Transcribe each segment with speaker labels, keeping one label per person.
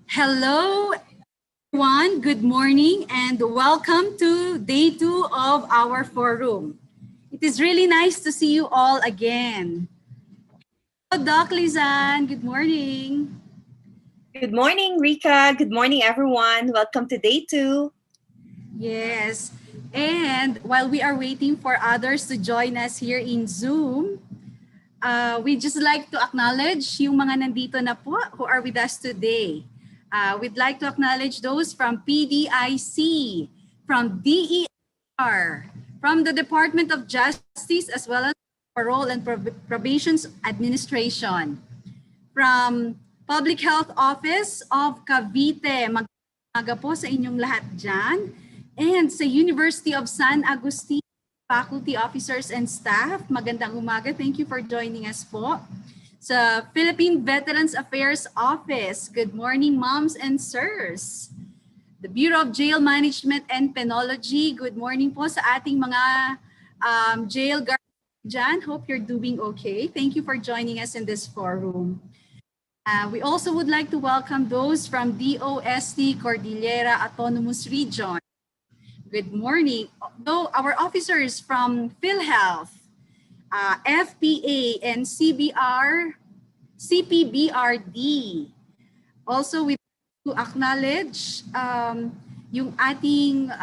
Speaker 1: Hello, everyone. Good morning and welcome to day 2 of our forum. It is really nice to see you all again. Hello, Doc Lizanne. Good morning.
Speaker 2: Good morning, Rika. Good morning, everyone. Welcome to day 2.
Speaker 1: Yes. And while we are waiting for others to join us here in Zoom, we just like to acknowledge yung mga nandito na po who are with us today. We'd like to acknowledge those from PDIC, from DER, from the Department of Justice, as well as Parole and Probation Administration, from Public Health Office of Cavite. Magandang po sa inyong lahat dyan. And sa University of San Agustin, faculty officers and staff, magandang umaga. Thank you for joining us po. Sa Philippine Veterans Affairs Office, good morning, moms and sirs. The Bureau of Jail Management and Penology, good morning po sa ating mga jail guards dyan. Hope you're doing okay. Thank you for joining us in this forum. We also would like to welcome those from DOST Cordillera Autonomous Region. Good morning. Though our officers from PhilHealth, FPA, and CPBRD. Also, we to acknowledge yung ating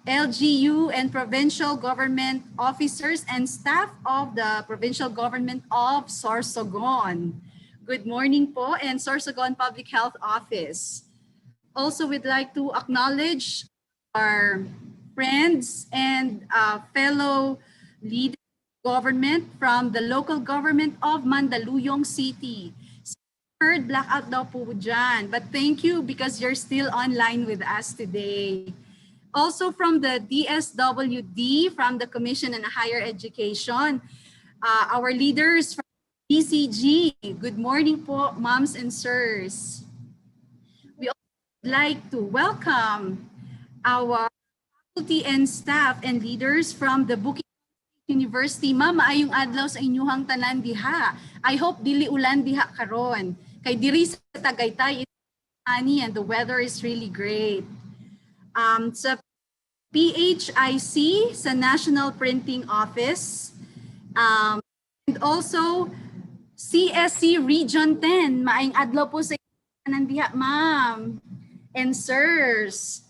Speaker 1: LGU and provincial government officers and staff of the provincial government of Sorsogon. Good morning po, and Sorsogon Public Health Office. Also, we'd like to acknowledge our friends and fellow leaders of government from the local government of Mandaluyong City. Heard blackout daw po dyan, but thank you because you're still online with us today. Also from the DSWD, from the Commission on Higher Education, our leaders from DCG, good morning po, moms and sirs. We also would like to welcome our faculty and staff and leaders from the Bukidnon University. Ma'am, maayong adlaw sa inyuhang tanan diha. I hope dili ulan diha karon. Kay diri sa Tagaytay it's sunny and the weather is really great. Sa PHIC, sa National Printing Office, and also CSC Region 10. Maayong adlaw po sa inyuhang tanan diha, ma'am and sirs.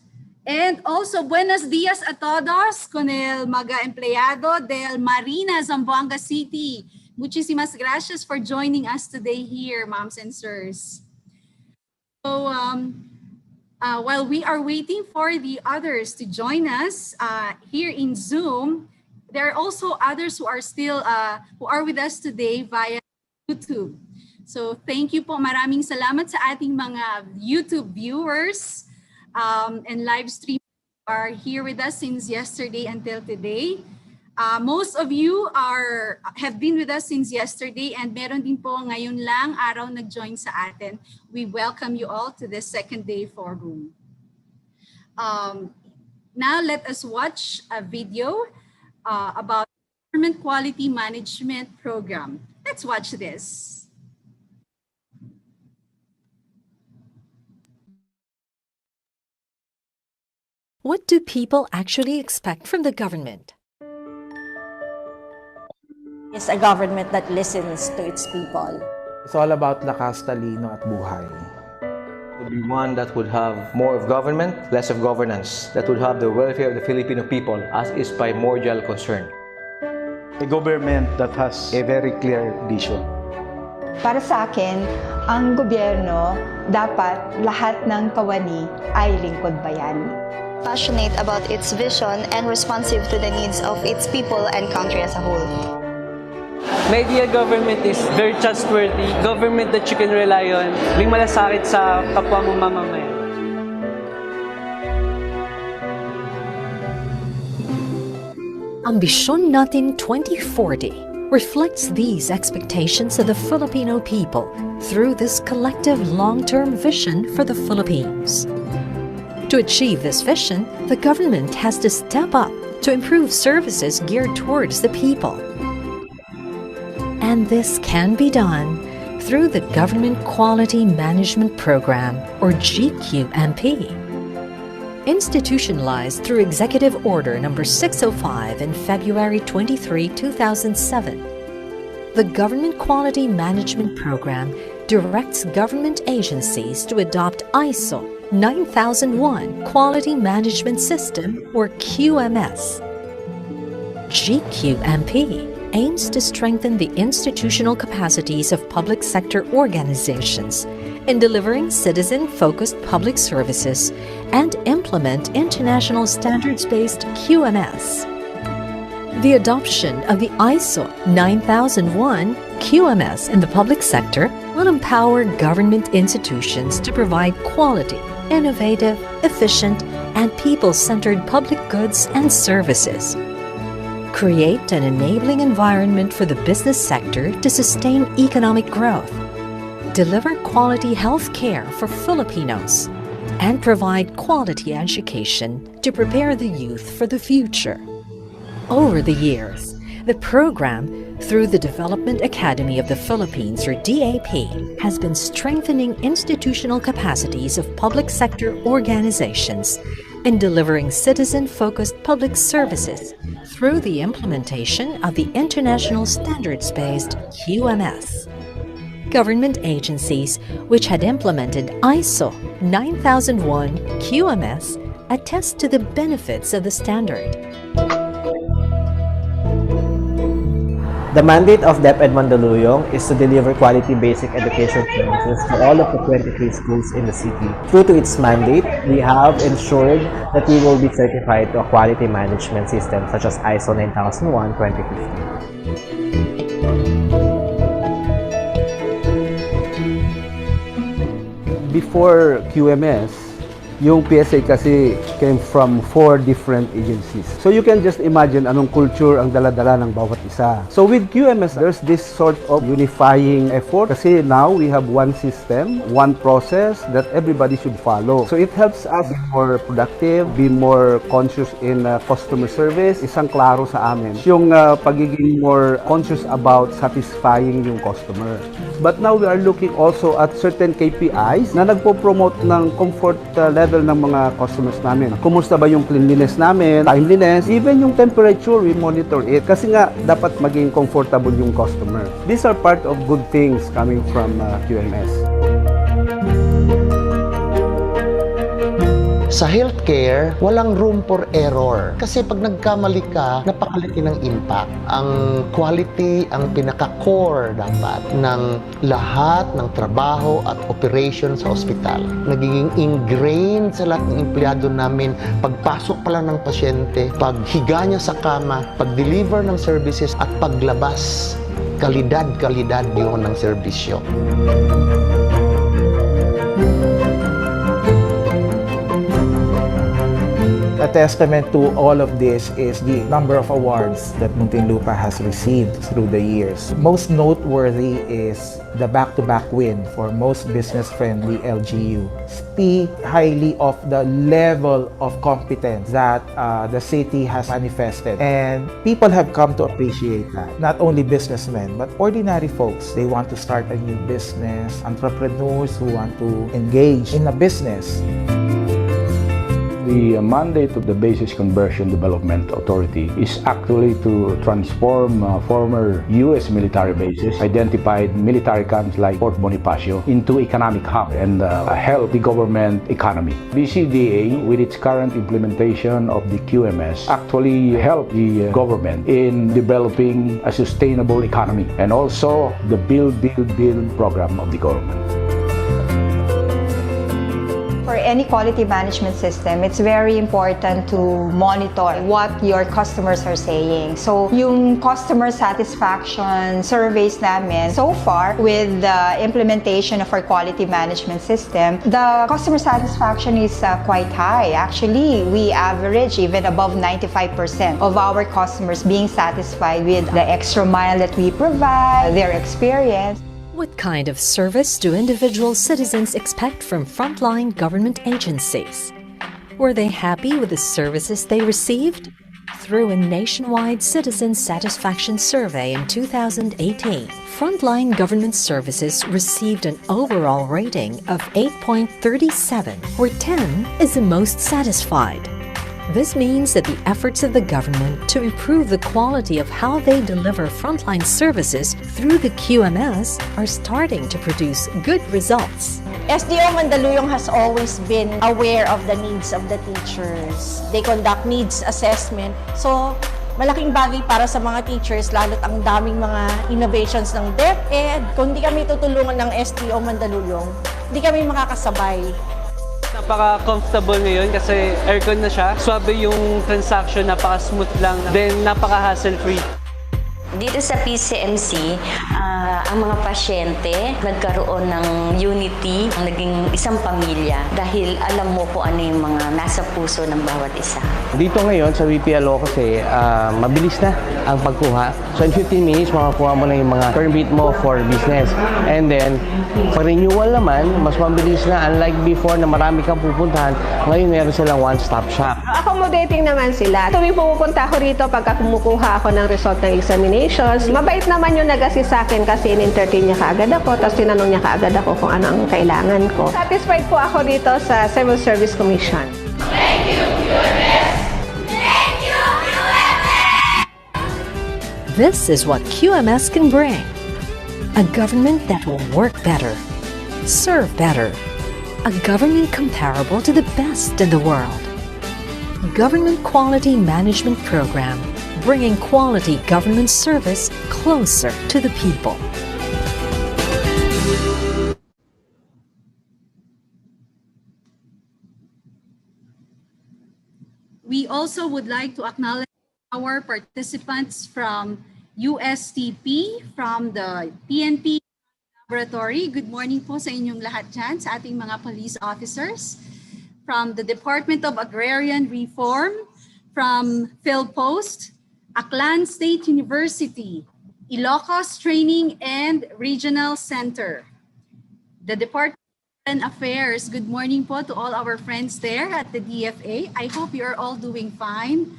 Speaker 1: And also, buenos días a todos con el mga empleado del Marina, Zamboanga City. Muchísimas gracias for joining us today here, moms and sirs. So, while we are waiting for the others to join us here in Zoom, there are also others who are still, who are with us today via YouTube. So, thank you po. Maraming salamat sa ating mga YouTube viewers. And live stream are here with us since yesterday until today. Most of you have been with us since yesterday and meron din po ngayon lang araw nag-join sa atin. We welcome you all to the second day forum. Now let us watch a video about Government Quality Management Program. Let's watch this.
Speaker 3: What do people actually expect from the government?
Speaker 4: It's a government that listens to its people.
Speaker 5: It's all about lakas, talino at buhay.
Speaker 6: To be one that would have more of government, less of governance, that would have the welfare of the Filipino people as is primordial concern.
Speaker 7: A government that has a very clear vision.
Speaker 8: Para sa akin, ang gobyerno dapat lahat ng kawani ay lingkod bayani.
Speaker 9: Passionate about its vision and responsive to the needs of its people and country as a whole.
Speaker 10: My idea government is very trustworthy, government that you can rely on, may malasakit sa kapwa mong mamamayan.
Speaker 3: Ambisyon Natin 2040 reflects these expectations of the Filipino people through this collective long-term vision for the Philippines. To achieve this vision, the government has to step up to improve services geared towards the people. And this can be done through the Government Quality Management Program, or GQMP. Institutionalized through Executive Order Number 605 in February 23, 2007, the Government Quality Management Program directs government agencies to adopt ISO 9001 Quality Management System, or QMS. GQMP aims to strengthen the institutional capacities of public sector organizations in delivering citizen-focused public services and implement international standards-based QMS. The adoption of the ISO 9001 QMS in the public sector will empower government institutions to provide quality, innovative, efficient, and people-centered public goods and services. Create an enabling environment for the business sector to sustain economic growth, deliver quality health care for Filipinos, and provide quality education to prepare the youth for the future. Over the years, the program, through the Development Academy of the Philippines, or DAP, has been strengthening institutional capacities of public sector organizations in delivering citizen-focused public services through the implementation of the international standards-based QMS. Government agencies which had implemented ISO 9001 QMS attest to the benefits of the standard.
Speaker 11: The mandate of DepEd Mandaluyong is to deliver quality basic education services to all of the 23 schools in the city. True to its mandate, we have ensured that we will be certified to a quality management system such as ISO 9001 2015.
Speaker 7: Before QMS, yung PSA kasi came from 4 different agencies. So you can just imagine anong culture ang dala-dala ng bawat isa. So with QMS, there's this sort of unifying effort kasi now we have one system, one process that everybody should follow. So it helps us be more productive, be more conscious in customer service. Isang klaro sa amin. Yung pagiging more conscious about satisfying yung customer. But now we are looking also at certain KPIs na nagpo-promote ng comfort level ng mga customers namin. Kumusta ba yung cleanliness namin, timeliness, even yung temperature, we monitor it. Kasi nga, dapat maging comfortable yung customer. These are part of good things coming from QMS.
Speaker 12: Sa healthcare, walang room for error. Kasi pag nagkamali ka, napakalaki ng impact. Ang quality, ang pinaka-core dapat ng lahat ng trabaho at operation sa ospital. Nagiging ingrained sa lahat ng empleyado namin. Pagpasok pa lang ng pasyente, paghiga niya sa kama, pag-deliver ng services at paglabas. Kalidad yun ng serbisyo.
Speaker 5: A testament to all of this is the number of awards that Muntinlupa has received through the years. Most noteworthy is the back-to-back win for most business-friendly LGU. Speak highly of the level of competence that the city has manifested, and people have come to appreciate that. Not only businessmen, but ordinary folks. They want to start a new business, entrepreneurs who want to engage in a business.
Speaker 7: The mandate of the Basis Conversion Development Authority is actually to transform former U.S. military bases, identified military camps like Fort Bonifacio, into economic hub and help the government economy. BCDA, with its current implementation of the QMS, actually help the government in developing a sustainable economy and also the Build program of the government.
Speaker 8: For any quality management system, it's very important to monitor what your customers are saying. So, yung customer satisfaction surveys namin, so far, with the implementation of our quality management system, the customer satisfaction is quite high. Actually, we average even above 95% of our customers being satisfied with the extra mile that we provide, their experience.
Speaker 3: What kind of service do individual citizens expect from frontline government agencies? Were they happy with the services they received? Through a nationwide citizen satisfaction survey in 2018, frontline government services received an overall rating of 8.37, where 10 is the most satisfied. This means that the efforts of the government to improve the quality of how they deliver frontline services through the QMS are starting to produce good results.
Speaker 4: SDO Mandaluyong has always been aware of the needs of the teachers. They conduct needs assessment. So, malaking bagay para sa mga teachers, lalo't ang daming mga innovations ng DepEd. Kung di kami tutulungan ng SDO Mandaluyong, di kami makakasabay.
Speaker 10: Napaka-comfortable ngayon kasi aircon na siya. Swabe yung transaction, napaka-smooth lang. Then, napaka-hassle-free.
Speaker 13: Dito sa PCMC, ang mga pasyente nagkaroon ng unity, naging isang pamilya dahil alam mo kung ano yung mga nasa puso ng bawat isa.
Speaker 14: Dito ngayon sa BPLO kasi mabilis na ang pagkuha. So in 15 minutes, makakuha mo na yung mga permit mo for business. And then, pag renewal naman, mas mabilis na. Unlike before na marami kang pupuntahan, ngayon meron silang one-stop shop.
Speaker 15: Accommodating naman sila. Tuwing pumupunta ako rito pagka kumukuha ako ng result ng examinations, mabait naman yung nag-assist sa akin kasi in-entertain niya kaagad ako, tapos tinanong niya kaagad ako kung ano ang kailangan ko. Satisfied po ako dito sa Civil Service Commission.
Speaker 16: Thank you, QMS! Thank you, QMS!
Speaker 3: This is what QMS can bring. A government that will work better, serve better, a government comparable to the best in the world. Government Quality Management Program, bringing quality government service closer to the people.
Speaker 1: We also would like to acknowledge our participants from USTP, from the PNP Laboratory. Good morning po sa inyong lahat dyan, sa ating mga police officers. From the Department of Agrarian Reform, from PhilPost, Aklan State University, Ilocos Training and Regional Center. The Department of Foreign Affairs, good morning po to all our friends there at the DFA. I hope you are all doing fine.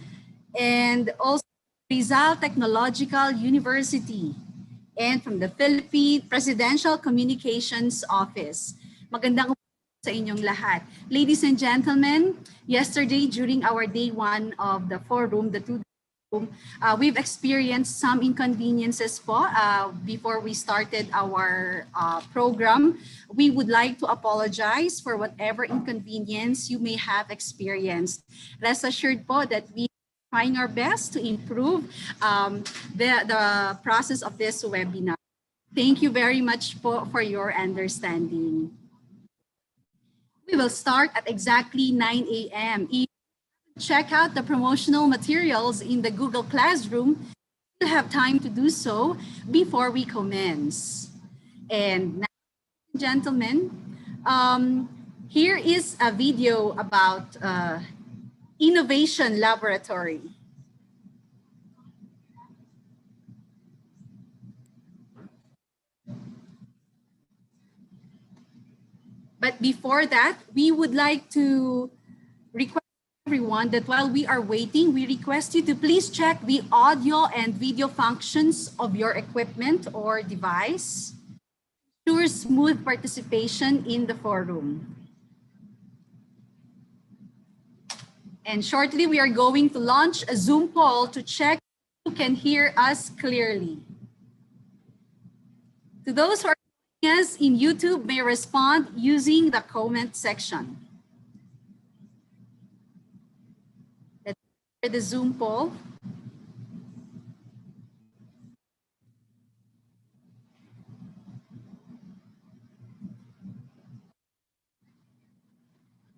Speaker 1: And also Rizal Technological University, and from the Philippine Presidential Communications Office. Magandang sa inyong lahat. Ladies and gentlemen, yesterday during our day one of the forum, the two room, we've experienced some inconveniences po before we started our program. We would like to apologize for whatever inconvenience you may have experienced. Rest assured po that we are trying our best to improve the process of this webinar. Thank you very much po for your understanding. We will start at exactly 9 a.m. If you check out the promotional materials in the Google Classroom, you'll have time to do so before we commence. And now, gentlemen, here is a video about Innovation Laboratory. But before that, we would like to request everyone that while we are waiting, we request you to please check the audio and video functions of your equipment or device. Ensure smooth participation in the forum. And shortly, we are going to launch a Zoom poll to check who can hear us clearly. To those who are us in YouTube may respond using the comment section. Let's start the Zoom poll.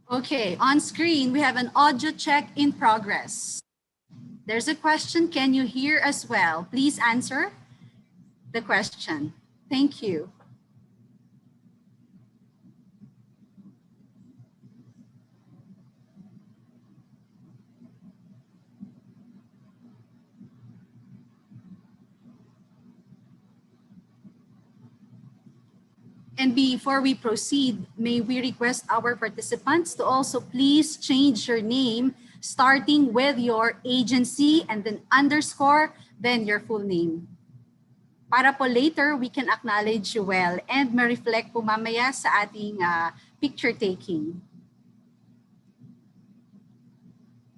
Speaker 1: Okay, on screen, we have an audio check in progress. There's a question, can you hear us well? Please answer the question. Thank you. And before we proceed, may we request our participants to also please change your name starting with your agency and then underscore, then your full name. Para po later, we can acknowledge you well and ma-reflect po mamaya sa ating picture taking.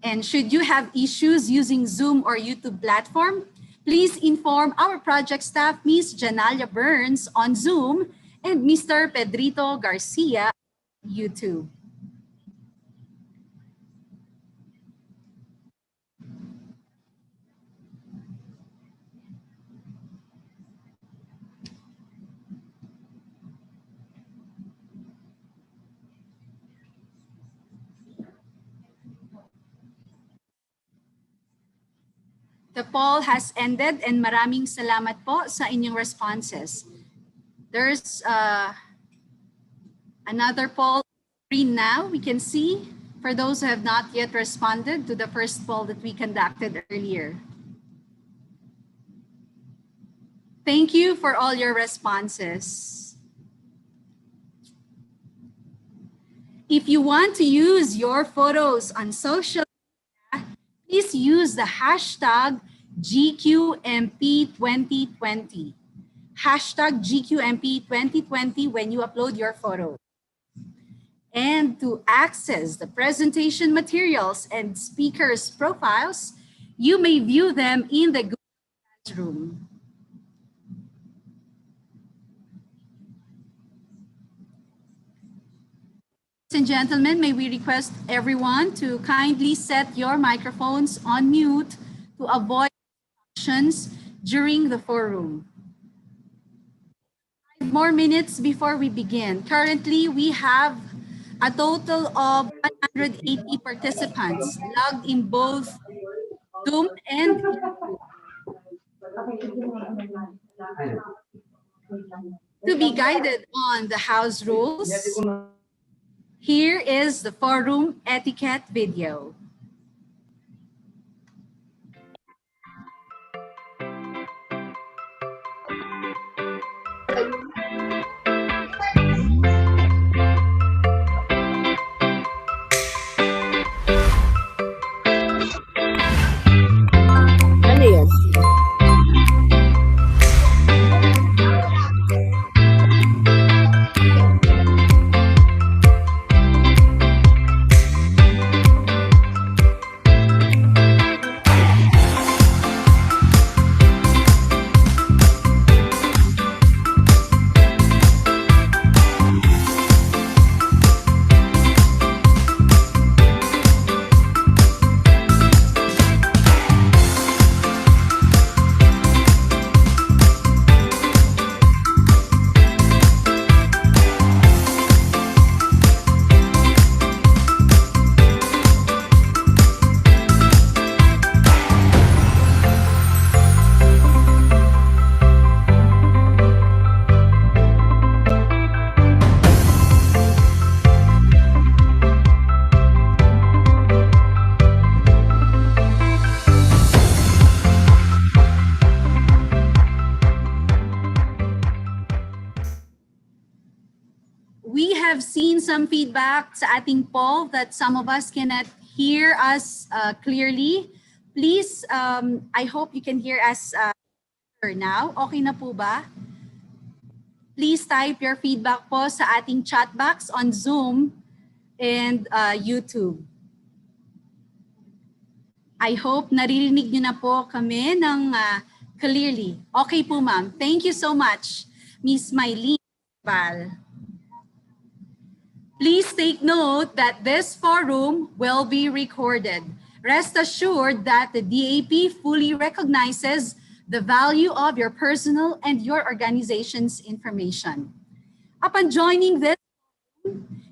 Speaker 1: And should you have issues using Zoom or YouTube platform, please inform our project staff, Ms. Janalia Burns on Zoom and Mr. Pedrito Garcia on YouTube. The poll has ended and maraming salamat po sa inyong responses. There's another poll screen now. We can see for those who have not yet responded to the first poll that we conducted earlier. Thank you for all your responses. If you want to use your photos on social media, please use the hashtag GQMP2020. Hashtag GQMP2020 when you upload your photo. And to access the presentation materials and speakers' profiles, you may view them in the Google Classroom. Ladies and gentlemen, may we request everyone to kindly set your microphones on mute to avoid distractions during the forum. 5 more minutes before we begin. Currently, we have a total of 180 participants logged in both Zoom and YouTube. To be guided on the house rules, here is the forum etiquette video. We have seen some feedback sa ating poll that some of us cannot hear us clearly. Please, I hope you can hear us now. Okay na po ba? Please type your feedback po sa ating chat box on Zoom and YouTube. I hope naririnig niyo na po kami ng clearly. Okay po, ma'am. Thank you so much, Miss Mylene Val. Please take note that this forum will be recorded. Rest assured that the DAP fully recognizes the value of your personal and your organization's information. Upon joining this,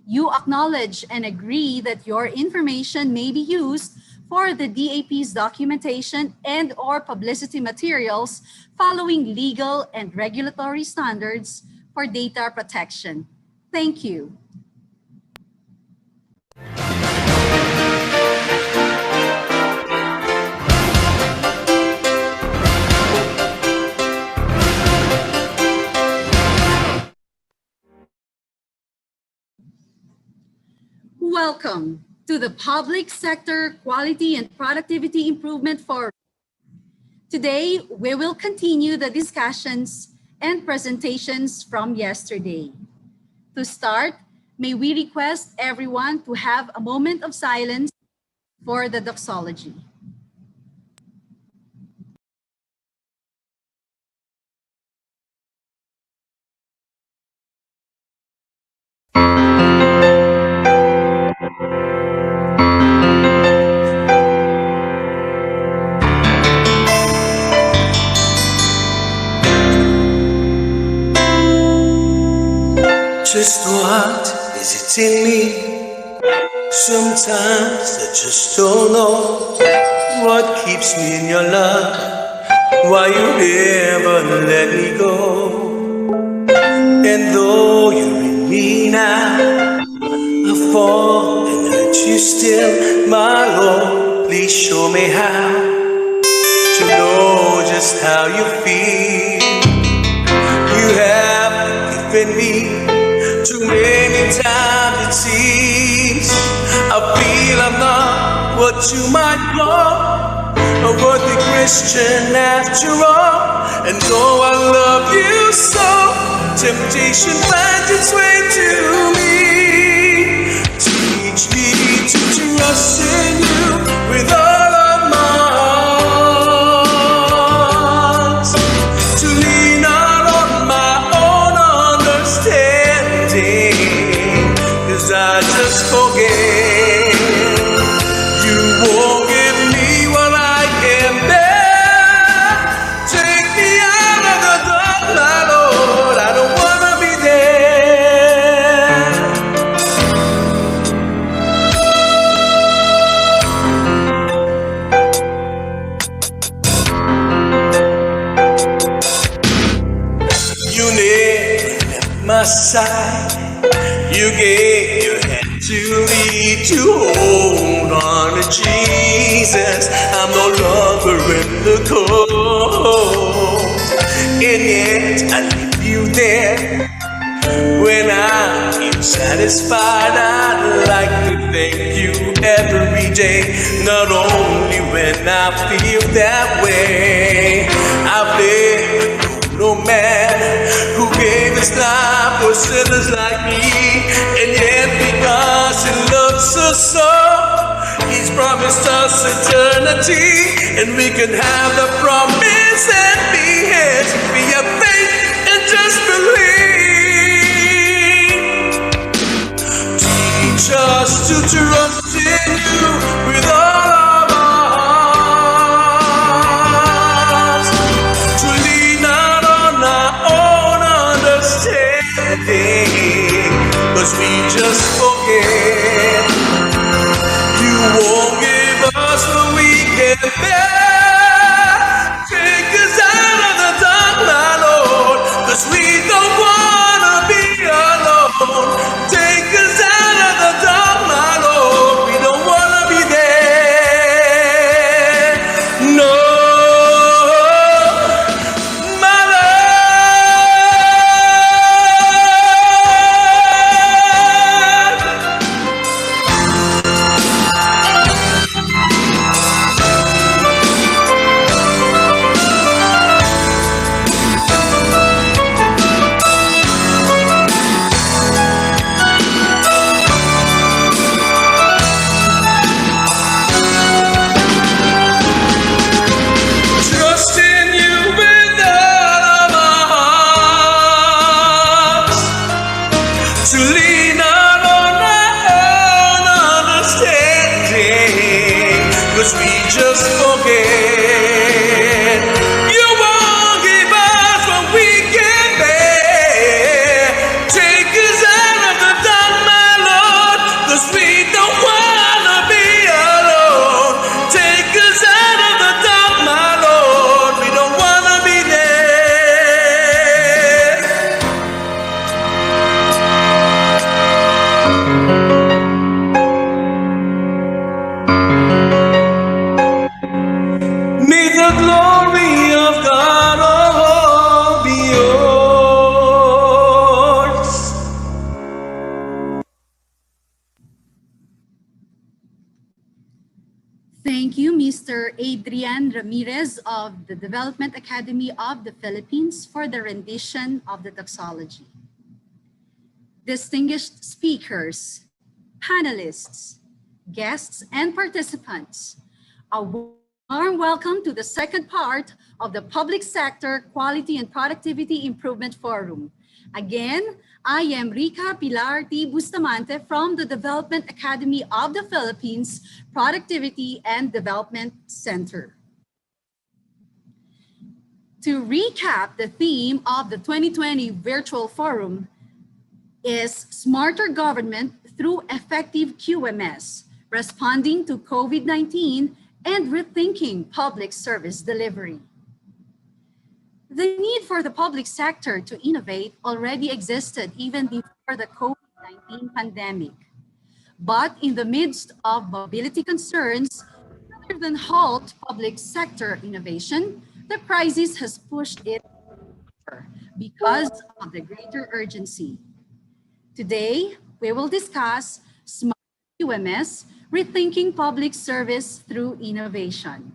Speaker 1: you acknowledge and agree that your information may be used for the DAP's documentation and or publicity materials following legal and regulatory standards for data protection. Thank you. Welcome to the public sector quality and productivity improvement forum. Today, we will continue the discussions and presentations from yesterday. To start, may we request everyone to have a moment of silence for the doxology.
Speaker 17: Just what is it in me? Sometimes I just don't know what keeps me in your love, why you never let me go. And though you're in me now, I fall and hurt you still. My Lord, please show me how to know just how you feel. You have given me too many times it seems I feel I'm not what you might call a worthy Christian after all. And though I love you so, temptation finds its way to me. Teach me to trust in you with all of my heart, to lean out on my own understanding, 'cause I just forget you won't give me what I can bear. Take me out of the dark, my Lord, I don't wanna be there. You never left my side. You gave your hand to lead, to hold on to Jesus. I'm no longer in the cold, and yet I leave you there. When I feel satisfied, I'd like to thank you every day, not only when I feel that way. I've lived no man who gave his life for sinners like me, and yet because he loves us so, he's promised us eternity, and we can have the promise and be his. Be a faith and just believe. Teach us to trust in you with all of our hearts, to lean out on our own understanding, 'cause we just forget you won't give us what we can bear. Take us out of the dark, my Lord, 'cause we don't wanna be alone. Take us out of the dark, my Lord, we don't wanna be there. No, my trust in you with all of our hearts, to lean out on our own understanding, 'cause we just forget you won't give us what we can bear. Take us out of the dark, my Lord, 'cause we don't wanna be alone. Take us out of the dark, my Lord, we don't wanna be there. May the glory of God all be yours.
Speaker 1: Adrian Ramirez of the Development Academy of the Philippines for the rendition of the doxology. Distinguished speakers, panelists, guests, and participants, a warm welcome to the second part of the Public Sector Quality and Productivity Improvement Forum. Again, I am Rica Pilar T. Bustamante from the Development Academy of the Philippines Productivity and Development Center. To recap, the theme of the 2020 Virtual Forum is Smarter Government through Effective QMS, Responding to COVID-19 and Rethinking Public Service Delivery. The need for the public sector to innovate already existed even before the COVID-19 pandemic. But in the midst of mobility concerns, rather than halt public sector innovation, the crisis has pushed it further because of the greater urgency. Today, we will discuss Smart QMS, Rethinking Public Service through Innovation.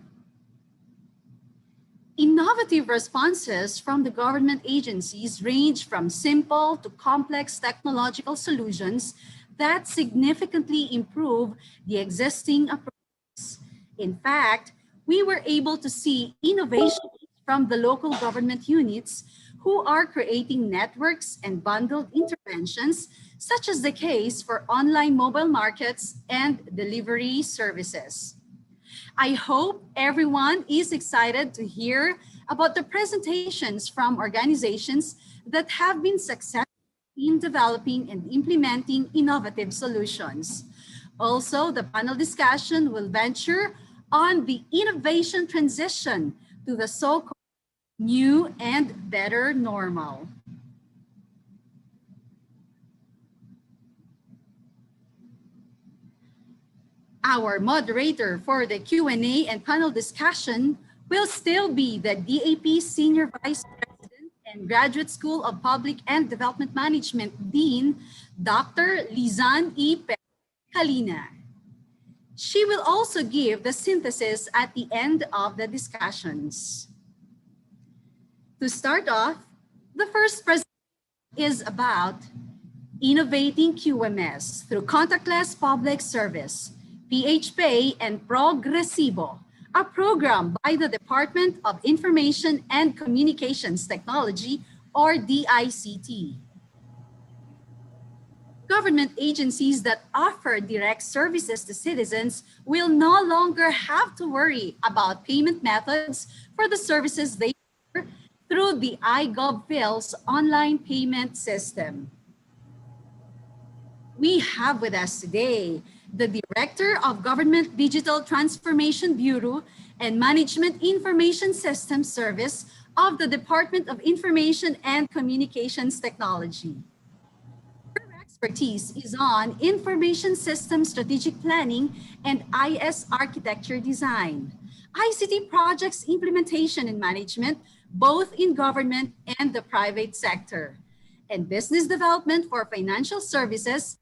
Speaker 1: Innovative responses from the government agencies range from simple to complex technological solutions that significantly improve the existing approaches. In fact, we were able to see innovations from the local government units who are creating networks and bundled interventions, such as the case for online mobile markets and delivery services. I hope everyone is excited to hear about the presentations from organizations that have been successful in developing and implementing innovative solutions. Also, the panel discussion will venture on the innovation transition to the so-called new and better normal. Our moderator for the Q&A and panel discussion will still be the DAP Senior Vice President and Graduate School of Public and Development Management Dean, Dr. Lizanne E. Kalina. She will also give the synthesis at the end of the discussions. To start off, the first presentation is about innovating QMS through contactless public service, PHPay and Progresivo, a program by the Department of Information and Communications Technology, or DICT. Government agencies that offer direct services to citizens will no longer have to worry about payment methods for the services they offer through the iGovPhil's online payment system. We have with us today the Director of Government Digital Transformation Bureau and Management Information Systems Service of the Department of Information and Communications Technology. Her expertise is on information system strategic planning and IS architecture design, ICT projects implementation and management, both in government and the private sector, and business development for financial services,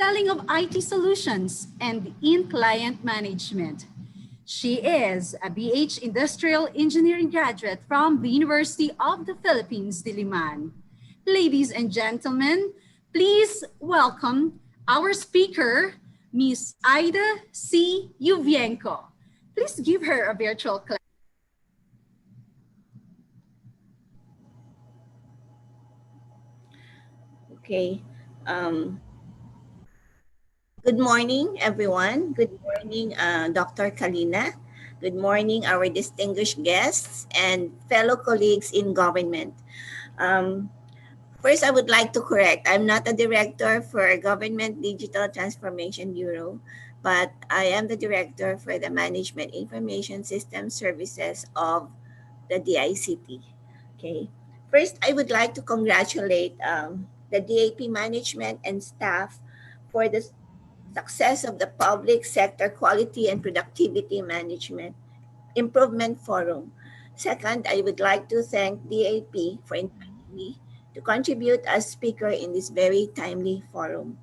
Speaker 1: selling of IT solutions, and in client management. She is a BH Industrial Engineering graduate from the University of the Philippines, Diliman. Ladies and gentlemen, please welcome our speaker, Ms. Aida C. Yuvienko. Please give her a virtual clap.
Speaker 18: Okay. Good morning, everyone. Good morning, Dr. Kalina. Good morning, our distinguished guests and fellow colleagues in government. First, I would like to correct, I'm not a director for Government Digital Transformation Bureau, but I am the director for the Management Information System Services of the DICT. Okay. First, I would like to congratulate the DAP management and staff for the success of the Public Sector Quality and Productivity Management Improvement Forum. Second, I would like to thank DAP for inviting me to contribute as speaker in this very timely forum.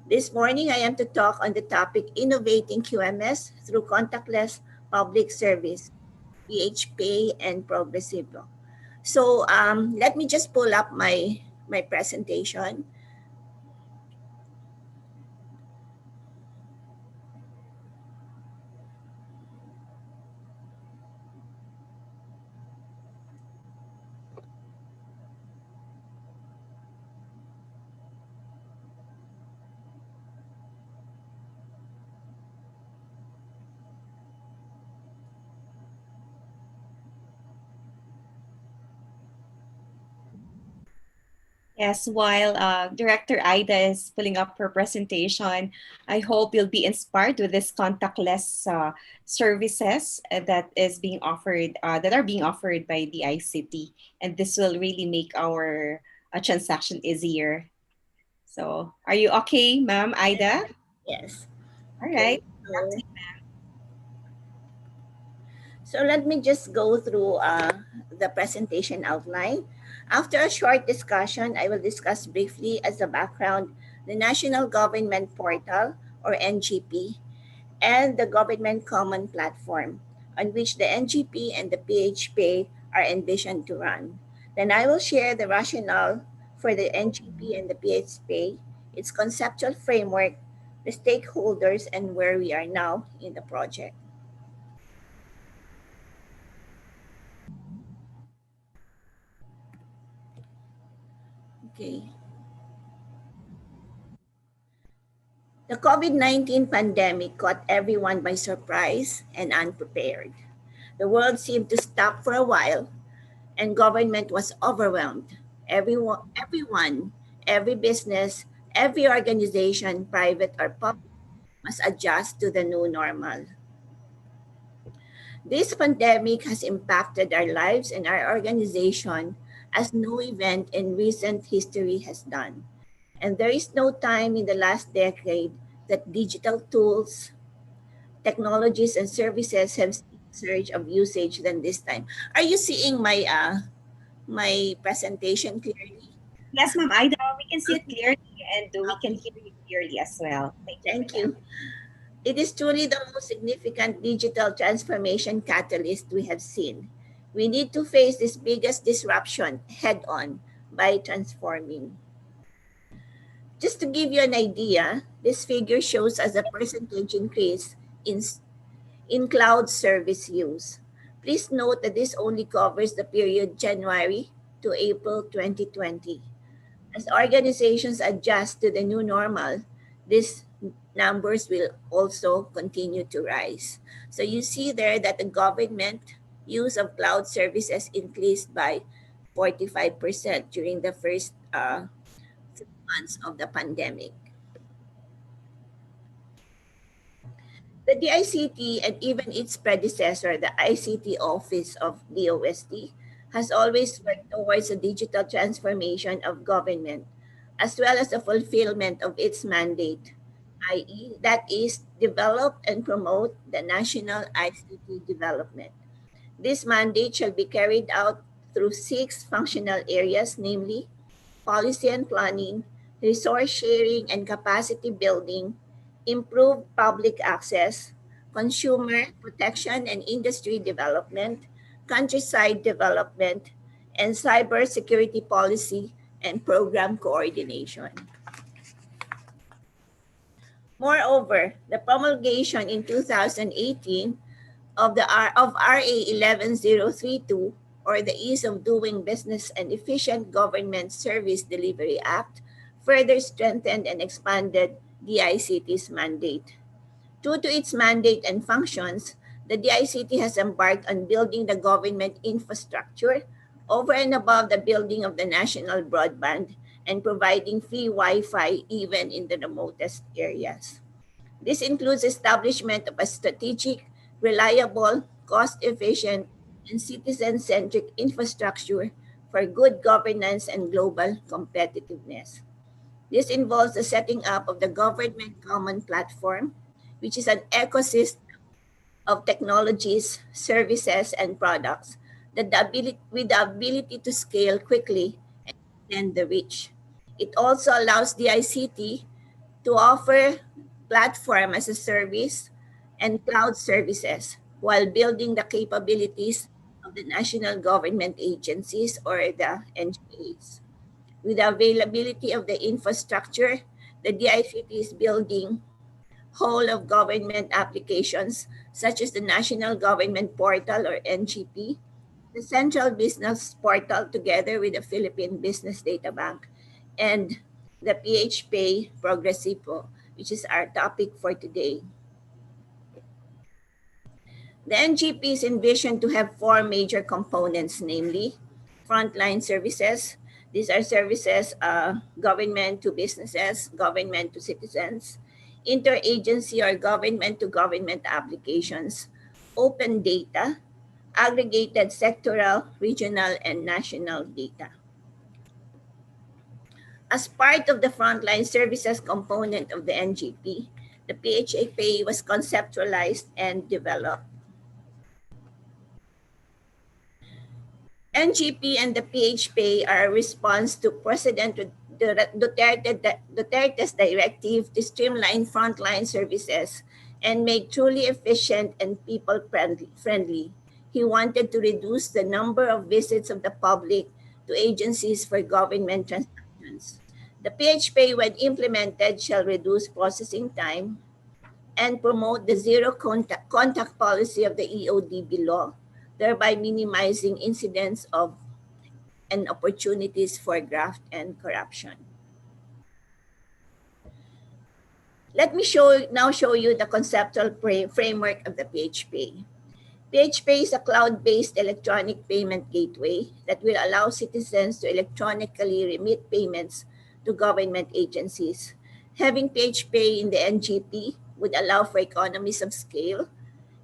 Speaker 18: This morning, I am to talk on the topic Innovating QMS through Contactless public service, PHP, and Progresivo. So let me just pull up my presentation.
Speaker 2: Yes, while Director Ida is pulling up her presentation, I hope you'll be inspired with this contactless services that are being offered by the ICT, and this will really make our transaction easier. So, are you okay, Ma'am Ida?
Speaker 18: Yes.
Speaker 2: All
Speaker 18: Okay.
Speaker 2: right.
Speaker 18: So let me just go through the presentation outline. After a short discussion, I will discuss briefly as a background the National Government Portal, or NGP, and the Government Common Platform, on which the NGP and the PHP are envisioned to run. Then I will share the rationale for the NGP and the PHP, its conceptual framework, the stakeholders, and where we are now in the project. Okay. The COVID 19 pandemic caught everyone by surprise and unprepared. The world seemed to stop for a while, and government was overwhelmed. Every business, every organization, private or public, must adjust to the new normal. This pandemic has impacted our lives and our organization as no event in recent history has done. And there is no time in the last decade that digital tools, technologies, and services have seen a surge of usage than this time. Are you seeing my presentation clearly?
Speaker 2: Yes, Ma'am Ida, we can see it clearly and we can hear you clearly as well. Thank you for
Speaker 18: Thank
Speaker 2: that.
Speaker 18: you. It is truly the most significant digital transformation catalyst we have seen. We need to face this biggest disruption head on by transforming. Just to give you an idea, this figure shows us a percentage increase in cloud service use. Please note that this only covers the period January to April 2020. As organizations adjust to the new normal, these numbers will also continue to rise. So you see there that the government use of cloud services increased by 45% during the first 6 months of the pandemic. The DICT and even its predecessor, the ICT Office of DOST, has always worked towards a digital transformation of government, as well as the fulfillment of its mandate, i.e., that is, develop and promote the national ICT development. This mandate shall be carried out through six functional areas, namely policy and planning, resource sharing and capacity building, improved public access, consumer protection and industry development, countryside development, and cybersecurity policy and program coordination. Moreover, the promulgation in 2018 of RA 11032, or the Ease of Doing Business and Efficient Government Service Delivery Act, further strengthened and expanded DICT's mandate. True to its mandate and functions, the DICT has embarked on building the government infrastructure over and above the building of the national broadband and providing free Wi-Fi even in the remotest areas. This includes establishment of a strategic, reliable, cost-efficient, and citizen-centric infrastructure for good governance and global competitiveness. This involves the setting up of the Government Common Platform, which is an ecosystem of technologies, services, and products with the ability to scale quickly and extend the reach. It also allows the ICT to offer platform as a service and cloud services, while building the capabilities of the national government agencies or the NGAs. With the availability of the infrastructure, the DICT is building whole of government applications such as the National Government Portal or NGP, the Central Business Portal together with the Philippine Business Data Bank, and the PHPay Progresivo, which is our topic for today. The NGP is envisioned to have four major components, namely frontline services. These are services government to businesses, government to citizens, interagency or government to government applications, open data, aggregated sectoral, regional, and national data. As part of the frontline services component of the NGP, the PHA was conceptualized and developed. NGP and the PHPay are a response to President Duterte's directive to streamline frontline services and make truly efficient and people-friendly. He wanted to reduce the number of visits of the public to agencies for government transactions. The PHPay, when implemented, shall reduce processing time and promote the zero contact policy of the EODB law, thereby minimizing incidents of and opportunities for graft and corruption. Let me now show you the conceptual framework of the PHPay. PHPay is a cloud-based electronic payment gateway that will allow citizens to electronically remit payments to government agencies. Having PHPay in the NGP would allow for economies of scale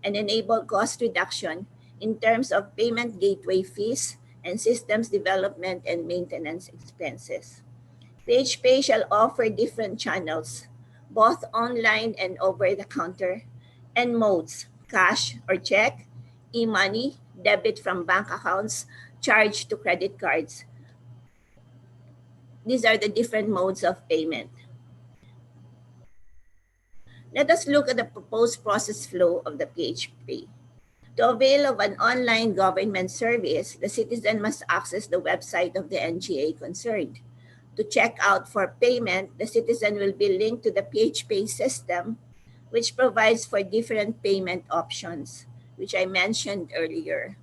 Speaker 18: and enable cost reduction in terms of payment gateway fees and systems development and maintenance expenses. PHPay shall offer different channels, both online and over-the-counter, and modes, cash or check, e-money, debit from bank accounts, charge to credit cards. These are the different modes of payment. Let us look at the proposed process flow of the PHP. To avail of an online government service, the citizen must access the website of the NGA concerned. To check out for payment, the citizen will be linked to the PHP system, which provides for different payment options, which I mentioned earlier.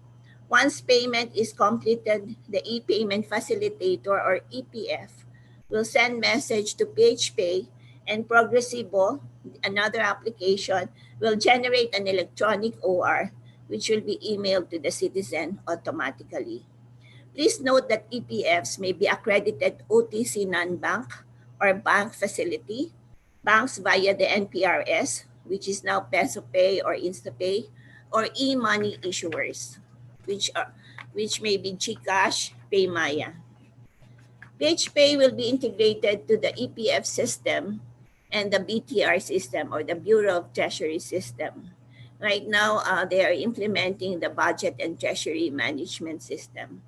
Speaker 18: Once payment is completed, the e-payment facilitator or EPF will send message to PHP and Progresivo, another application, will generate an electronic OR which will be emailed to the citizen automatically. Please note that EPFs may be accredited OTC non-bank or bank facility, banks via the NPRS, which is now PesoPay or InstaPay, or e-money issuers, which may be GCash, PayMaya. PHPay will be integrated to the EPF system and the BTR system or the Bureau of Treasury system. Right now, they are implementing the budget and treasury management system.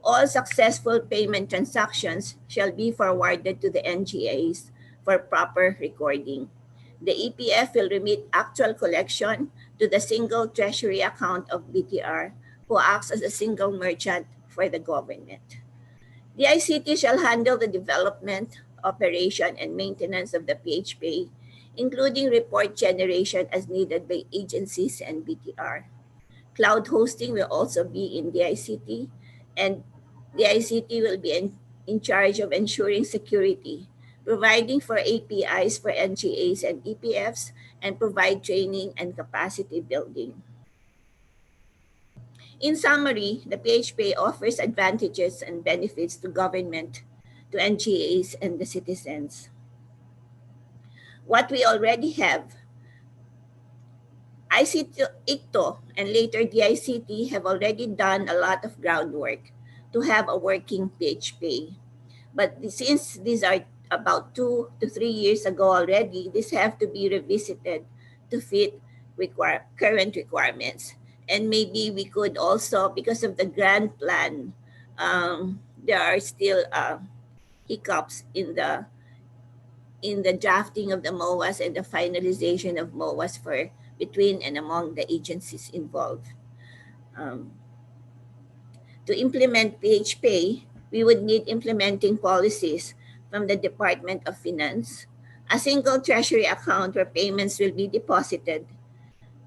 Speaker 18: All successful payment transactions shall be forwarded to the NGAs for proper recording. The EPF will remit actual collection to the single treasury account of BTR, who acts as a single merchant for the government. The ICT shall handle the development, operation, and maintenance of the PHP, including report generation as needed by agencies and BTR. Cloud hosting will also be in the ICT, and the ICT will be in charge of ensuring security, providing for APIs for NGAs and EPFs, and provide training and capacity building. In summary, the PHP offers advantages and benefits to government, to NGAs, and the citizens. What we already have, ICT and later DICT have already done a lot of groundwork to have a working PHP. But since these are about 2 to 3 years ago already, these have to be revisited to fit current requirements. And maybe we could also, because of the grand plan, there are still hiccups in the drafting of the MOAs and the finalization of MOAs for between and among the agencies involved. Um, to implement PHPay, we would need implementing policies from the Department of Finance, a single treasury account where payments will be deposited,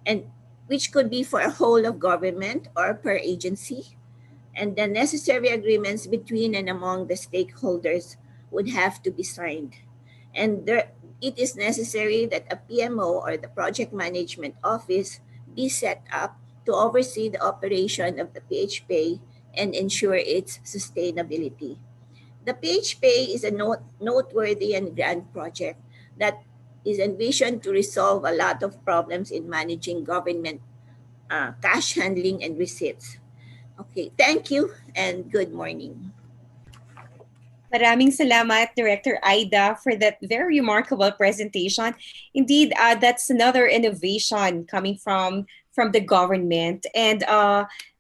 Speaker 18: and which could be for a whole of government or per agency, and the necessary agreements between and among the stakeholders would have to be signed. And it is necessary that a PMO or the project management office be set up to oversee the operation of the PHPay and ensure its sustainability. The PHPay is a noteworthy and grand project that is envisioned to resolve a lot of problems in managing government cash handling and receipts. Okay, thank you and good morning.
Speaker 2: Maraming salamat, Director Aida, for that very remarkable presentation. Indeed, that's another innovation coming from the government, and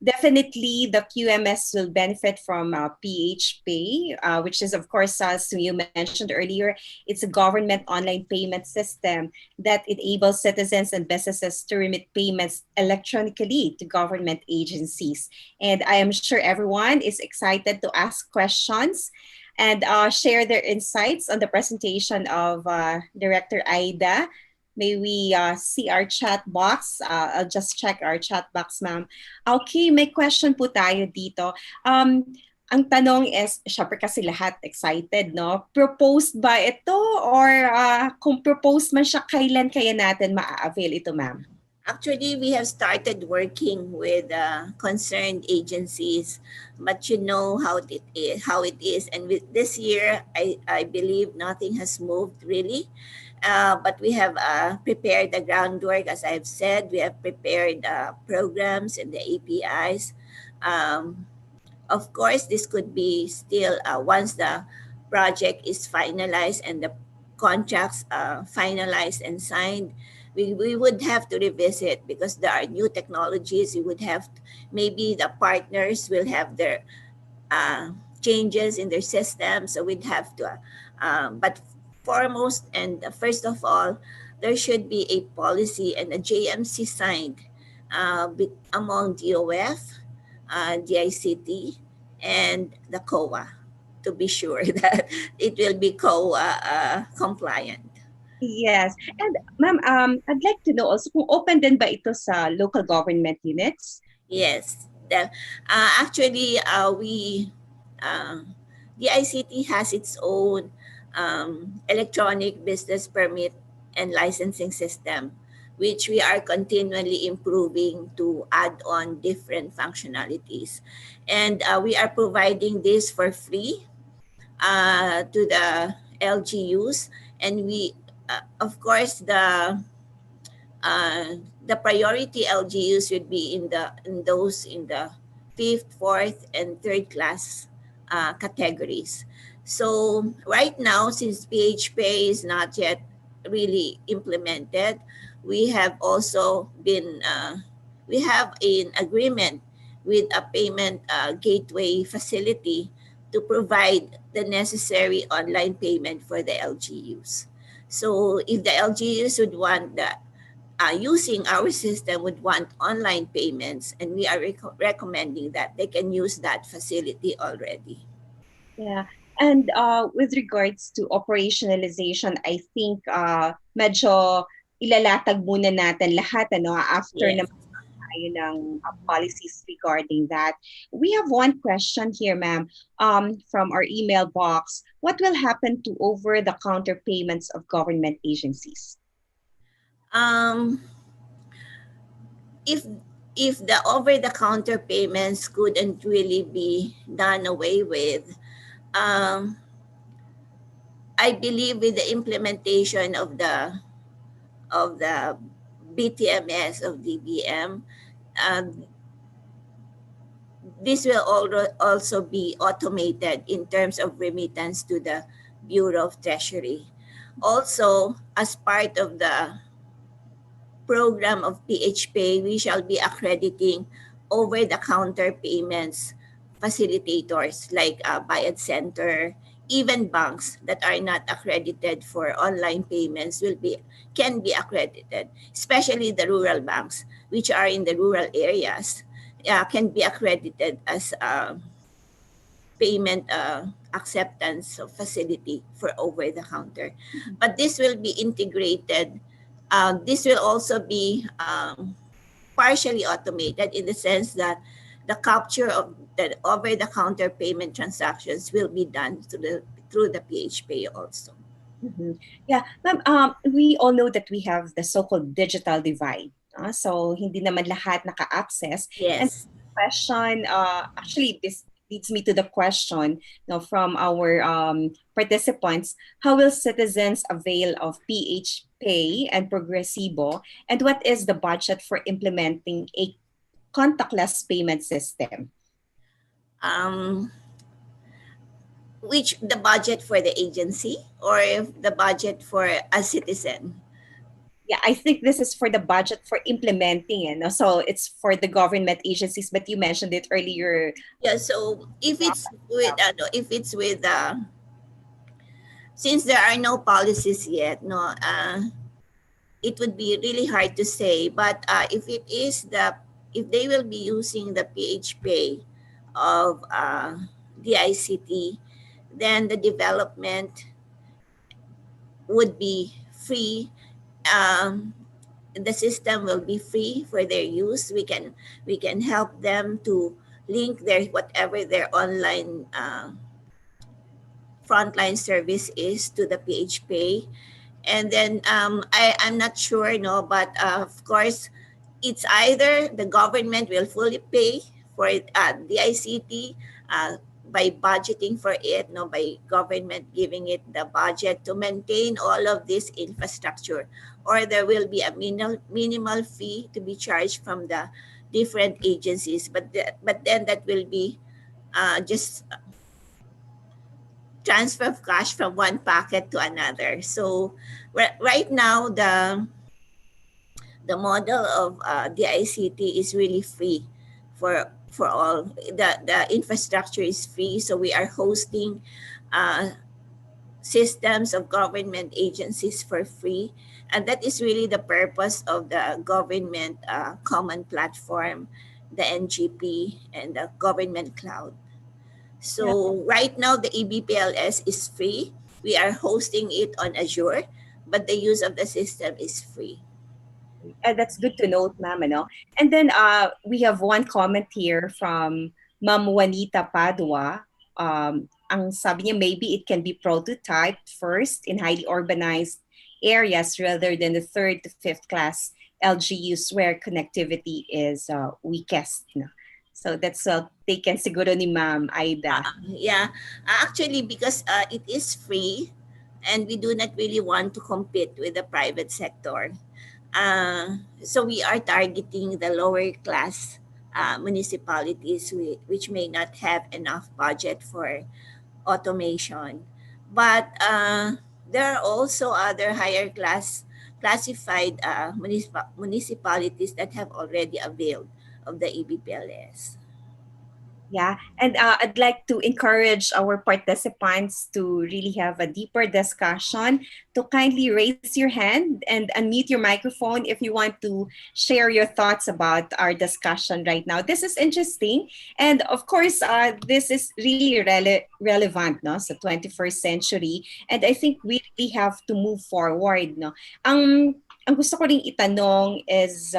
Speaker 2: definitely the QMS will benefit from PHPay, which is, of course, as you mentioned earlier, it's a government online payment system that enables citizens and businesses to remit payments electronically to government agencies. And I am sure everyone is excited to ask questions and share their insights on the presentation of Director Aida. May we see our chat box? I'll just check our chat box, ma'am. Okay, may question po tayo dito. Ang tanong is, syempre kasi lahat excited, no? Proposed ba ito or kung proposed man siya, kailan kaya natin ma-avail ito, ma'am?
Speaker 18: Actually, we have started working with concerned agencies, but you know how it is. And with this year, I believe nothing has moved really. But we have prepared the groundwork, as I've said. We have prepared programs and the APIs. Of course, this could be still once the project is finalized and the contracts finalized and signed, we would have to revisit because there are new technologies. We would have maybe the partners will have their changes in their system, so we'd have to. But foremost and first of all, there should be a policy and a JMC signed among DOF, DICT, and the COA to be sure that it will be COA compliant.
Speaker 2: Yes. And ma'am, I'd like to know also kung open din ba ito sa local government units?
Speaker 18: Yes. Actually, the ICT has its own electronic business permit and licensing system, which we are continually improving to add on different functionalities. And we are providing this for free to the LGUs. And we, of course, the priority LGUs would be in those in the fifth, fourth, and third class categories. So right now, since PHPay is not yet really implemented, we have also been we have an agreement with a payment gateway facility to provide the necessary online payment for the LGUs. So if the LGUs would want that, using our system would want online payments, and we are recommending that they can use that facility already.
Speaker 2: Yeah. And with regards to operationalization, I think medyo ilalatag muna natin lahat after
Speaker 18: Yes.
Speaker 2: naman tayo ng policies regarding that. We have one question here, ma'am, from our email box. What will happen to over-the-counter payments of government agencies?
Speaker 18: If the over-the-counter payments couldn't really be done away with, I believe with the implementation of the BTMS of DBM, this will also be automated in terms of remittance to the Bureau of Treasury. Also, as part of the program of PHPay, we shall be accrediting over-the-counter payments facilitators like Bayad Center, even banks that are not accredited for online payments can be accredited, especially the rural banks, which are in the rural areas, can be accredited as payment acceptance facility for over the counter. But this will be integrated. This will also be partially automated in the sense that the capture of the over the counter payment transactions will be done through the PHPay also.
Speaker 2: Mhm. Yeah, ma'am, we all know that we have the so-called digital divide. So hindi naman lahat naka-access. And
Speaker 18: Yes.
Speaker 2: question, actually, this leads me to the question, from our participants: how will citizens avail of PH Pay and Progresibo, and what is the budget for implementing a contactless payment system?
Speaker 18: Um, which the budget for the agency or the budget for a citizen?
Speaker 2: Yeah, I think this is for the budget for implementing it. No? So it's for the government agencies, but you mentioned it earlier.
Speaker 18: Yeah, so if it's with since there are no policies yet, no, it would be really hard to say. But if they will be using the PHPay of the ICT, then the development would be free. Um, the system will be free for their use. We can help them to link their whatever their online frontline service is to the PHPay. And then I'm not sure, no, but of course, it's either the government will fully pay for the ICT by budgeting for it, no, by government giving it the budget to maintain all of this infrastructure, or there will be a minimal fee to be charged from the different agencies. But then that will be just transfer of cash from one pocket to another. So right now the model of the ICT is really free for all. The infrastructure is free, so we are hosting systems of government agencies for free, and that is really the purpose of the government common platform, the NGP, and the government cloud. So right now the EBPLS is free. We are hosting it on Azure, but the use of the system is free.
Speaker 2: That's good to note, ma'am. Ano? And then we have one comment here from Ma'am Juanita Padua. Ang sabi niya, maybe it can be prototyped first in highly urbanized areas rather than the third to fifth class LGUs where connectivity is weakest. No? So that's taken siguro ni Ma'am Aida.
Speaker 18: Yeah, actually, because it is free and we do not really want to compete with the private sector. So we are targeting the lower class municipalities which may not have enough budget for automation. But there are also other higher classified municipalities that have already availed of the EBPLS.
Speaker 2: Yeah, and I'd like to encourage our participants to really have a deeper discussion, to kindly raise your hand and unmute your microphone if you want to share your thoughts about our discussion right now. This is interesting. And of course, this is really relevant, no, sa 21st century. And I think we really have to move forward. No? Ang gusto ko ring itanong is,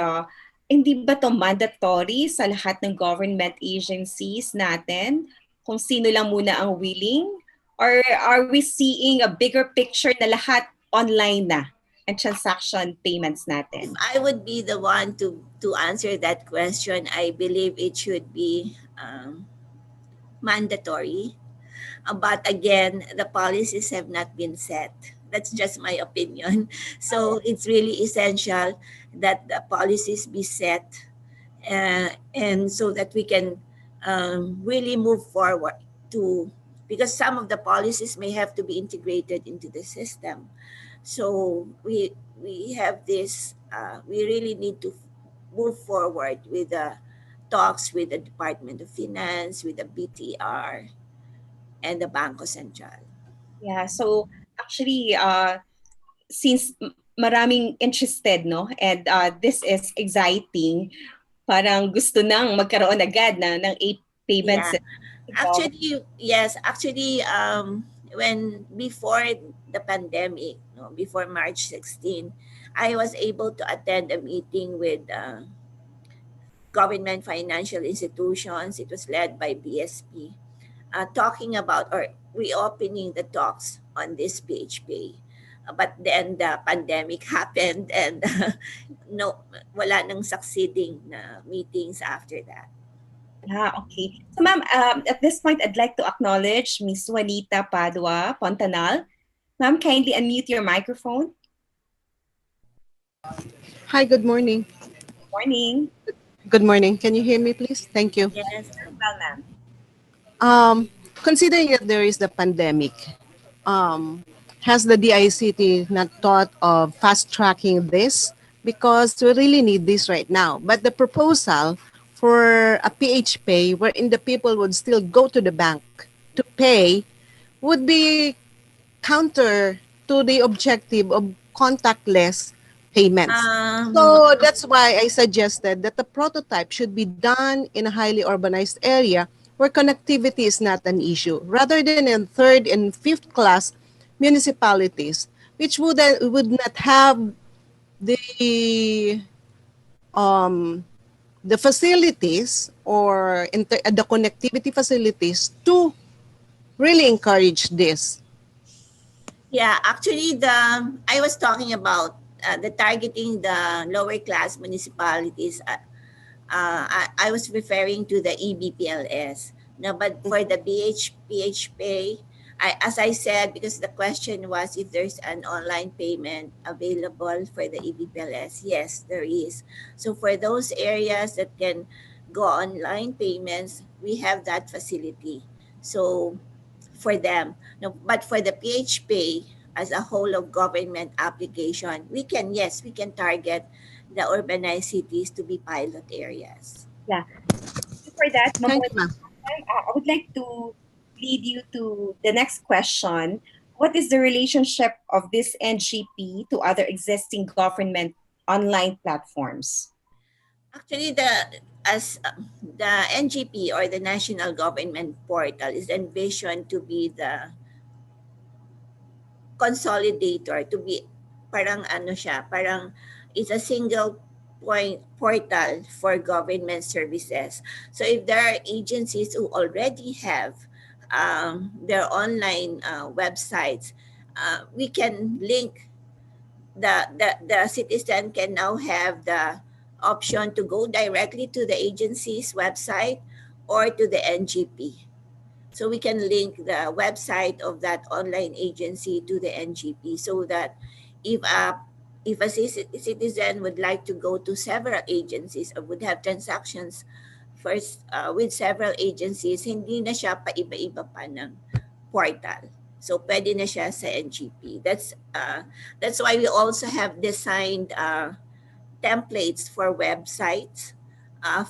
Speaker 2: hindi ba to mandatory sa lahat ng government agencies natin kung sino lang muna ang willing? Or are we seeing a bigger picture na lahat online na and transaction payments natin?
Speaker 18: If I would be the one to answer that question, I believe it should be mandatory. But again, the policies have not been set. That's just my opinion. So it's really essential that the policies be set, and so that we can really move forward to, because some of the policies may have to be integrated into the system. So we have this. We really need to move forward with the talks with the Department of Finance, with the BTR, and the Banco Central.
Speaker 2: Yeah, so actually, since maraming interested, no? And this is exciting. Parang gusto nang magkaroon agad ng payment
Speaker 18: Yeah.
Speaker 2: system.
Speaker 18: Actually, yes. Actually, when before the pandemic, no, before March 16, I was able to attend a meeting with government financial institutions. It was led by BSP, talking about or reopening the talks on this PHP. But then the pandemic happened and no, wala nang succeeding na meetings after that.
Speaker 2: Okay. So ma'am, at this point, I'd like to acknowledge Miss Juanita Padua Pontanal. Ma'am, kindly unmute your microphone.
Speaker 19: Hi, good morning.
Speaker 2: Morning.
Speaker 19: Good morning. Can you hear me, please? Thank you.
Speaker 18: Yes.
Speaker 2: Well, ma'am.
Speaker 19: Considering that there is the pandemic, has the DICT not thought of fast tracking this? Because we really need this right now. But the proposal for a PH pay wherein the people would still go to the bank to pay would be counter to the objective of contactless payments. So that's why I suggested that the prototype should be done in a highly urbanized area where connectivity is not an issue, rather than in third and fifth class municipalities, which would not have the um, the facilities or the connectivity facilities to really encourage this.
Speaker 18: Yeah, actually, I was talking about the targeting the lower class municipalities. I was referring to the EBPLS. No, but for the PHP, as I said, because the question was if there's an online payment available for the EBPLS. Yes, there is. So for those areas that can go online payments, we have that facility. So for them. No, but for the PHP as a whole of government application, we can target the urbanized cities to be pilot areas.
Speaker 2: Yeah. For that, Ma'am,
Speaker 19: Thank you, ma'am.
Speaker 2: I would like to lead you to the next question. What is the relationship of this NGP to other existing government online platforms?
Speaker 18: Actually, the NGP or the National Government Portal is envisioned to be the consolidator, to be parang ano siya, parang it's a single point portal for government services. So if there are agencies who already have their online websites, we can link the citizen can now have the option to go directly to the agency's website or to the NGP. So we can link the website of that online agency to the NGP so that if a citizen would like to go to several agencies or would have transactions first with several agencies, hindi na siya paiba-iba pa ng portal. So pwede na siya sa NGP. That's why we also have designed templates for websites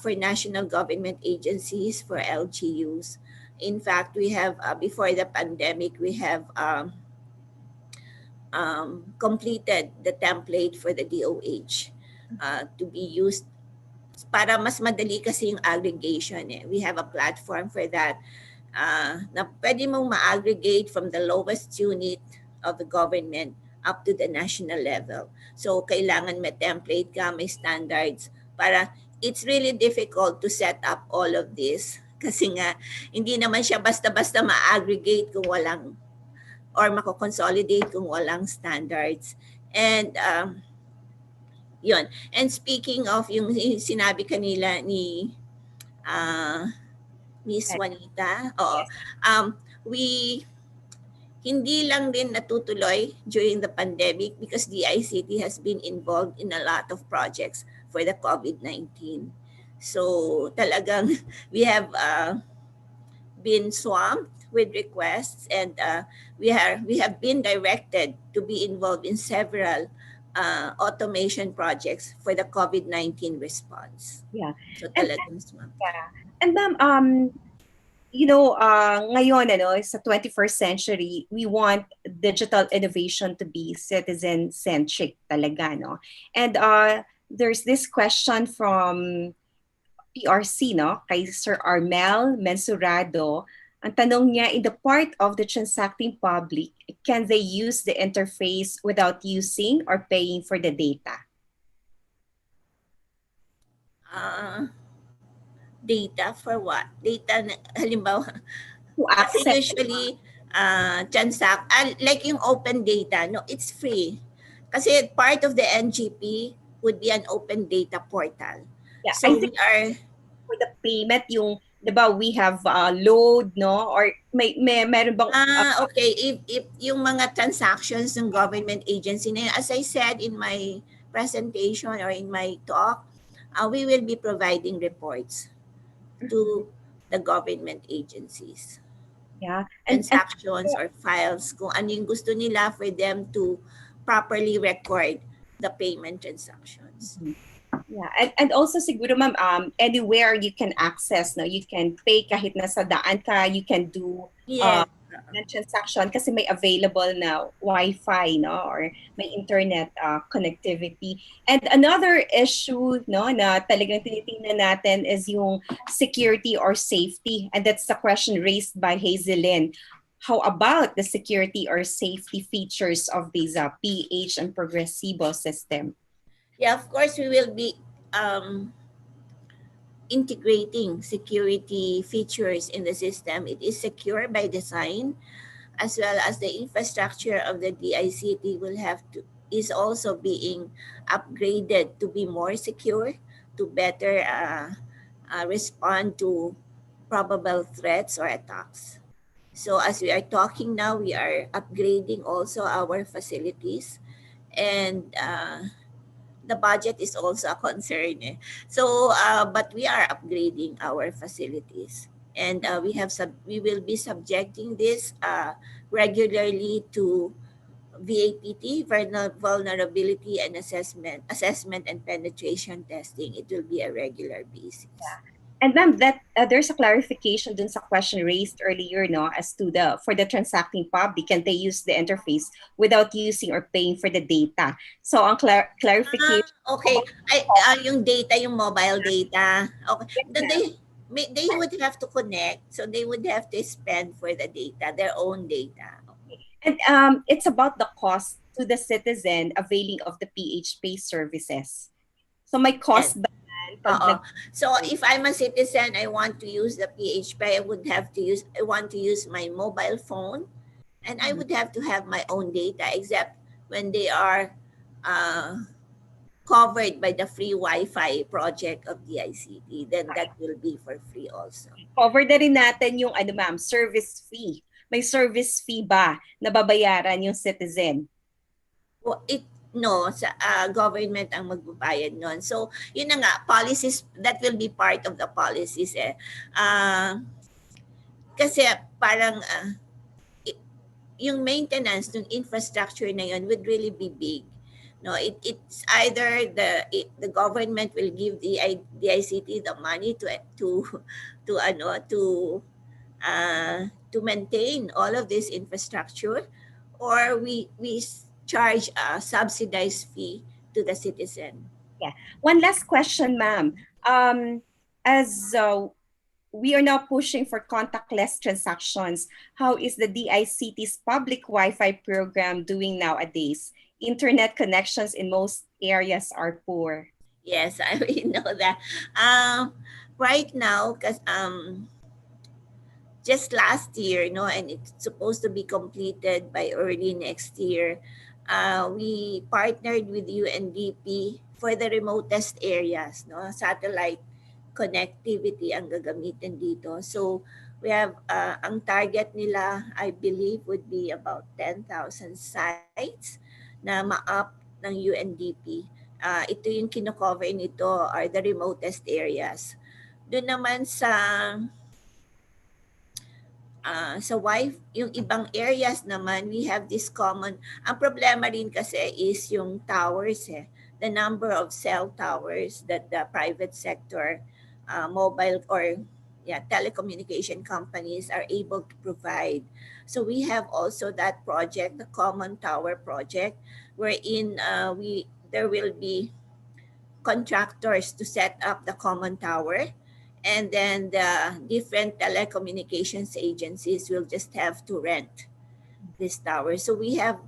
Speaker 18: for national government agencies, for LGUs. In fact, we have, before the pandemic, we have completed the template for the DOH to be used para mas madali kasi yung aggregation. We have a platform for that na pwede mong ma-aggregate from the lowest unit of the government up to the national level. So, kailangan may template ka, may standards para it's really difficult to set up all of this kasi nga hindi naman siya basta-basta ma-aggregate kung walang or mako-consolidate kung walang standards. And yun. And speaking of yung sinabi kanila ni Miss Juanita, we hindi lang din natutuloy during the pandemic because the ICT has been involved in a lot of projects for the COVID-19. So talagang we have been swamped with requests and we have been directed to be involved in several automation projects for the COVID-19 response.
Speaker 2: Yeah.
Speaker 18: So talagang swamped.
Speaker 2: Yeah. And ma'am, Ngayon, sa 21st century, we want digital innovation to be citizen-centric talaga, no? And there's this question from PRC, no? Kay Sir Armel Mensurado. Ang tanong niya, in the part of the transacting public, can they use the interface without using or paying for the data?
Speaker 18: Data for what? Data, halimbawa,
Speaker 2: To
Speaker 18: kasi
Speaker 2: access.
Speaker 18: usually, like yung open data, no, it's free. Kasi part of the NGP would be an open data portal.
Speaker 2: Yeah,
Speaker 18: So
Speaker 2: I think
Speaker 18: we are,
Speaker 2: for the payment, yung, di ba, we have load, no? Or meron bang...
Speaker 18: okay, if yung mga transactions ng government agency na yun, as I said in my presentation or in my talk, we will be providing reports to the government agencies.
Speaker 2: Yeah.
Speaker 18: Transactions or files, kung ano yung gusto nila for them to properly record the payment transactions.
Speaker 2: Yeah, and also siguro ma'am, anywhere you can access, no, you can pay kahit nasa daan ka, you can do
Speaker 18: Yes.
Speaker 2: transaction kasi may available na Wi-Fi, no, or may internet connectivity. And another issue, no, na talagang tinitingnan natin is yung security or safety, and that's the question raised by Hazelyn. How about the security or safety features of these PH and Progresivo system?
Speaker 18: Yeah, of course, we will be integrating security features in the system. It is secure by design, as well as the infrastructure of the DICT is also being upgraded to be more secure, to better respond to probable threats or attacks. So as we are talking now, we are upgrading also our facilities, and the budget is also a concern. So, but we are upgrading our facilities, and we will be subjecting this regularly to VAPT, vulnerability and assessment and penetration testing. It will be a regular basis.
Speaker 2: Yeah. And ma'am, that there's a clarification dun sa question raised earlier, no, as to for the transacting public, can they use the interface without using or paying for the data? So ang clarification.
Speaker 18: Okay, yung data, yung mobile data. Okay, they would have to connect, so they would have to spend for the data, their own data.
Speaker 2: And it's about the cost to the citizen availing of the PH Pay services. So may cost ba?
Speaker 18: So if I'm a citizen, I want to use the PH Pay, I want to use my mobile phone, and I would have to have my own data, except when they are covered by the free Wi-Fi project of the ICT, then that will be for free also.
Speaker 2: Cover na rin natin yung ma'am, service fee. May service fee ba na babayaran yung citizen?
Speaker 18: Well, sa government ang magbabayad nun. So, yun na nga, policies, that will be part of the policies kasi parang yung maintenance ng infrastructure na yun would really be big. No, it's either the government will give the ICT the money to maintain all of this infrastructure, or we charge a subsidized fee to the citizen.
Speaker 2: Yeah. One last question, ma'am. As we are now pushing for contactless transactions, how is the DICT's public Wi-Fi program doing nowadays? Internet connections in most areas are poor.
Speaker 18: Yes, we know that. Right now, because just last year, and it's supposed to be completed by early next year, we partnered with UNDP for the remotest areas, satellite connectivity ang gagamitin dito. So we have ang target nila, I believe, would be about 10,000 sites na ma-up ng UNDP. Ito yung kino-cover nito are the remotest areas. Doon naman sa yung ibang areas naman, we have this common. Ang problema rin kasi is yung towers, the number of cell towers that the private sector, mobile or telecommunication companies are able to provide. So we have also that project, the Common Tower project, wherein there will be contractors to set up the common tower, and then the different telecommunications agencies will just have to rent this tower. So we have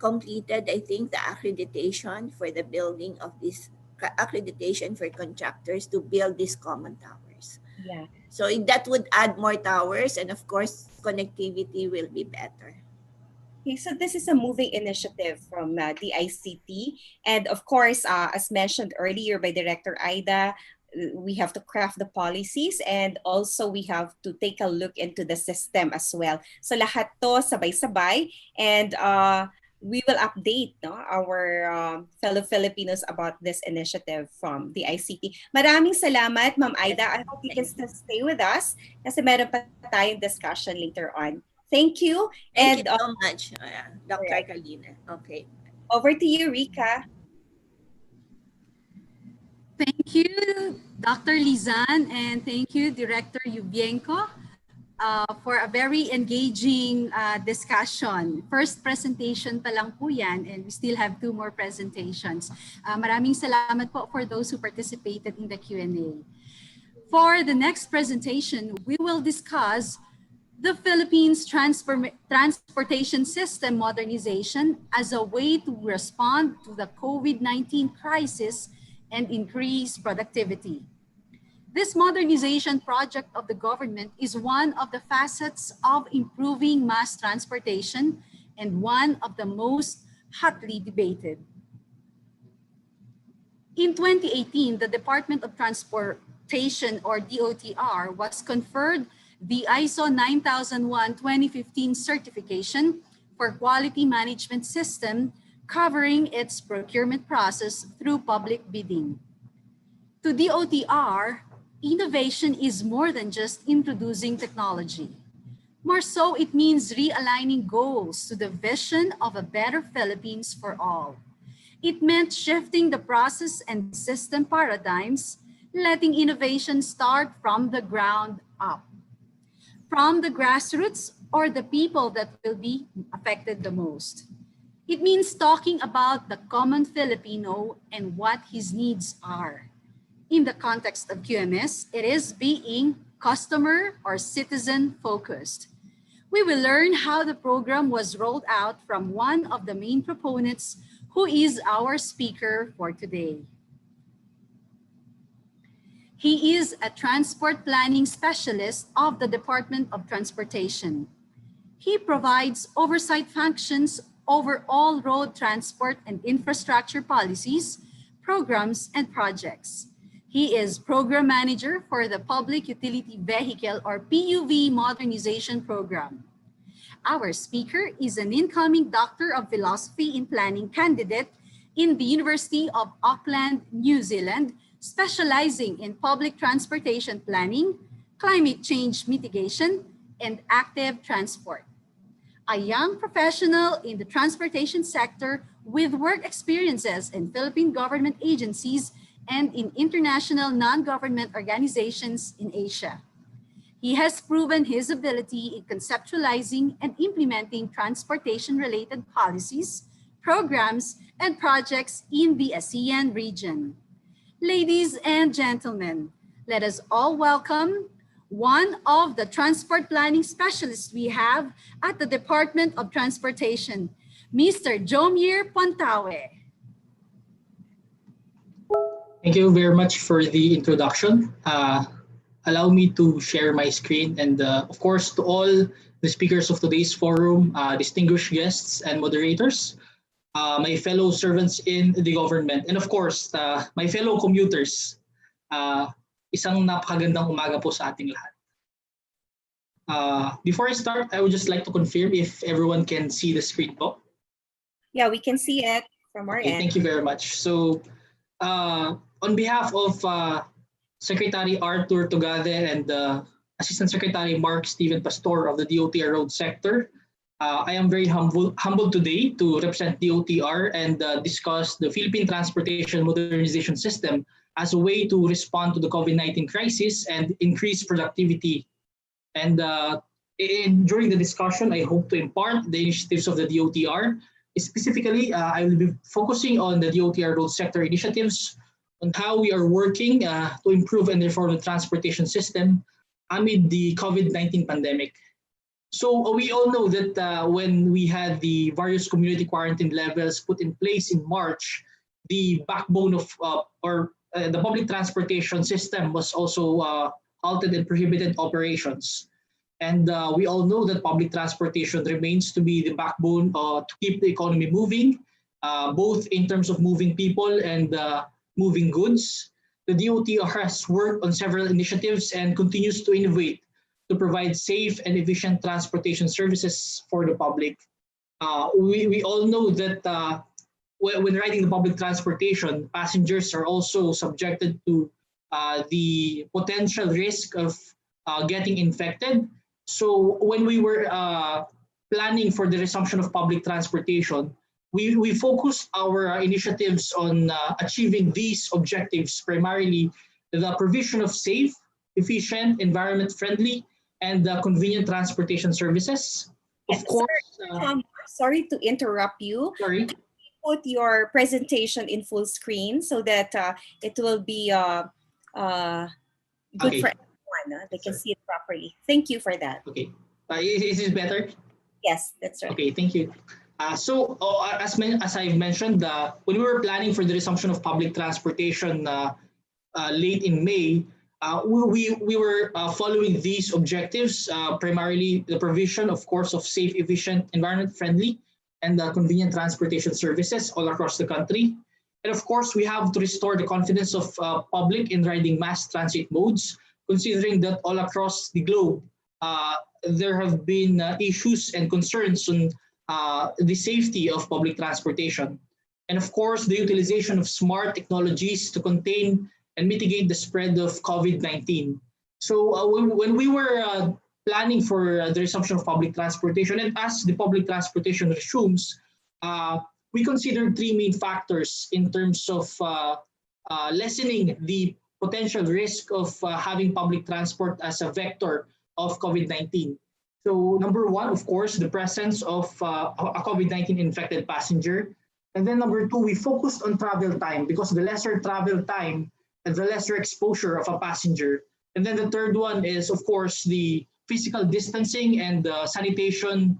Speaker 18: completed, I think, the accreditation for the building of this accreditation for contractors to build these common towers.
Speaker 2: Yeah.
Speaker 18: So that would add more towers, and of course, connectivity will be better.
Speaker 2: Okay, so this is a moving initiative from the ICT. And of course, as mentioned earlier by Director Aida, we have to craft the policies and also we have to take a look into the system as well. So lahat to sabay-sabay, and we will update our fellow Filipinos about this initiative from the ICT. Maraming salamat, Ma'am Aida. I hope you can still stay with us kasi meron pa tayong discussion later on. Thank you.
Speaker 18: Thank you so much, Dr. Kalina. Okay.
Speaker 2: Over to you, Rika.
Speaker 1: Thank you, Dr. Lizan, and thank you, Director Yubienko, for a very engaging discussion. First presentation pa lang po yan, and we still have 2 more presentations. Maraming salamat po for those who participated in the Q&A. For the next presentation, we will discuss the Philippines' transportation system modernization as a way to respond to the COVID-19 crisis and increase productivity. This modernization project of the government is one of the facets of improving mass transportation and one of the most hotly debated. In 2018, the Department of Transportation, or DOTR, was conferred the ISO 9001:2015 certification for quality management system covering its procurement process through public bidding. To DOTR, innovation is more than just introducing technology. More so, it means realigning goals to the vision of a better Philippines for all. It meant shifting the process and system paradigms, letting innovation start from the ground up, from the grassroots or the people that will be affected the most. It means talking about the common Filipino and what his needs are. In the context of QMS, it is being customer or citizen focused. We will learn how the program was rolled out from one of the main proponents, who is our speaker for today. He is a transport planning specialist of the Department of Transportation. He provides oversight functions over all road transport and infrastructure policies, programs, and projects. He is program manager for the Public Utility Vehicle, or PUV, modernization program. Our speaker is an incoming Doctor of Philosophy in Planning candidate in the University of Auckland, New Zealand, specializing in public transportation planning, climate change mitigation, and active transport. A young professional in the transportation sector with work experiences in Philippine government agencies and in international non-government organizations in Asia. He has proven his ability in conceptualizing and implementing transportation-related policies, programs, and projects in the ASEAN region. Ladies and gentlemen, let us all welcome one of the transport planning specialists we have at the Department of Transportation, Mr. Jomir Pontawe.
Speaker 20: Thank you very much for the introduction. Allow me to share my screen, and of course to all the speakers of today's forum, distinguished guests and moderators, my fellow servants in the government, and of course my fellow commuters. Isang napakagandang umaga po sa ating lahat. Before I start, I would just like to confirm if everyone can see the screen po.
Speaker 2: Yeah, we can see it from our end.
Speaker 20: Thank you very much. So on behalf of Secretary Arthur Tugade and Assistant Secretary Mark Steven Pastor of the DOTR Road Sector, I am very humbled today to represent DOTR and discuss the Philippine Transportation Modernization System as a way to respond to the COVID-19 crisis and increase productivity. And during the discussion, I hope to impart the initiatives of the DOTR. Specifically, I will be focusing on the DOTR road sector initiatives, on how we are working to improve and reform the transportation system amid the COVID-19 pandemic. So we all know that when we had the various community quarantine levels put in place in March, the backbone of the public transportation system was also halted and prohibited operations. And we all know that public transportation remains to be the backbone to keep the economy moving, both in terms of moving people and moving goods. The DOTR has worked on several initiatives and continues to innovate to provide safe and efficient transportation services for the public. We all know that when riding the public transportation, passengers are also subjected to the potential risk of getting infected. So when we were planning for the resumption of public transportation, we focused our initiatives on achieving these objectives, primarily the provision of safe, efficient, environment-friendly, and convenient transportation services. Of course,
Speaker 2: sorry to interrupt you.
Speaker 20: Sorry.
Speaker 2: Put your presentation in full screen so that it will be good
Speaker 20: Okay.
Speaker 2: for everyone. They can see it properly. Thank you for that.
Speaker 20: Okay. Is this better?
Speaker 2: Yes, that's right.
Speaker 20: Okay, thank you. As I've mentioned, when we were planning for the resumption of public transportation late in May, we were following these objectives, primarily the provision, of course, of safe, efficient, environment-friendly, and convenient transportation services all across the country. And of course, we have to restore the confidence of public in riding mass transit modes, considering that all across the globe, there have been issues and concerns on the safety of public transportation. And of course, the utilization of smart technologies to contain and mitigate the spread of COVID-19. So when we were planning for the resumption of public transportation, and as the public transportation resumes, we considered three main factors in terms of lessening the potential risk of having public transport as a vector of COVID-19. So number one, of course, the presence of a COVID-19 infected passenger. And then number two, we focused on travel time, because the lesser travel time and the lesser exposure of a passenger. And then the third one is, of course, the physical distancing and sanitation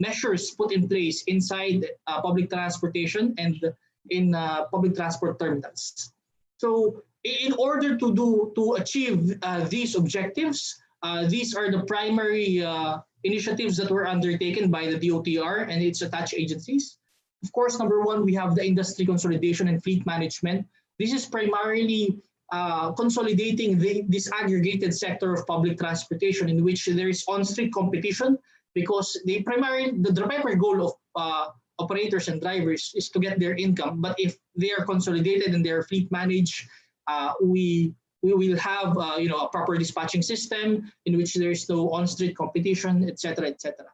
Speaker 20: measures put in place inside public transportation and in public transport terminals. So in order to achieve these objectives, these are the primary initiatives that were undertaken by the DOTR and its attached agencies. Of course, number one, we have the industry consolidation and fleet management. This is primarily consolidating this aggregated sector of public transportation in which there is on-street competition, because the primary goal of operators and drivers is to get their income. But if they are consolidated and they are fleet managed, we will have a proper dispatching system in which there is no on-street competition, etc., etc.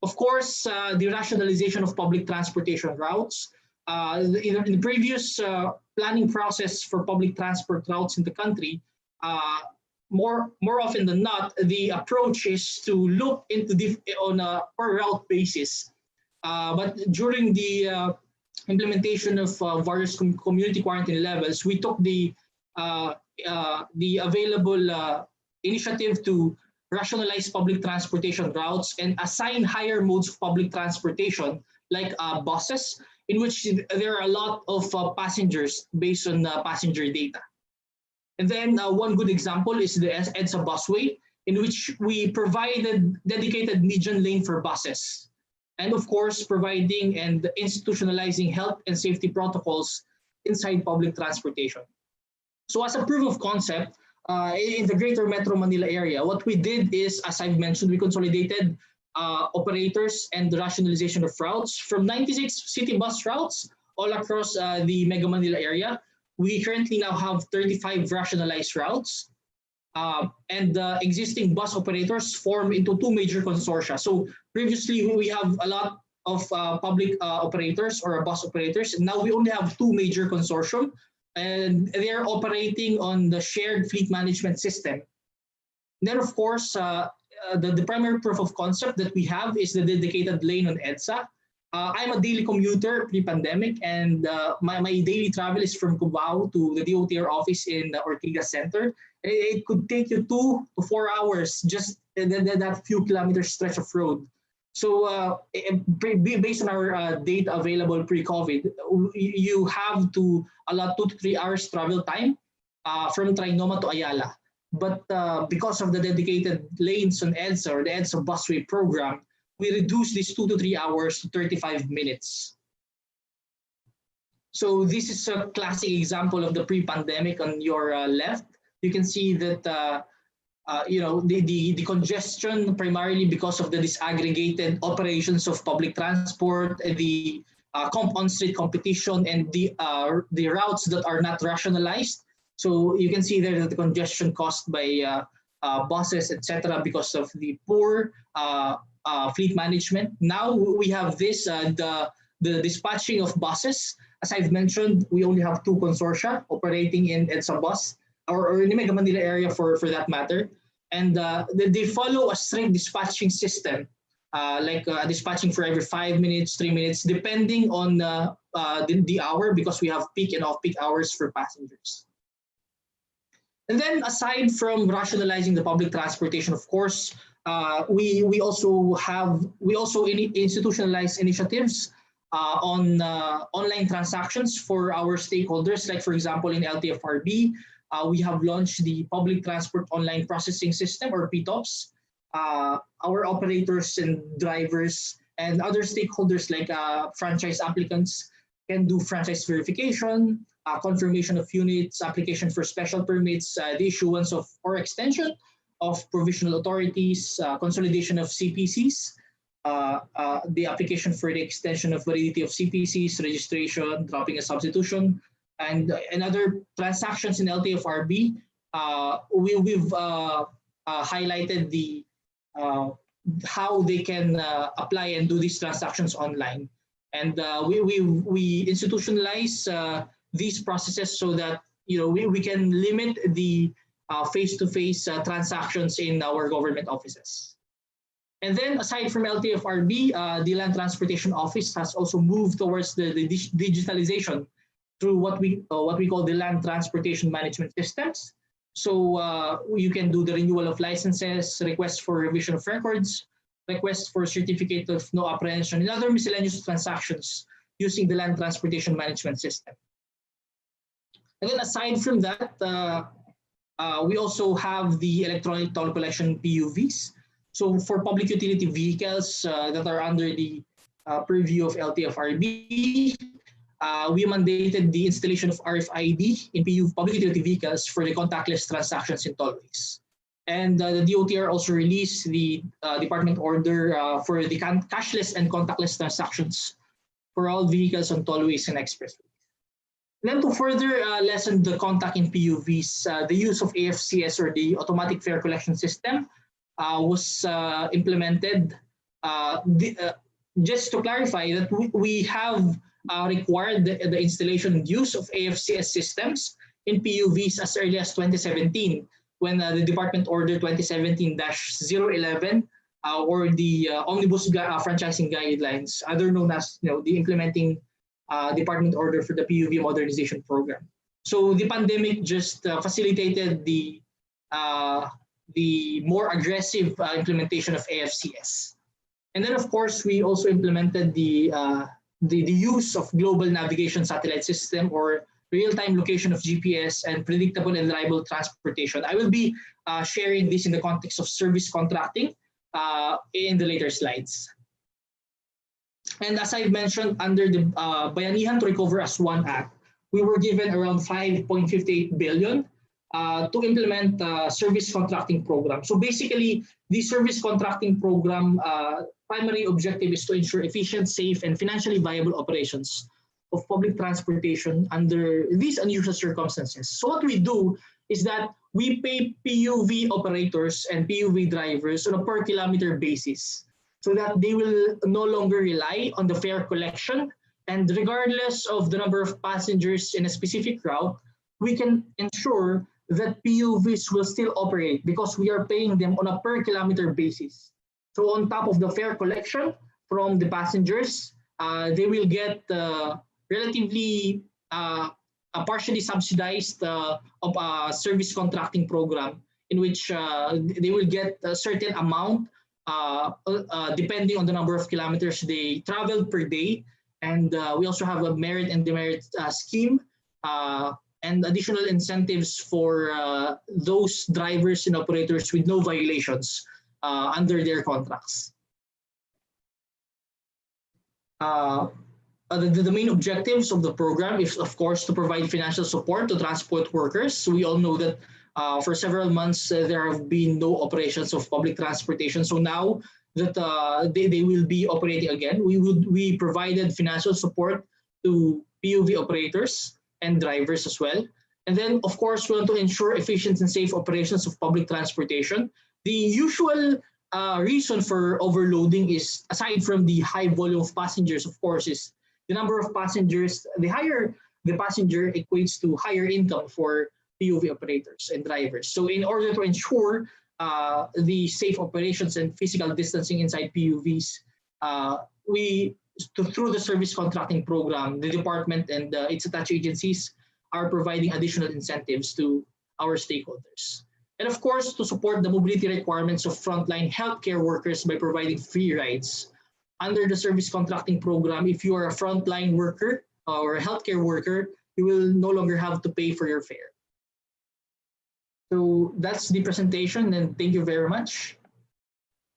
Speaker 20: Of course, the rationalization of public transportation routes. In the previous planning process for public transport routes in the country, more often than not, the approach is to look into on a per route basis. But during the implementation of various community quarantine levels, we took the available initiative to rationalize public transportation routes and assign higher modes of public transportation, like buses, in which there are a lot of passengers based on passenger data. And then one good example is the EDSA busway, in which we provided dedicated median lane for buses. And of course, providing and institutionalizing health and safety protocols inside public transportation. So as a proof of concept, in the greater Metro Manila area, what we did is, as I've mentioned, we consolidated operators and the rationalization of routes from 96 city bus routes all across the Mega Manila area. We currently now have 35 rationalized routes, and existing bus operators form into two major consortia. So previously we have a lot of public operators or bus operators, and now we only have two major consortium. and they are operating on the shared fleet management system. Then, of course, the primary proof of concept that we have is the dedicated lane on EDSA. I'm a daily commuter pre-pandemic, and my daily travel is from Cubao to the DOTR office in the Ortigas Center. It could take you 2 to 4 hours just that few kilometers stretch of road. So based on our data available pre-COVID, you have to allot 2 to 3 hours travel time from Trinoma to Ayala. But because of the dedicated lanes on EDSA or the EDSA busway program, we reduce this 2 to 3 hours to 35 minutes. So this is a classic example of the pre-pandemic on your left. You can see that the congestion primarily because of the disaggregated operations of public transport, the on-street competition, and the routes that are not rationalized. So you can see there that the congestion caused by buses, etc., because of the poor fleet management. Now we have this, the dispatching of buses. As I've mentioned, we only have 2 consortia operating in EDSA Bus, or in the Mega Manila area for that matter. And they follow a strict dispatching system, like dispatching for every 5 minutes, 3 minutes, depending on the hour, because we have peak and off-peak hours for passengers. And then aside from rationalizing the public transportation, of course, we also institutionalize initiatives on online transactions for our stakeholders. Like for example, in LTFRB, we have launched the Public Transport Online Processing System, or PTOPS. Our operators and drivers and other stakeholders like franchise applicants can do franchise verification, confirmation of units, application for special permits, the issuance of or extension of provisional authorities, consolidation of CPCs, the application for the extension of validity of CPCs, registration, dropping a substitution, and other transactions in LTFRB. We've highlighted the how they can apply and do these transactions online, and we institutionalize these processes so that we can limit the face-to-face transactions in our government offices. And then aside from LTFRB, the Land Transportation Office has also moved towards the digitalization through what we call the Land Transportation Management Systems. So you can do the renewal of licenses, requests for revision of records, requests for certificate of no apprehension, and other miscellaneous transactions using the Land Transportation Management System. And then aside from that, we also have the electronic toll collection PUVs. So for public utility vehicles that are under the purview of LTFRB, we mandated the installation of RFID in public utility vehicles for the contactless transactions in tollways. And the DOTR also released the department order for the cashless and contactless transactions for all vehicles on tollways and expressways. Then to further lessen the contact in PUVs, the use of AFCS, or the Automatic Fare Collection System, was implemented. Just to clarify that we have required the installation and use of AFCS systems in PUVs as early as 2017, when the Department Order 2017-011 or the Omnibus Franchising Guidelines, other known as the implementing Department Order for the PUV Modernization Program. So the pandemic just facilitated the more aggressive implementation of AFCS. And then, of course, we also implemented the use of global navigation satellite system, or real-time location of GPS, and predictable and reliable transportation. I will be sharing this in the context of service contracting in the later slides. And as I've mentioned, under the Bayanihan to Recover as One Act, we were given around 5.58 billion to implement service contracting program. So basically, the service contracting program primary objective is to ensure efficient, safe, and financially viable operations of public transportation under these unusual circumstances. So what we do is that we pay PUV operators and PUV drivers on a per kilometer basis, so that they will no longer rely on the fare collection And regardless of the number of passengers in a specific route, we can ensure that PUVs will still operate because we are paying them on a per kilometer basis. So on top of the fare collection from the passengers, they will get relatively a partially subsidized of a service contracting program in which they will get a certain amount depending on the number of kilometers they traveled per day. And we also have a merit and demerit scheme and additional incentives for those drivers and operators with no violations under their contracts. The main objectives of the program is, of course, to provide financial support to transport workers. So we all know that for several months there have been no operations of public transportation. So now that they will be operating again, we provided financial support to PUV operators and drivers as well. And then, of course, we want to ensure efficient and safe operations of public transportation. The usual reason for overloading is, aside from the high volume of passengers, of course, is the number of passengers. The higher the passenger equates to higher income for PUV operators and drivers. So in order to ensure the safe operations and physical distancing inside PUVs, through the service contracting program, the department and its attached agencies are providing additional incentives to our stakeholders. And of course, to support the mobility requirements of frontline healthcare workers by providing free rides. Under the service contracting program, if you are a frontline worker or a healthcare worker, you will no longer have to pay for your fare. So that's the presentation, and thank you very much.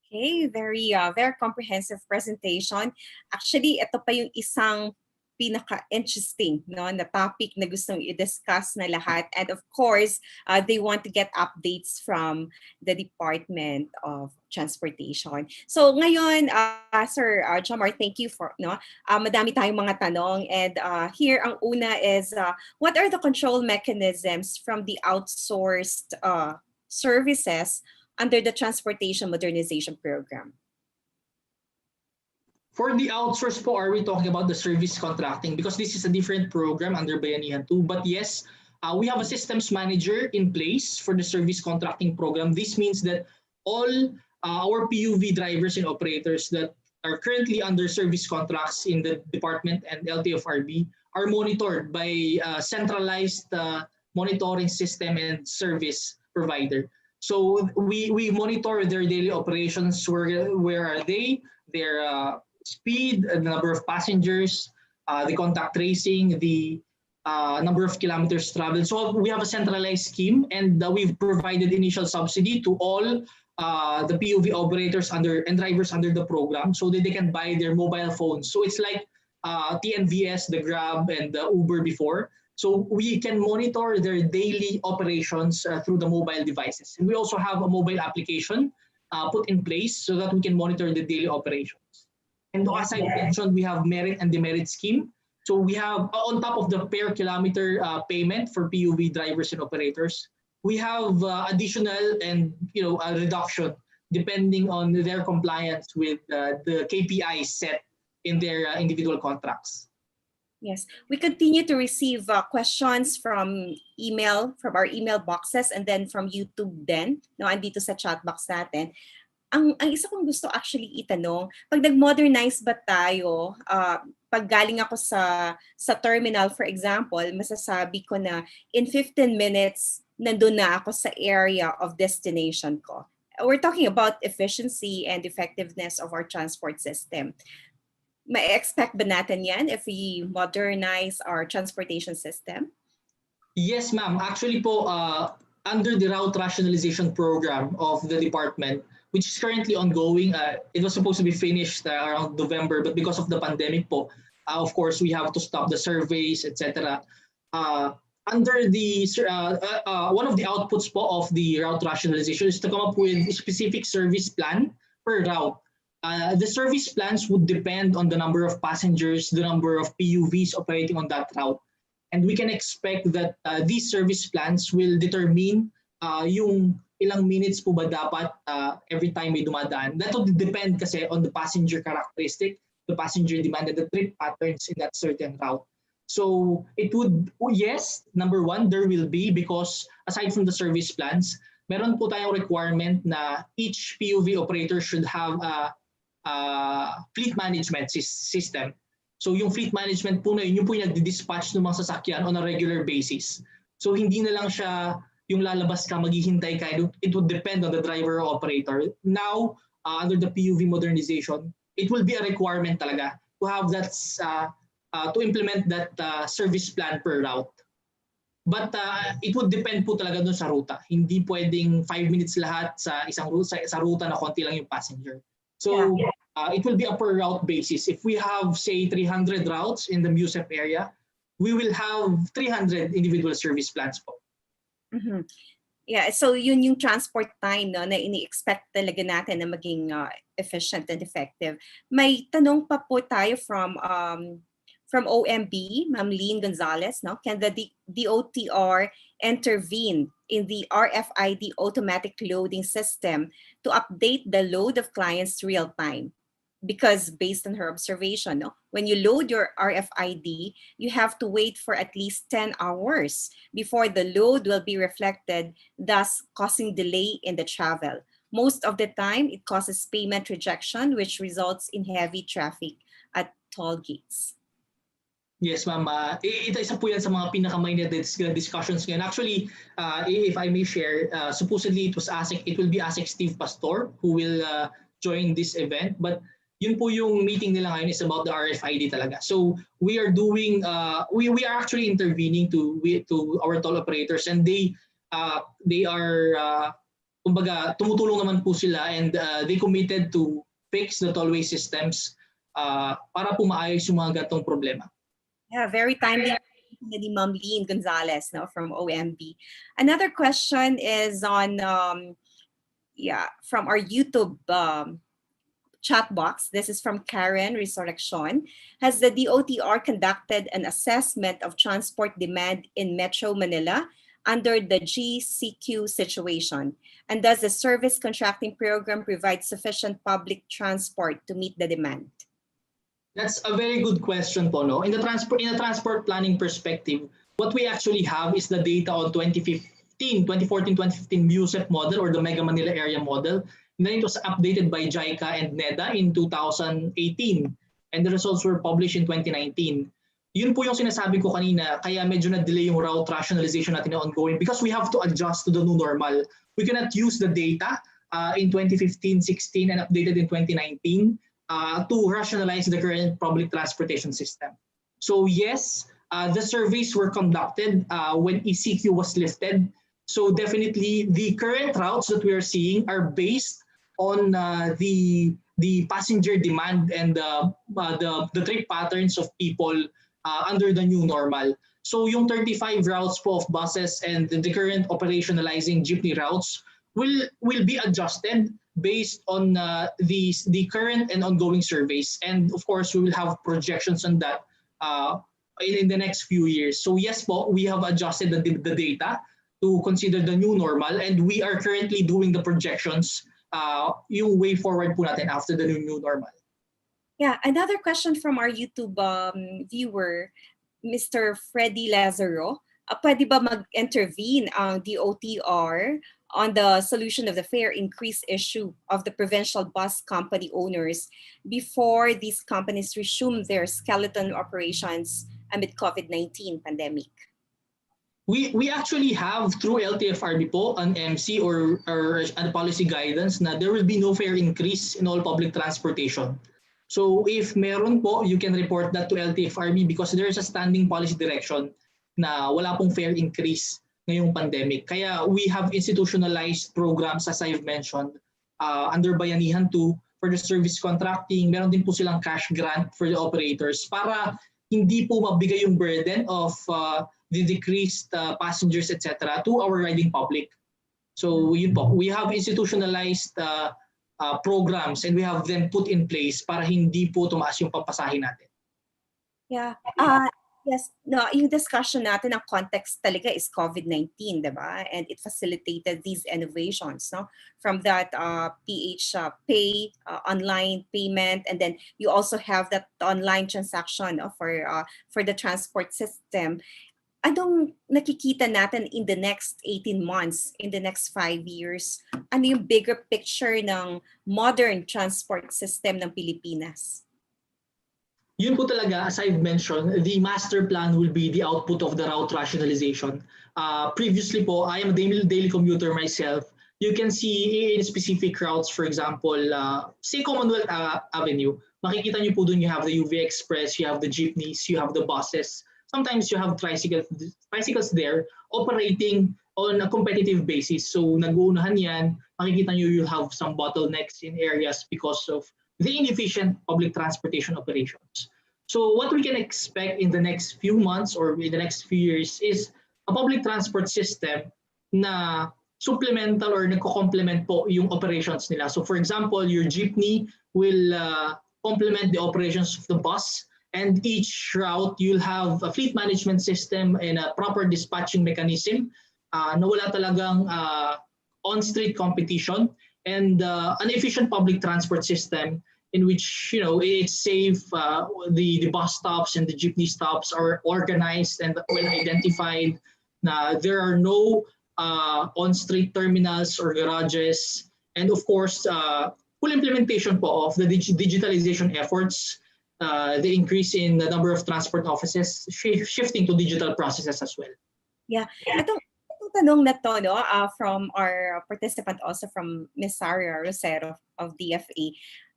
Speaker 2: Okay, very comprehensive presentation. Actually, ito pa yung isang pinaka-interesting na topic na gustong i-discuss na lahat. And of course, they want to get updates from the Department of Transportation. So ngayon, Sir Jomar, thank you for, madami tayong mga tanong. And here, ang una is, what are the control mechanisms from the outsourced services under the Transportation Modernization Program?
Speaker 20: For the outsource po, are we talking about the service contracting? Because this is a different program under Bayanihan 2. But yes, we have a systems manager in place for the service contracting program. This means that all our PUV drivers and operators that are currently under service contracts in the department and LTFRB are monitored by a centralized monitoring system and service provider. So we monitor their daily operations. Where are they? Their speed, the number of passengers, the contact tracing, the number of kilometers traveled. So we have a centralized scheme, and we've provided initial subsidy to all the PUV operators and drivers under the program so that they can buy their mobile phones. So it's like TNVS, the Grab, and the Uber before. So we can monitor their daily operations through the mobile devices. And we also have a mobile application put in place so that we can monitor the daily operations. And as I mentioned, we have merit and demerit scheme. So we have, on top of the per kilometer payment for PUV drivers and operators, we have additional and a reduction depending on their compliance with the KPIs set in their individual contracts.
Speaker 2: Yes, we continue to receive questions from our email boxes, and then from YouTube din. Andito sa chat box natin. Ang isa kong gusto actually itanong, pag nag-modernize ba tayo, pag galing ako sa terminal, for example, masasabi ko na in 15 minutes, nandun na ako sa area of destination ko. We're talking about efficiency and effectiveness of our transport system. May expect ba natin yan if we modernize our transportation system?
Speaker 20: Yes, ma'am. Actually po, under the route rationalization program of the department, which is currently ongoing. It was supposed to be finished around November, but because of the pandemic po, of course, we have to stop the surveys, etc. Under the one of the outputs po of the route rationalization is to come up with a specific service plan per route. The service plans would depend on the number of passengers, the number of PUVs operating on that route. And we can expect that these service plans will determine yung ilang minutes po ba dapat every time may dumadaan. That would depend kasi on the passenger characteristic the passenger demand and the trip patterns in that certain route. So it would, yes, number one, there will be, because aside from the service plans, meron po tayong requirement na each PUV operator should have a fleet management system. So yung fleet management po na yun, yung po yung nagdi-dispatch ng mga sasakyan on a regular basis. So hindi na lang siya yung lalabas ka, maghihintay ka. It would depend on the driver or operator. Now, under the PUV modernization, it will be a requirement talaga to have that, to implement that service plan per route. But it would depend po talaga dun sa ruta. Hindi pwedeng 5 minutes lahat sa isang ruta, sa ruta na konti lang yung passenger. So it will be a per route basis. If we have, say, 300 routes in the MUSEP area, we will have 300 individual service plans po.
Speaker 2: Mhm. Yeah, so yun yung transport time, no, na ini-expect talaga natin na maging efficient and effective. May tanong pa po tayo from OMB, Ma'am Lynn Gonzalez, no? Can the DOTR intervene in the RFID automatic loading system to update the load of clients real time? Because based on her observation, no, when you load your RFID, you have to wait for at least 10 hours before the load will be reflected, thus causing delay in the travel. Most of the time, it causes payment rejection, which results in heavy traffic at toll gates.
Speaker 20: Yes, ma'am. Isa po yan sa mga pinaka-minor discussions ngayon. Actually, if I may share, supposedly it will be ASEC Steve Pastor who will join this event. But yun po yung meeting nila ngayon is about the RFID talaga. So we are doing, we are actually intervening to our toll operators, and they are, kumbaga, tumutulong naman po sila, and they committed to fix the tollway systems para po maayos yung mga gatong problema.
Speaker 2: Yeah, very timely. Ma'am Lynn Gonzalez, no, from OMB. Another question is on, from our YouTube chat box. This is from Karen Resurrection. Has the DOTR conducted an assessment of transport demand in Metro Manila under the GCQ situation? And does the service contracting program provide sufficient public transport to meet the demand?
Speaker 20: That's a very good question po, no? In a transport planning perspective, what we actually have is the data on 2014-2015 MUSEP model, or the Mega Manila Area Model. And then it was updated by JICA and NEDA in 2018. And the results were published in 2019. Yun po yung sinasabi ko kanina, kaya medyo na-delay yung route rationalization natin na ongoing, because we have to adjust to the new normal. We cannot use the data in 2015-16 and updated in 2019 to rationalize the current public transportation system. So yes, the surveys were conducted when ECQ was lifted. So definitely the current routes that we are seeing are based on the passenger demand and the trip patterns of people under the new normal. So yung 35 routes po of buses and the current operationalizing jeepney routes will be adjusted based on the current and ongoing surveys. And of course, we will have projections on that in the next few years. So yes po, we have adjusted the data to consider the new normal, and we are currently doing the projections yung way forward po natin after the new normal.
Speaker 2: Yeah, another question from our YouTube viewer, Mr. Freddy Lazaro. Pwede ba mag-intervene ang DOTR on the solution of the fare increase issue of the provincial bus company owners before these companies resume their skeleton operations amid COVID-19 pandemic?
Speaker 20: We actually have, through LTFRB po, an MC or a policy guidance na there will be no fare increase in all public transportation. So if meron po, you can report that to LTFRB, because there is a standing policy direction na wala pong fare increase ngayong pandemic. Kaya we have institutionalized programs, as I've mentioned, under Bayanihan 2 for the service contracting. Meron din po silang cash grant for the operators para hindi po mabigay yung burden of the decreased passengers, etc. to our riding public. So yun po, we have institutionalized programs, and we have them put in place para hindi po tumaas yung papasahin natin.
Speaker 2: Yeah. Yes, no, yung discussion natin, ang context talaga is COVID-19, di ba? And it facilitated these innovations, no? From that PH pay, online payment, and then you also have that online transaction, no, for the transport system. Anong nakikita natin in the next 18 months, in the next 5 years? Ano yung bigger picture ng modern transport system ng Pilipinas?
Speaker 20: Yun po talaga, as I've mentioned, the master plan will be the output of the route rationalization. Previously po, I am a daily commuter myself. You can see in specific routes, for example, say Commonwealth Avenue, makikita niyo po dun you have the UV Express, you have the jeepneys, you have the buses. Sometimes you have tricycles there operating on a competitive basis. So nag-uunahan yan, makikita niyo you'll have some bottlenecks in areas because of the inefficient public transportation operations. So what we can expect in the next few months or in the next few years is a public transport system na supplemental or nagko-complement po yung operations nila. So for example, your jeepney will complement the operations of the bus, and each route you'll have a fleet management system and a proper dispatching mechanism na wala talagang on-street competition, and an efficient public transport system in which it's safe. The bus stops and the jeepney stops are organized and well identified. There are no on-street terminals or garages, and of course, full implementation po of the digitalization efforts. The increase in the number of transport offices shifting to digital processes as well.
Speaker 2: Yeah. Itong tanong na to, no, from our participant, also from Ms. Sarah Rosero of DFA,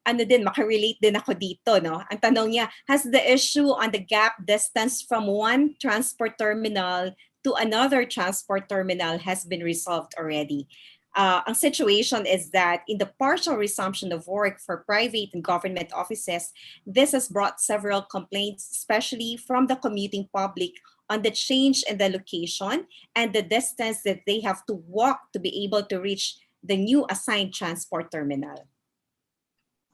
Speaker 2: ano din, makarelate din ako dito, no? Ang tanong niya, has the issue on the gap distance from one transport terminal to another transport terminal has been resolved already? Ang situation is that in the partial resumption of work for private and government offices, this has brought several complaints, especially from the commuting public, on the change in the location and the distance that they have to walk to be able to reach the new assigned transport terminal.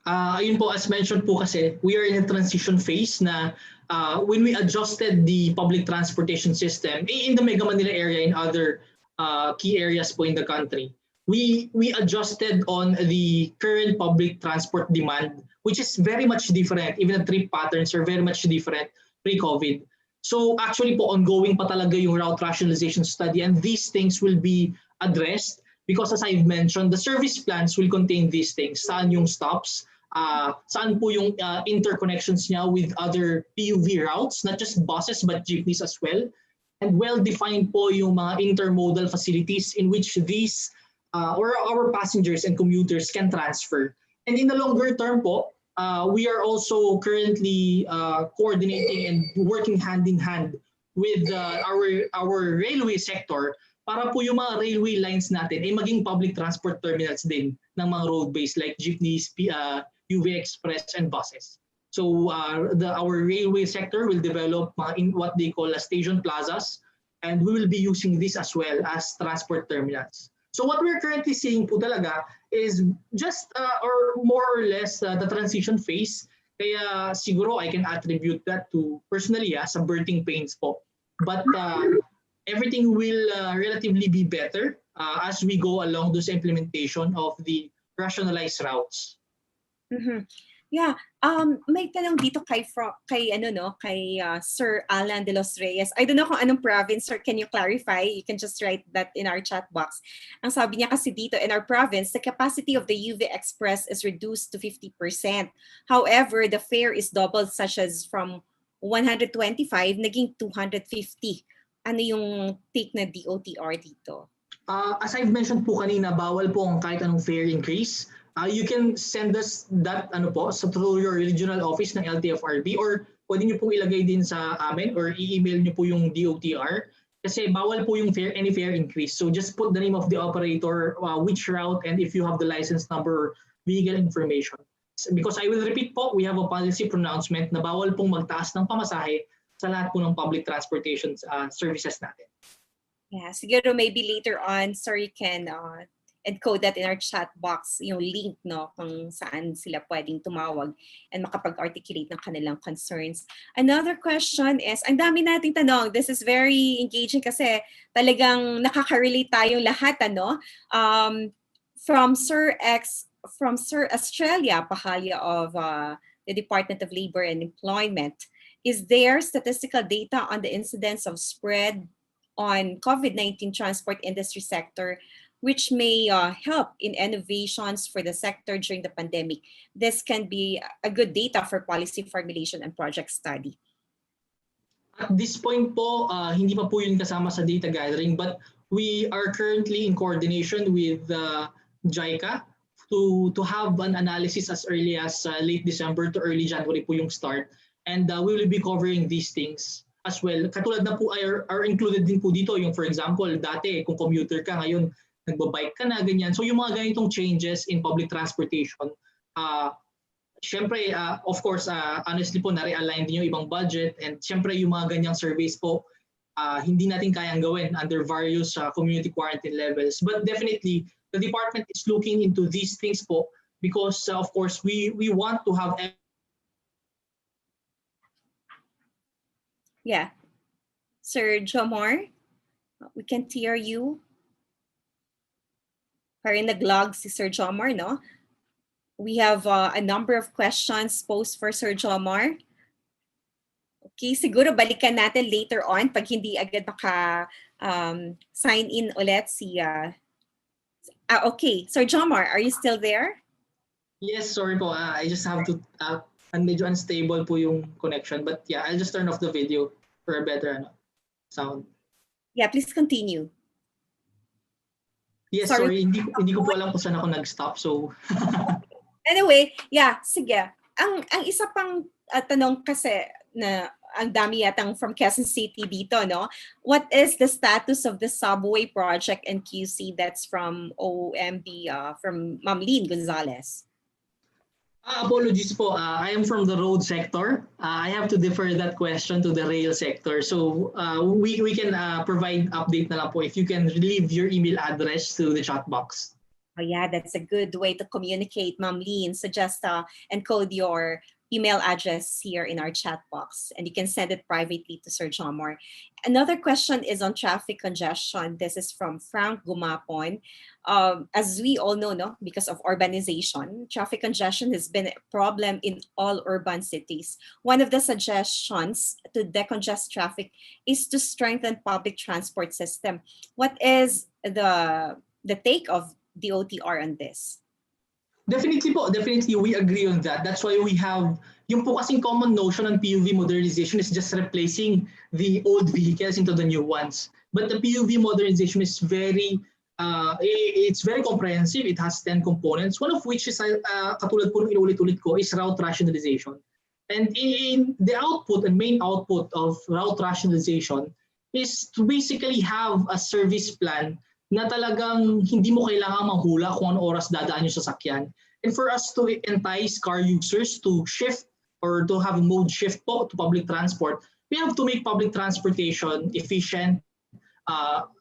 Speaker 20: Ayun po, as mentioned po kasi, we are in a transition phase na when we adjusted the public transportation system in the Mega Manila area and other key areas po in the country, we adjusted on the current public transport demand, which is very much different. Even the trip patterns are very much different pre-COVID. So actually po, ongoing pa talaga yung route rationalization study, and these things will be addressed because, as I've mentioned, the service plans will contain these things. Saan yung stops, saan po yung interconnections niya with other PUV routes, not just buses but jeepneys as well. And well-defined po yung mga intermodal facilities in which these or our passengers and commuters can transfer. And in the longer term po, we are also currently coordinating and working hand in hand with our railway sector para po yung mga railway lines natin ay maging public transport terminals din ng mga road-based like jeepneys, UV Express, and buses. So our railway sector will develop what they call station plazas, and we will be using this as well as transport terminals. So what we're currently seeing po talaga is just or more or less the transition phase. Kaya siguro I can attribute that to personally some birthing pains po. But everything will relatively be better as we go along this implementation of the rationalized routes.
Speaker 2: Mm-hmm. Yeah, may tanong dito kay Sir Alan de los Reyes. I don't know kung anong province, sir. Can you clarify? You can just write that in our chat box. Ang sabi niya kasi dito, in our province, the capacity of the UV Express is reduced to 50%. However, the fare is doubled, such as from 125 naging 250. Ano yung take na DOTR dito?
Speaker 20: As I've mentioned po kanina, bawal po ang kahit anong fare increase. You can send us that through your regional office ng LTFRB, or pwede nyo pong ilagay din sa amin or i-email nyo po yung DOTR kasi bawal po yung any fare increase. So just put the name of the operator, which route, and if you have the license number or vehicle information. Because I will repeat po, we have a policy pronouncement na bawal pong magtaas ng pamasahe sa lahat po ng public transportation services natin.
Speaker 2: Yeah, siguro maybe later on, sir, you can encode that in our chat box, yung link, no, kung saan sila pwedeng tumawag and makapag-articulate ng kanilang concerns. Another question is, ang dami nating tanong. This is very engaging kasi talagang nakaka-relate tayong lahat, ano? From Sir Australia Pahalia of the Department of Labor and Employment, is there statistical data on the incidence of spread on COVID-19 transport industry sector, which may help in innovations for the sector during the pandemic? This can be a good data for policy formulation and project study.
Speaker 20: At this point po, hindi pa po yun kasama sa data gathering, but we are currently in coordination with JICA to have an analysis as early as late December to early January po yung start. And we will be covering these things as well. Katulad na po are included din po dito yung, for example, dati kung commuter ka, ngayon nagbabike ka na, ganyan. So yung mga ganitong changes in public transportation, syempre, of course, honestly po, na-realign din yung ibang budget, and syempre yung mga ganyang surveys po, hindi natin kayang gawin under various community quarantine levels. But definitely, the department is looking into these things po because, of course, we want to have...
Speaker 2: Yeah. Sir Jomar, we can't hear you. Parang nag-log si Sir Jomar, no? We have a number of questions posed for Sir Jomar. Okay, siguro balikan natin later on pag hindi agad sign in ulit si... okay, Sir Jomar, are you still there?
Speaker 20: Yes, sorry po. I just have to... medyo unstable po yung connection. But yeah, I'll just turn off the video for a better sound.
Speaker 2: Yeah, please continue.
Speaker 20: Yes, sorry. Hindi ko po alam kung saan ako nag-stop. So...
Speaker 2: Anyway, yeah, sige. Ang isa pang tanong kasi na ang dami yatang from Quezon City dito, no? What is the status of the subway project and QC? That's from OMB, from Ma'am Lynn Gonzalez.
Speaker 20: Apologies po. I am from the road sector. I have to defer that question to the rail sector. So we can provide update na lang po if you can leave your email address to the chat box.
Speaker 2: Oh yeah, that's a good way to communicate, Ma'am Lynn. So just encode your email address here in our chat box, and you can send it privately to Sir Jomar. Another question is on traffic congestion. This is from Frank Gumapon. As we all know, no, because of urbanization, traffic congestion has been a problem in all urban cities. One of the suggestions to decongest traffic is to strengthen public transport system. What is the take of the OTR on this?
Speaker 20: Definitely po, definitely we agree on that. That's why we have, yung po kasing common notion on PUV modernization is just replacing the old vehicles into the new ones. But the PUV modernization is it's very comprehensive. It has 10 components, one of which is, katulad po ng inulit-ulit ko, is route rationalization. And in the output and main output of route rationalization is to basically have a service plan na talagang hindi mo kailangan manghula kung anong oras dadaan yung sasakyan. And for us to entice car users to shift or to have mode shift po to public transport, we have to make public transportation efficient,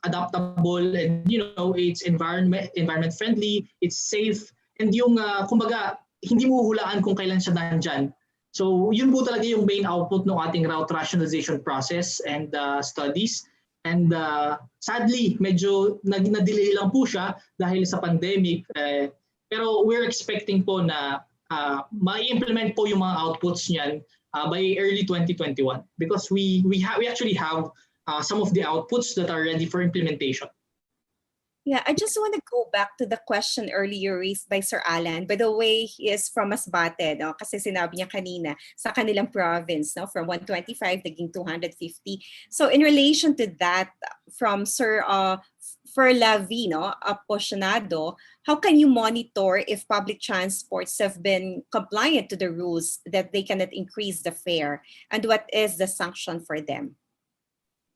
Speaker 20: adaptable, and it's environment friendly, it's safe, and yung kumbaga hindi mo hulaan kung kailan siya nandyan. So yun po talaga yung main output ng ating route rationalization process and studies. And sadly, medyo na-delay lang po siya dahil sa pandemic. Pero we're expecting po na ma-implement po yung mga outputs niyan by early 2021 because we actually have some of the outputs that are ready for implementation.
Speaker 2: Yeah, I just want to go back to the question earlier raised by Sir Alan. By the way, he is from Masbate, no? Kasi sinabi niya kanina, sa kanilang province, no? From 125, naging 250. So in relation to that, from Sir Ferlavi, no? Aposionado, how can you monitor if public transports have been compliant to the rules that they cannot increase the fare? And what is the sanction for them?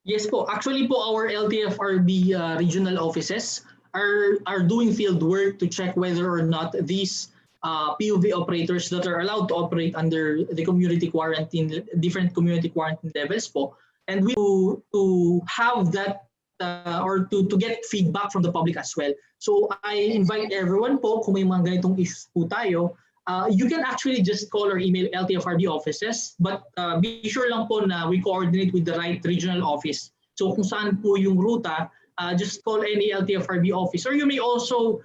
Speaker 20: Yes po. Actually po, our LTFRB regional offices are doing field work to check whether or not these PUV operators that are allowed to operate under the community quarantine, different community quarantine levels po, and we to have that or to get feedback from the public as well. So I invite everyone po, kung may mga ganitong issues po tayo, you can actually just call or email LTFRB offices, but be sure lang po na we coordinate with the right regional office. So kung saan po yung ruta, just call any LTFRB office, or you may also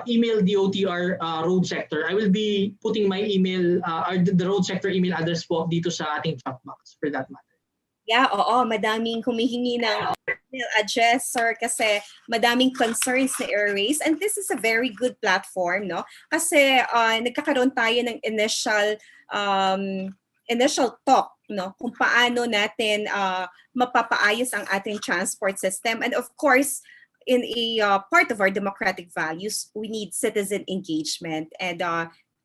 Speaker 20: email DOTR road sector. I will be putting my email, or the road sector email address po dito sa ating chat box for that matter.
Speaker 2: Yeah, oo, madaming humihingi ng email address, sir, kasi madaming concerns na i-raise. And this is a very good platform, no? Kasi nagkakaroon tayo ng initial talk, no? Kung paano natin mapapaayos ang ating transport system. And of course, in a part of our democratic values, we need citizen engagement. And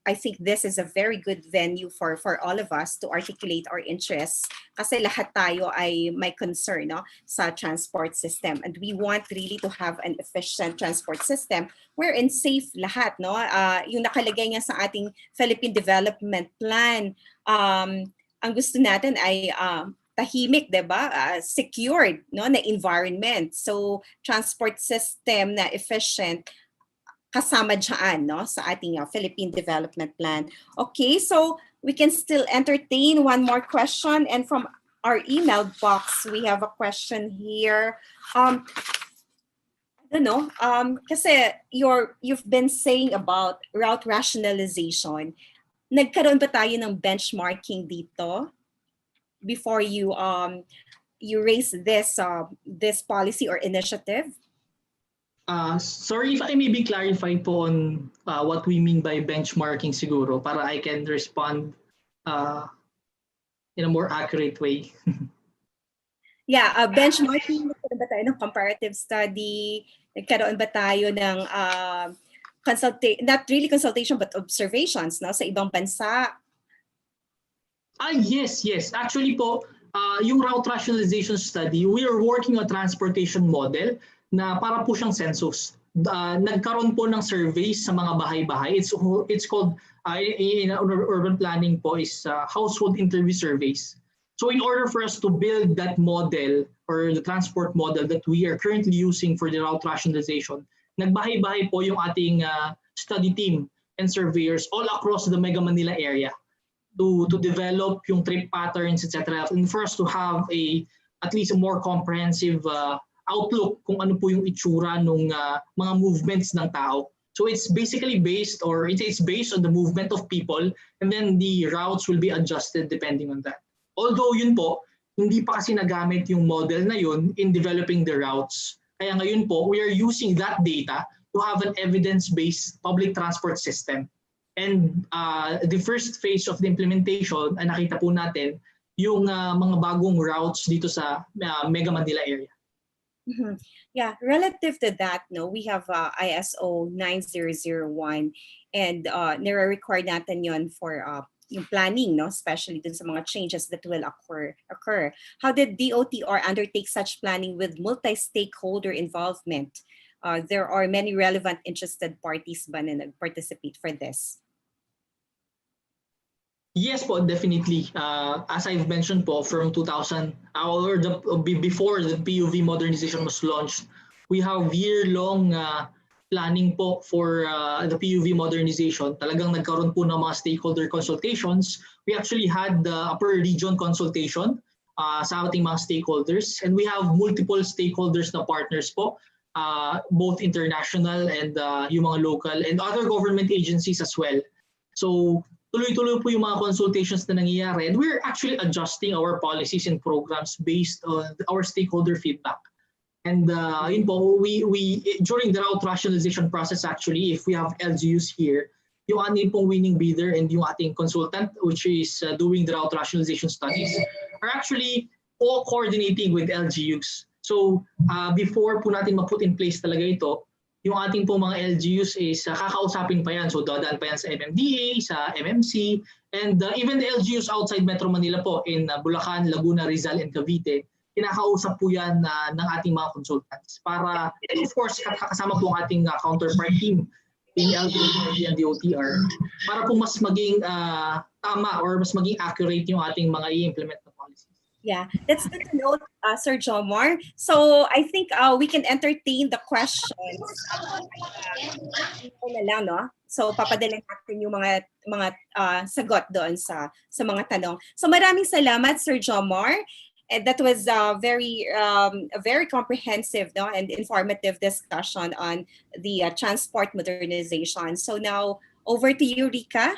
Speaker 2: I think this is a very good venue for all of us to articulate our interests, kasi lahat tayo ay may concern, no, sa transport system, and we want really to have an efficient transport system wherein safe lahat, no. Yung nakalagay nga sa ating Philippine Development Plan, ang gusto natin ay tahimik, 'di ba? Secured, no, na environment. So transport system na efficient kasama dyan, no, sa ating Philippine Development Plan. Okay, so we can still entertain one more question, and from our email box, we have a question here. I don't know, kasi you've been saying about route rationalization. Nagkaroon ba tayo ng benchmarking dito before you raise this policy or initiative?
Speaker 20: Sorry if I maybe clarify po on what we mean by benchmarking siguro, para I can respond in a more accurate way.
Speaker 2: Yeah, benchmarking, nagkaroon ba tayo ng comparative study? Nagkaroon ba tayo ng not really consultation but observations, no, sa ibang bansa?
Speaker 20: Yes. Actually po, yung route rationalization study, we are working on transportation model na para po siyang census. Nagkaroon po ng surveys sa mga bahay-bahay. It's called, in urban planning po, is household interview surveys. So in order for us to build that model or the transport model that we are currently using for the route rationalization, nagbahay-bahay po yung ating study team and surveyors all across the Mega Manila area to develop yung trip patterns, etc. And for us to have at least a more comprehensive outlook kung ano po yung itsura ng mga movements ng tao. So it's basically based on the movement of people, and then the routes will be adjusted depending on that. Although yun po, hindi pa kasi nagamit yung model na yun in developing the routes. Kaya ngayon po, we are using that data to have an evidence-based public transport system. And the first phase of the implementation, nakita po natin yung mga bagong routes dito sa Mega Manila area.
Speaker 2: Mm-hmm. Yeah, relative to that, no, we have ISO 9001, and nire-require natin yon for yung planning, no, especially dun sa mga changes that will occur. How did DOTR undertake such planning with multi-stakeholder involvement? There are many relevant interested parties ba na nag-participate for this?
Speaker 20: Yes po, definitely. As I've mentioned po, from 2000 or before the PUV modernization was launched, we have year-long planning po for the PUV modernization. Talagang nagkaroon po ng mga stakeholder consultations. We actually had the upper region consultation sa ating mga stakeholders, and we have multiple stakeholders na partners po, both international and yung mga local and other government agencies as well. So tuloy-tuloy po yung mga consultations na nangyayari, and we're actually adjusting our policies and programs based on our stakeholder feedback. And yun po, we during the route rationalization process, actually, if we have LGUs here, yung ating pong winning bidder and yung ating consultant, which is doing the route rationalization studies, are actually all coordinating with LGUs. So before po natin ma-put in place talaga ito, yung ating po mga LGUs is kakausapin pa yan. So dadaan pa yan sa MMDA, sa MMC, and even the LGUs outside Metro Manila po in Bulacan, Laguna, Rizal, and Cavite, kinakausap po yan ng ating mga consultants. Para, of course, kasama po ang ating counterpart team in LGU and DOTR para po mas maging tama or mas maging accurate yung ating mga i-implement na policies.
Speaker 2: Yeah, that's good to know, Sir Jomar. So I think we can entertain the questions. Ito na lang, no? So papadala natin yung mga sagot doon sa mga tanong. So maraming salamat, Sir Jomar. And that was a very comprehensive, no, and informative discussion on the transport modernization. So now over to you, Rika.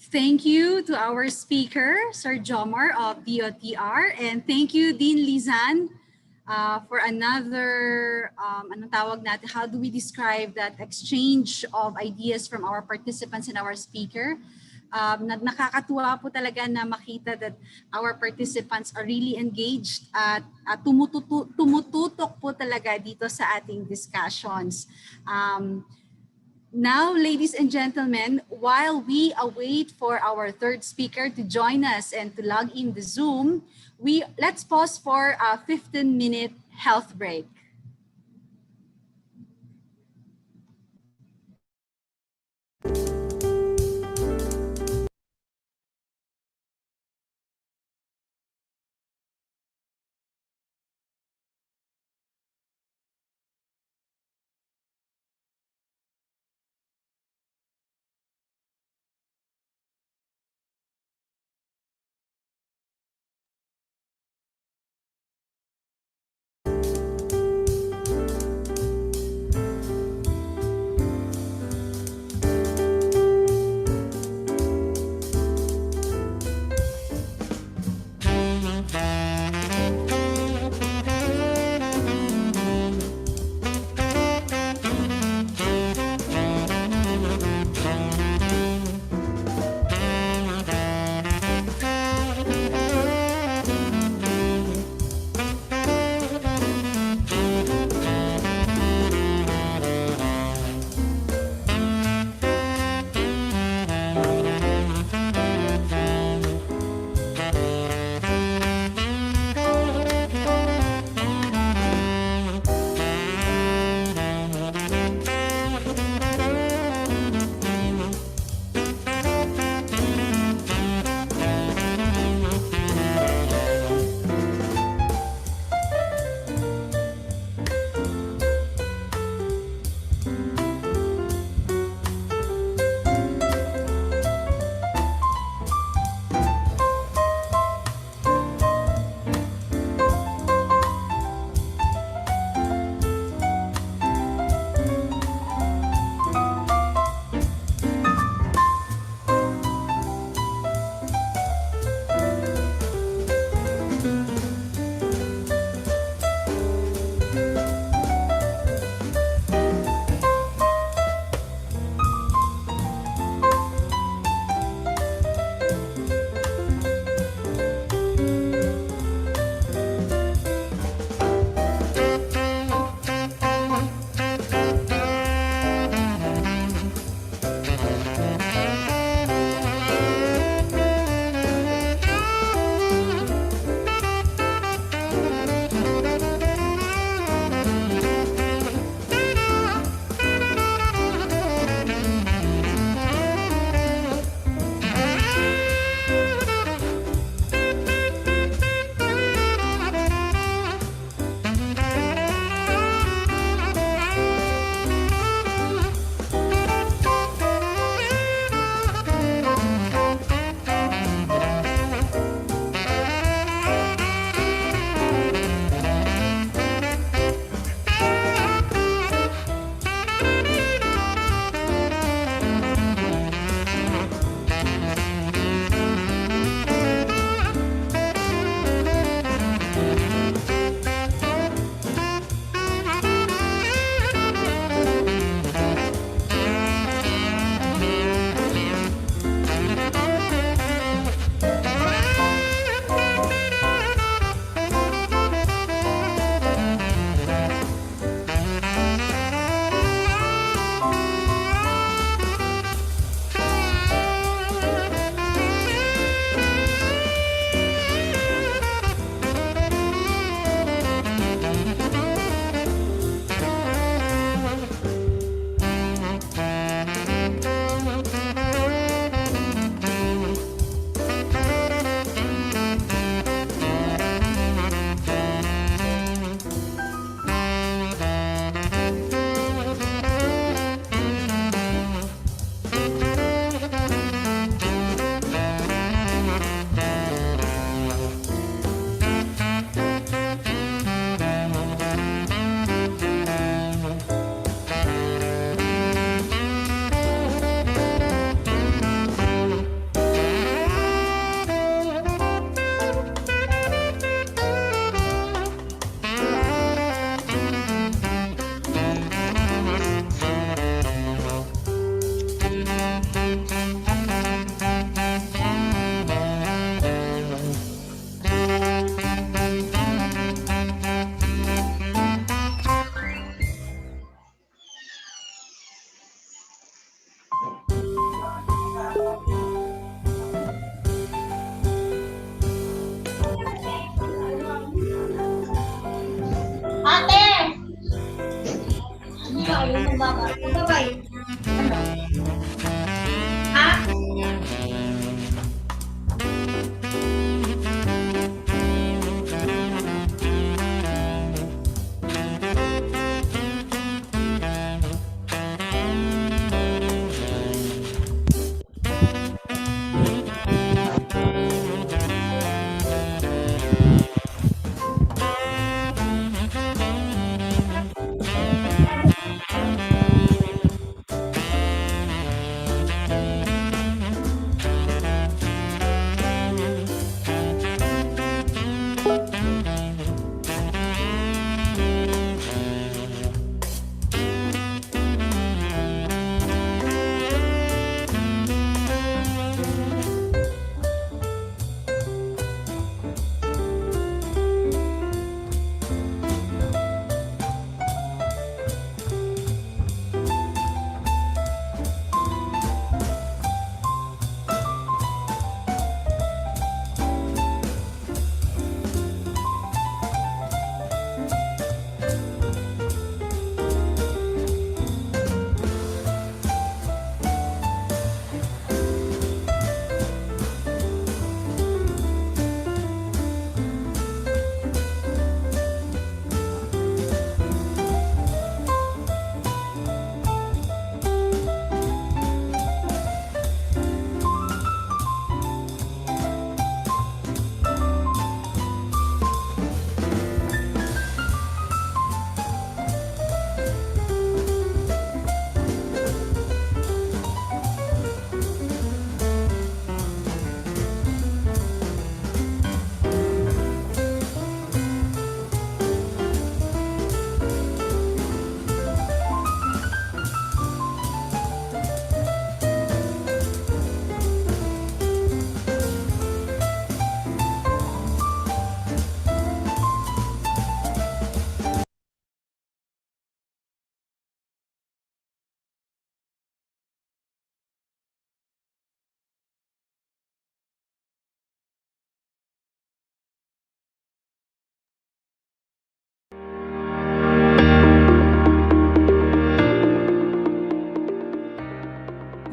Speaker 1: Thank you to our speaker, Sir Jomar of DOTR, and thank you, Dean Lizan, for another, anong tawag natin, how do we describe that exchange of ideas from our participants and our speaker? Nakakatuwa po talaga na makita that our participants are really engaged at tumututok po talaga dito sa ating discussions. Now, ladies and gentlemen, while we await for our third speaker to join us and to log in the Zoom, let's pause for a 15-minute health break.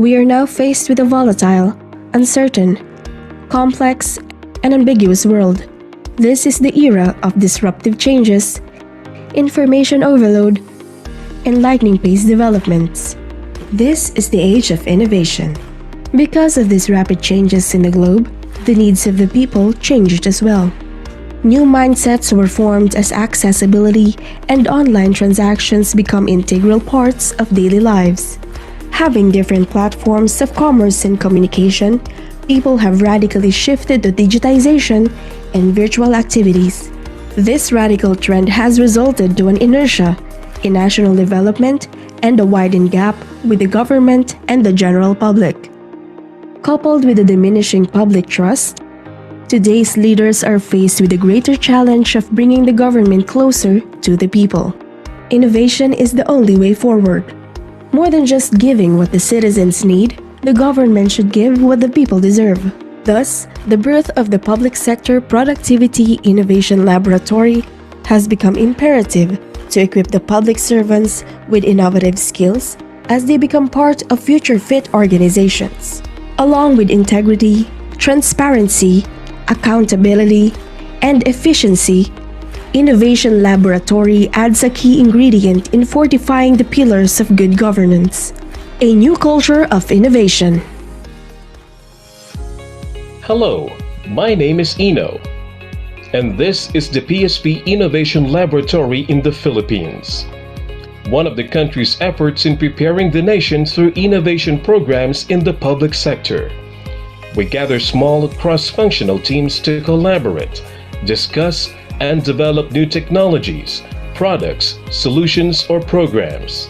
Speaker 21: We are now faced with a volatile, uncertain, complex, and ambiguous world. This is the era of disruptive changes, information overload, and lightning-paced developments. This is the age of innovation. Because of these rapid changes in the globe, the needs of the people changed as well. New mindsets were formed as accessibility and online transactions become integral parts of daily lives. Having different platforms of commerce and communication, people have radically shifted to digitization and virtual activities. This radical trend has resulted to an inertia in national development and a widened gap with the government and the general public. Coupled with the diminishing public trust, today's leaders are faced with the greater challenge of bringing the government closer to the people. Innovation is the only way forward. More than just giving what the citizens need, the government should give what the people deserve. Thus, the birth of the Public Sector Productivity Innovation Laboratory has become imperative to equip the public servants with innovative skills as they become part of future-fit organizations. Along with integrity, transparency, accountability, and efficiency, Innovation Laboratory adds a key ingredient in fortifying the pillars of good governance, a new culture of innovation.
Speaker 22: Hello, my name is Ino, and this is the PSP Innovation Laboratory in the Philippines, one of the country's efforts in preparing the nation through innovation programs in the public sector. We gather small cross-functional teams to collaborate, discuss, and develop new technologies, products, solutions, or programs.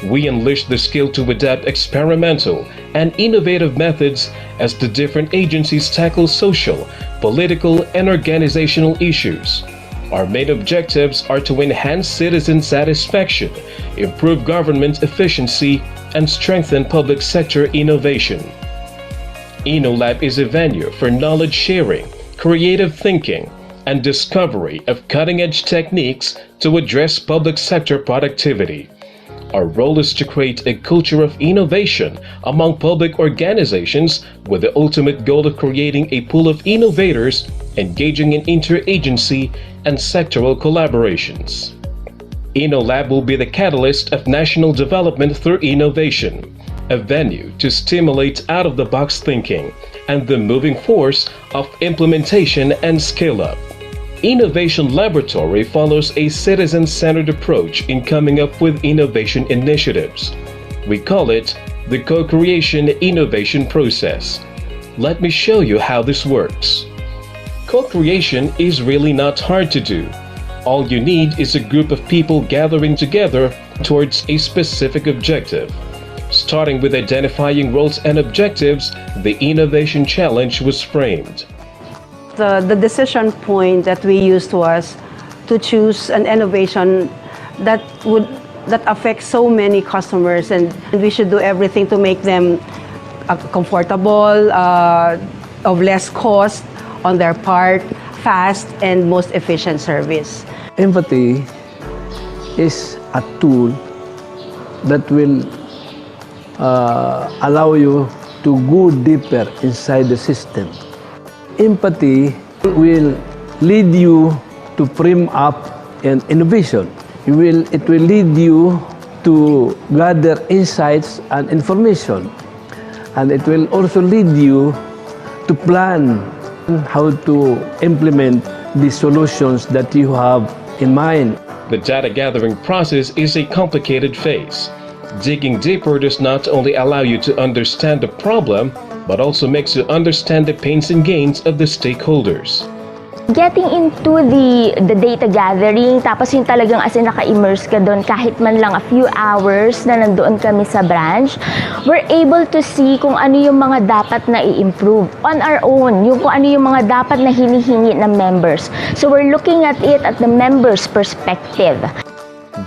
Speaker 22: We unleash the skill to adapt experimental and innovative methods as the different agencies tackle social, political, and organizational issues. Our main objectives are to enhance citizen satisfaction, improve government efficiency, and strengthen public sector innovation. InnoLab is a venue for knowledge sharing, creative thinking, and discovery of cutting-edge techniques to address public sector productivity. Our role is to create a culture of innovation among public organizations with the ultimate goal of creating a pool of innovators engaging in interagency and sectoral collaborations. InnoLab will be the catalyst of national development through innovation, a venue to stimulate out-of-the-box thinking and the moving force of implementation and scale-up. Innovation Laboratory follows a citizen-centered approach in coming up with innovation initiatives. We call it the co-creation innovation process. Let me show you how this works. Co-creation is really not hard to do. All you need is a group of people gathering together towards a specific objective. Starting with identifying roles and objectives, the innovation challenge was framed.
Speaker 6: The decision point that we used was to choose an innovation that affects so many customers, and we should do everything to make them comfortable, of less cost on their part, fast and most efficient service.
Speaker 7: Empathy is a tool that will allow you to go deeper inside the system. Empathy will lead you to frame up an innovation. It will lead you to gather insights and information. And it will also lead you to plan how to implement the solutions that you have in mind.
Speaker 22: The data gathering process is a complicated phase. Digging deeper does not only allow you to understand the problem, but also makes you understand the pains and gains of the stakeholders.
Speaker 9: Getting into the data gathering, tapos yung talagang as in naka-immerse ka doon kahit man lang a few hours na nandoon kami sa branch, we're able to see kung ano yung mga dapat na i-improve on our own, yung kung ano yung mga dapat na hinihingi ng members. So we're looking at it at the members' perspective.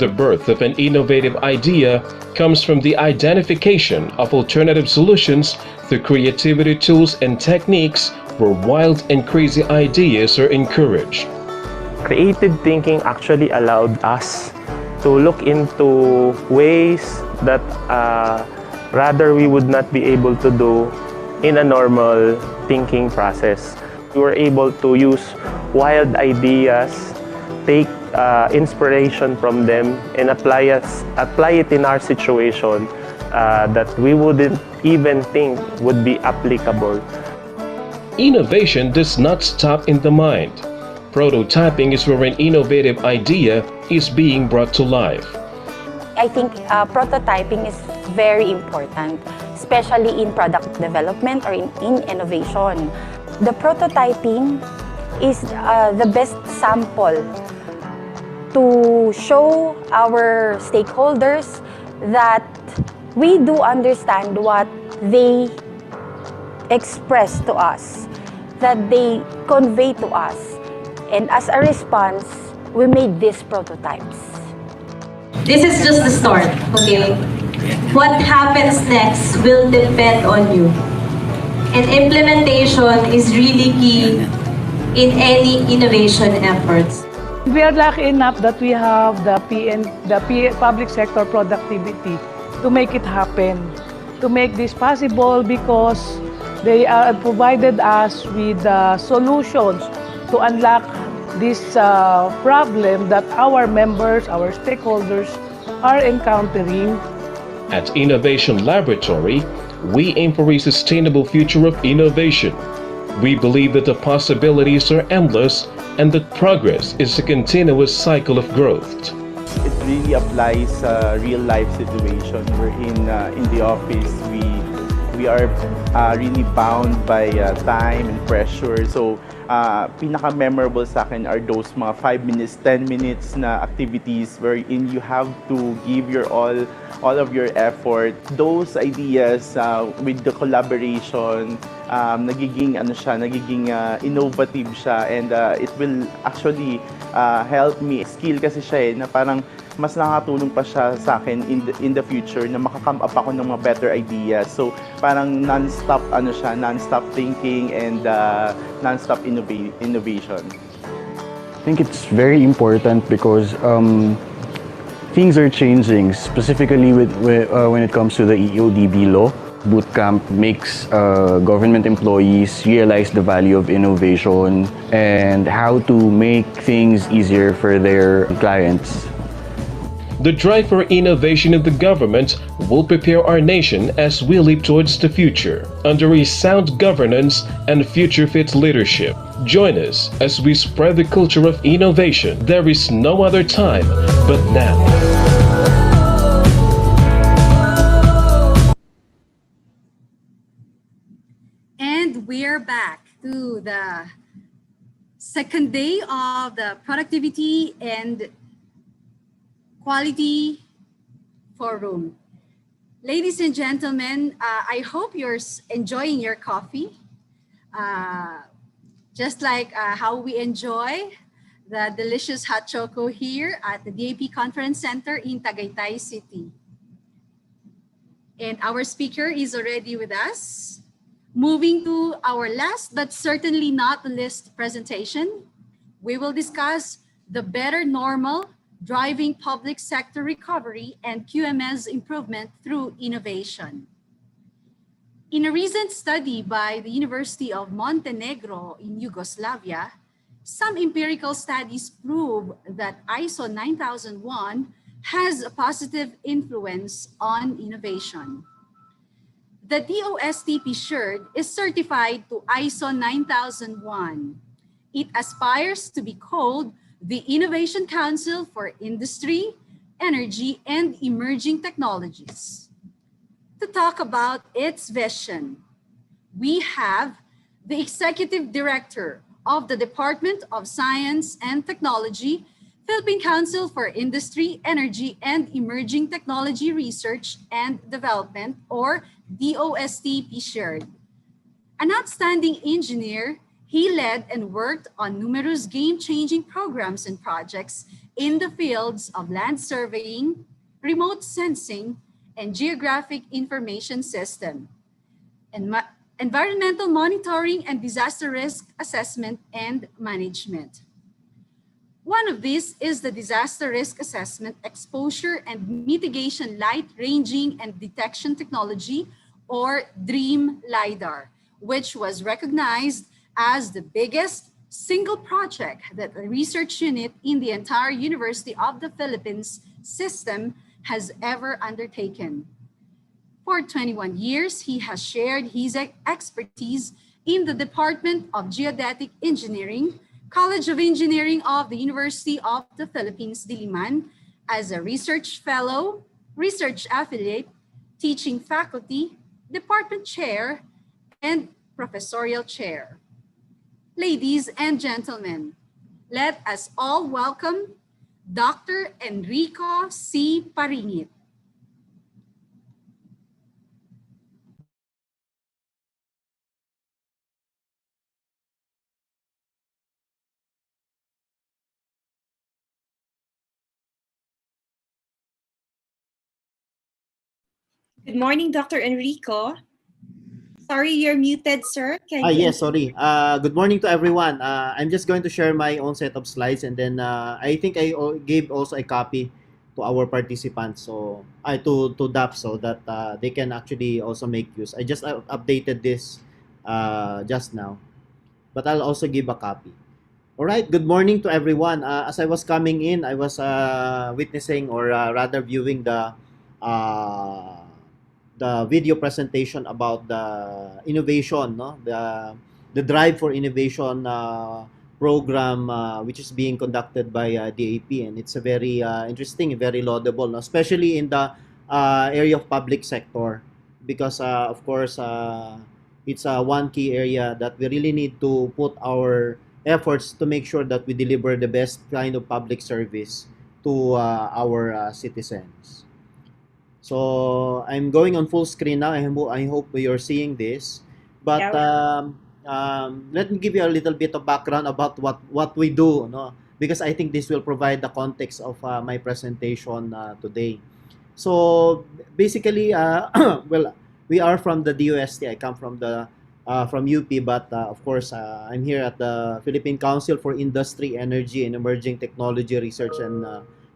Speaker 22: The birth of an innovative idea comes from the identification of alternative solutions through creativity tools and techniques where wild and crazy ideas are encouraged.
Speaker 23: Creative thinking actually allowed us to look into ways that rather we would not be able to do in a normal thinking process. We were able to use wild ideas, take inspiration from them, and apply it in our situation that we wouldn't even think would be applicable.
Speaker 22: Innovation does not stop in the mind. Prototyping is where an innovative idea is being brought to life.
Speaker 24: I think prototyping is very important, especially in product development or in innovation. The prototyping is the best sample to show our stakeholders that we do understand what they express to us, that they convey to us. And as a response, we made these prototypes.
Speaker 25: This is just the start, okay? What happens next will depend on you. And implementation is really key in any innovation efforts.
Speaker 26: We are lucky enough that we have the public sector productivity to make it happen, to make this possible, because they provided us with solutions to unlock this problem that our members, our stakeholders are encountering.
Speaker 22: At Innovation Laboratory, we aim for a sustainable future of innovation. We believe that the possibilities are endless and that progress is a continuous cycle of growth.
Speaker 27: It really applies sa real-life situation. We're in the office. We are really bound by time and pressure. So, pinaka-memorable sa akin are those mga 5 minutes, 10 minutes na activities wherein you have to give your all of your effort. Those ideas with the collaboration, nagiging innovative siya, and it will actually help me. Skill kasi siya na parang mas nakakatulong pa siya sa akin in the future na makakam up ako ng mga better ideas. So parang non-stop thinking and non-stop innovation.
Speaker 28: I think it's very important because
Speaker 27: things are changing, specifically when it comes to the EODB law. Bootcamp makes government employees realize the value of innovation and how to make things easier for their clients.
Speaker 22: The drive for innovation in the government will prepare our nation as we leap towards the future under a sound governance and future-fit leadership. Join us as we spread the culture of innovation. There is no other time but now.
Speaker 1: And we're back to the second day of the Productivity and Quality Forum. Ladies and gentlemen, I hope you're enjoying your coffee, just like how we enjoy the delicious hot choco here at the DAP Conference Center in Tagaytay City. And our speaker is already with us. Moving to our last but certainly not the least presentation, we will discuss the better normal driving public sector recovery and QMS improvement through innovation. In a recent study by the University of Montenegro in Yugoslavia, some empirical studies prove that ISO 9001 has a positive influence on innovation. The DOSTP Shared is certified to ISO 9001. It aspires to be called the Innovation Council for Industry, Energy, and Emerging Technologies. To talk about its vision, we have the Executive Director of the Department of Science and Technology, Philippine Council for Industry, Energy, and Emerging Technology Research and Development, or DOSTP Shared. An outstanding engineer, he led and worked on numerous game-changing programs and projects in the fields of land surveying, remote sensing, and geographic information system, and environmental monitoring and disaster risk assessment and management. One of these is the Disaster Risk Assessment, Exposure, and Mitigation Light Ranging and Detection Technology, or DREAM LiDAR, which was recognized as the biggest single project that a research unit in the entire University of the Philippines system has ever undertaken. For 21 years, he has shared his expertise in the Department of Geodetic Engineering, College of Engineering of the University of the Philippines, Diliman, as a research fellow, research affiliate, teaching faculty, department chair, and professorial chair. Ladies and gentlemen, let us all welcome Dr. Enrico C. Paringit.
Speaker 2: Good morning, Dr. Enrico. Sorry, you're muted, sir. Can you
Speaker 4: Yes, sorry. Good morning to everyone. I'm just going to share my own set of slides, and then I think gave also a copy to our participants, so I to DAP, so that they can actually also make use. I just updated this just now, but I'll also give a copy. All right. Good morning to everyone. As I was coming in, I was witnessing, or rather viewing the video presentation about the innovation, no? The drive for innovation program, which is being conducted by DAP, and it's a very interesting, very laudable, no? Especially in the area of public sector, because of course it's one key area that we really need to put our efforts to make sure that we deliver the best kind of public service to our citizens. So I'm going on full screen now. I hope you're seeing this. But let me give you a little bit of background about what we do, no? Because I think this will provide the context of my presentation today. So basically, well, we are from the DOST. I come from the from UP, but of course, I'm here at the Philippine Council for Industry, Energy, and Emerging Technology Research and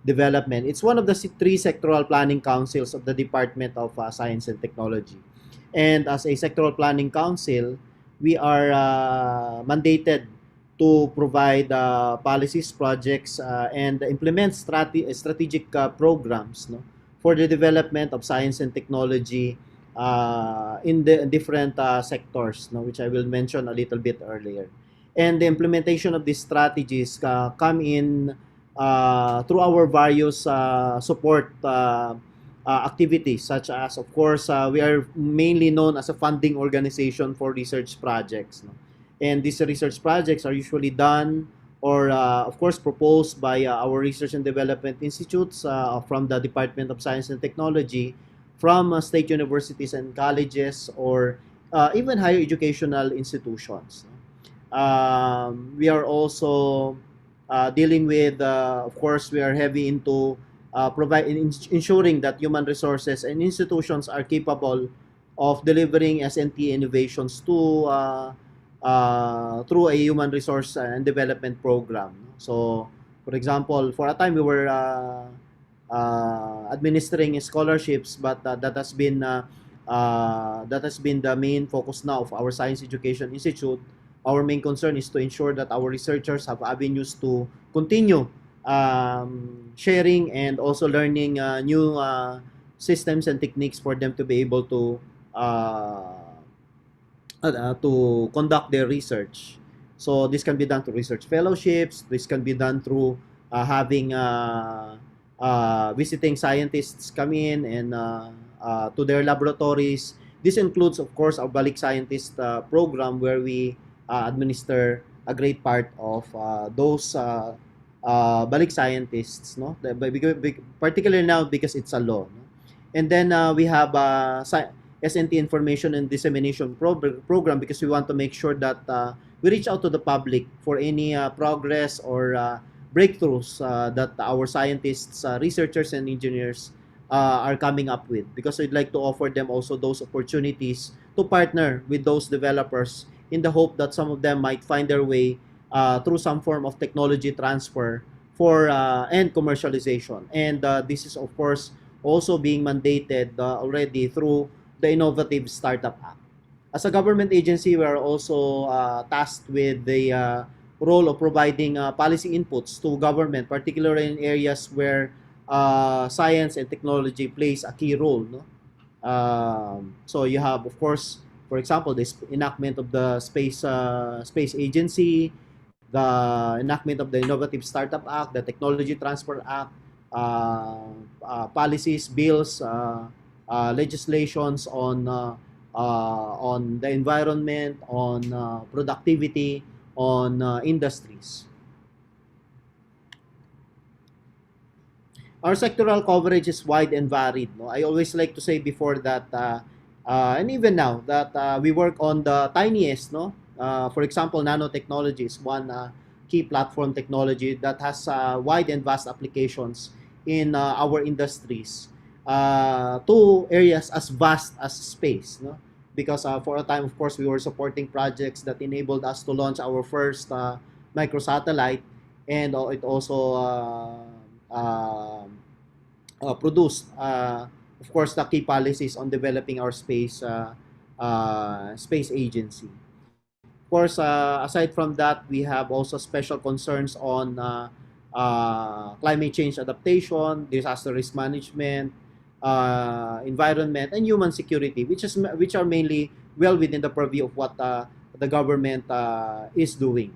Speaker 4: development. It's one of the three sectoral planning councils of the Department of Science and Technology. And as a sectoral planning council, we are mandated to provide policies, projects, and implement strategic programs, no, for the development of science and technology in the different sectors, no, which I will mention a little bit earlier. And the implementation of these strategies come in through our various support activities, such as, of course, we are mainly known as a funding organization for research projects, no? And these research projects are usually done or, of course, proposed by our research and development institutes from the Department of Science and Technology, from state universities and colleges, or even higher educational institutions. We are also dealing with, of course, we are heavy into ensuring that human resources and institutions are capable of delivering SNT innovations to through a human resource and development program. So, for example, for a time we were administering scholarships, but that has been the main focus now of our Science Education Institute. Our main concern is to ensure that our researchers have avenues to continue sharing and also learning new systems and techniques for them to be able to conduct their research. So this can be done through research fellowships. This can be done through having visiting scientists come in and to their laboratories. This includes, of course, our Balik Scientist program, where we administer a great part of those Balik scientists, no? Particularly now because it's a law. No? And then we have SNT information and dissemination program, because we want to make sure that we reach out to the public for any progress or breakthroughs that our scientists, researchers, and engineers are coming up with, because we'd like to offer them also those opportunities to partner with those developers, in the hope that some of them might find their way through some form of technology transfer for and commercialization. And this is, of course, also being mandated already through the Innovative Startup Act. As a government agency, we are also tasked with the role of providing policy inputs to government, particularly in areas where science and technology plays a key role. No? So you have, of course, for example, this enactment of the space agency, the enactment of the Innovative Startup Act, the Technology Transfer Act, policies, bills, legislations on the environment, on productivity, on industries. Our sectoral coverage is wide and varied. No? I always like to say before that, and even now, that we work on the tiniest. No, for example, nanotechnology is one key platform technology that has wide and vast applications in our industries, to areas as vast as space. No, because for a time, of course, we were supporting projects that enabled us to launch our first microsatellite, and it also produced, of course, the key policies on developing our space agency. Of course, aside from that, we have also special concerns on climate change adaptation, disaster risk management, environment, and human security, which are mainly well within the purview of what the government is doing.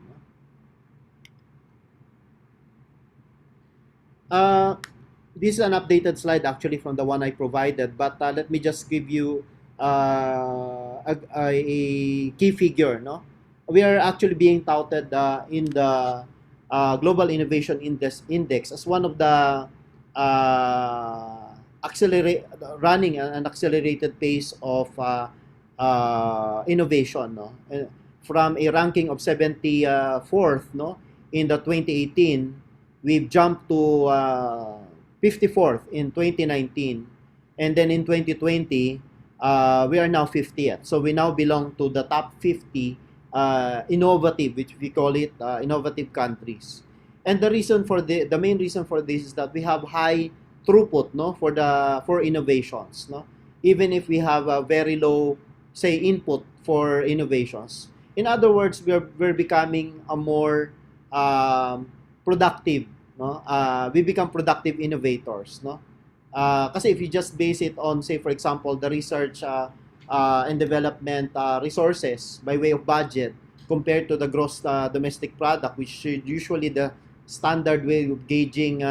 Speaker 4: This is an updated slide actually from the one I provided, but let me just give you a key figure. No, we are actually being touted in the Global Innovation Index as one of the running an accelerated pace of innovation. No, from a ranking of 74th, no, in the 2018. We've jumped to 54th in 2019, and then in 2020, we are now 50th. So we now belong to the top 50 innovative, which we call it innovative countries. And the main reason for this is that we have high throughput, no, for innovations, no, even if we have a very low, say, input for innovations. In other words, we're becoming a more productive, no. We become productive innovators, no. Kasi if you just base it on, say, for example, the research and development resources by way of budget compared to the gross domestic product, which is usually the standard way of gauging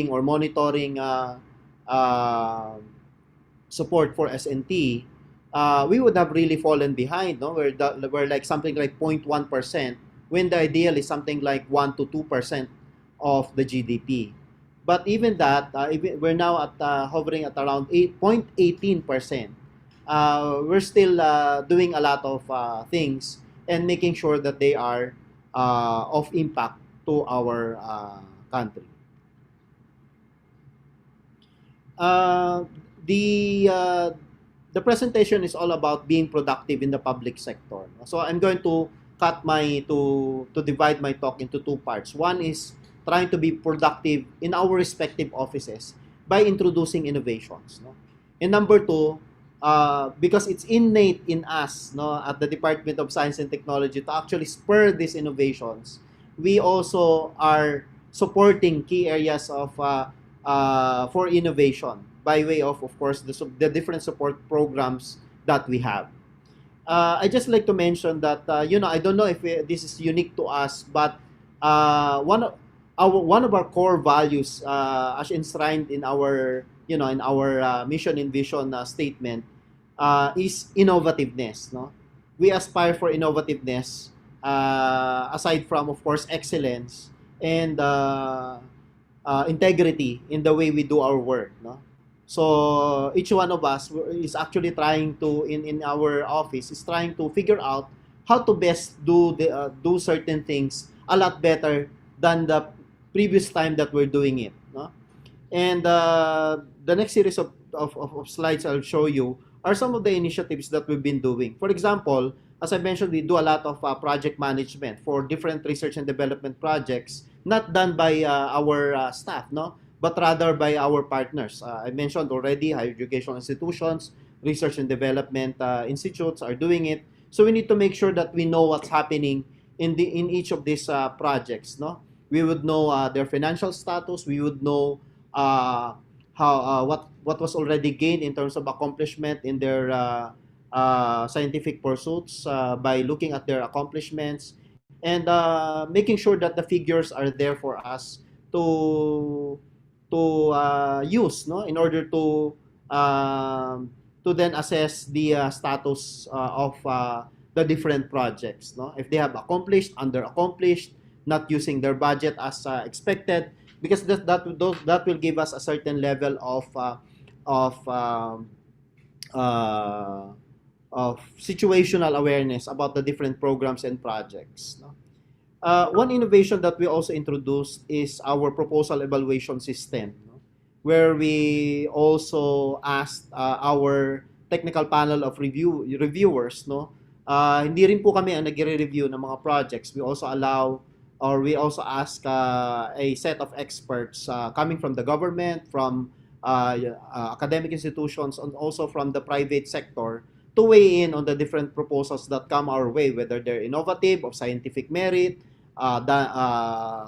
Speaker 4: or monitoring support for SNT, we would have really fallen behind. No, we're like something like 0.1%, when the ideal is something like 1 to 2% of the GDP. But even that, we're now at hovering at around 8.18%. We're still doing a lot of things and making sure that they are of impact to our country. Uh, the uh, the presentation is all about being productive in the public sector. So I'm going to divide my talk into two parts. One is trying to be productive in our respective offices by introducing innovations. No? And number two, because it's innate in us, no, at the Department of Science and Technology to actually spur these innovations, we also are supporting key areas of for innovation by way of course, the different support programs that we have. I just like to mention that I don't know if this is unique to us, but one of our core values, as enshrined in our mission and vision statement, is innovativeness. No, we aspire for innovativeness, aside from, of course, excellence and integrity in the way we do our work. No, so each one of us is actually trying to, in our office, is trying to figure out how to best do certain things a lot better than the previous time that we're doing it. No? And the next series of slides I'll show you are some of the initiatives that we've been doing. For example, as I mentioned, we do a lot of project management for different research and development projects, not done by our staff, no, but rather by our partners. I mentioned already, higher educational institutions, research and development institutes are doing it. So we need to make sure that we know what's happening in each of these projects. No, we would know their financial status. We would know how what was already gained in terms of accomplishment in their scientific pursuits by looking at their accomplishments and making sure that the figures are there for us to use, no, in order to then assess the status of the different projects, no, if they have accomplished, under accomplished, not using their budget as expected, because that will give us a certain level of uh, of situational awareness about the different programs and projects. No? One innovation that we also introduced is our proposal evaluation system, no? Where we also asked our technical panel of reviewers, no? Hindi rin po kami ang nagre-review ng mga projects. We also allow, or we also ask a set of experts coming from the government, from academic institutions, and also from the private sector to weigh in on the different proposals that come our way, whether they're innovative, of scientific merit,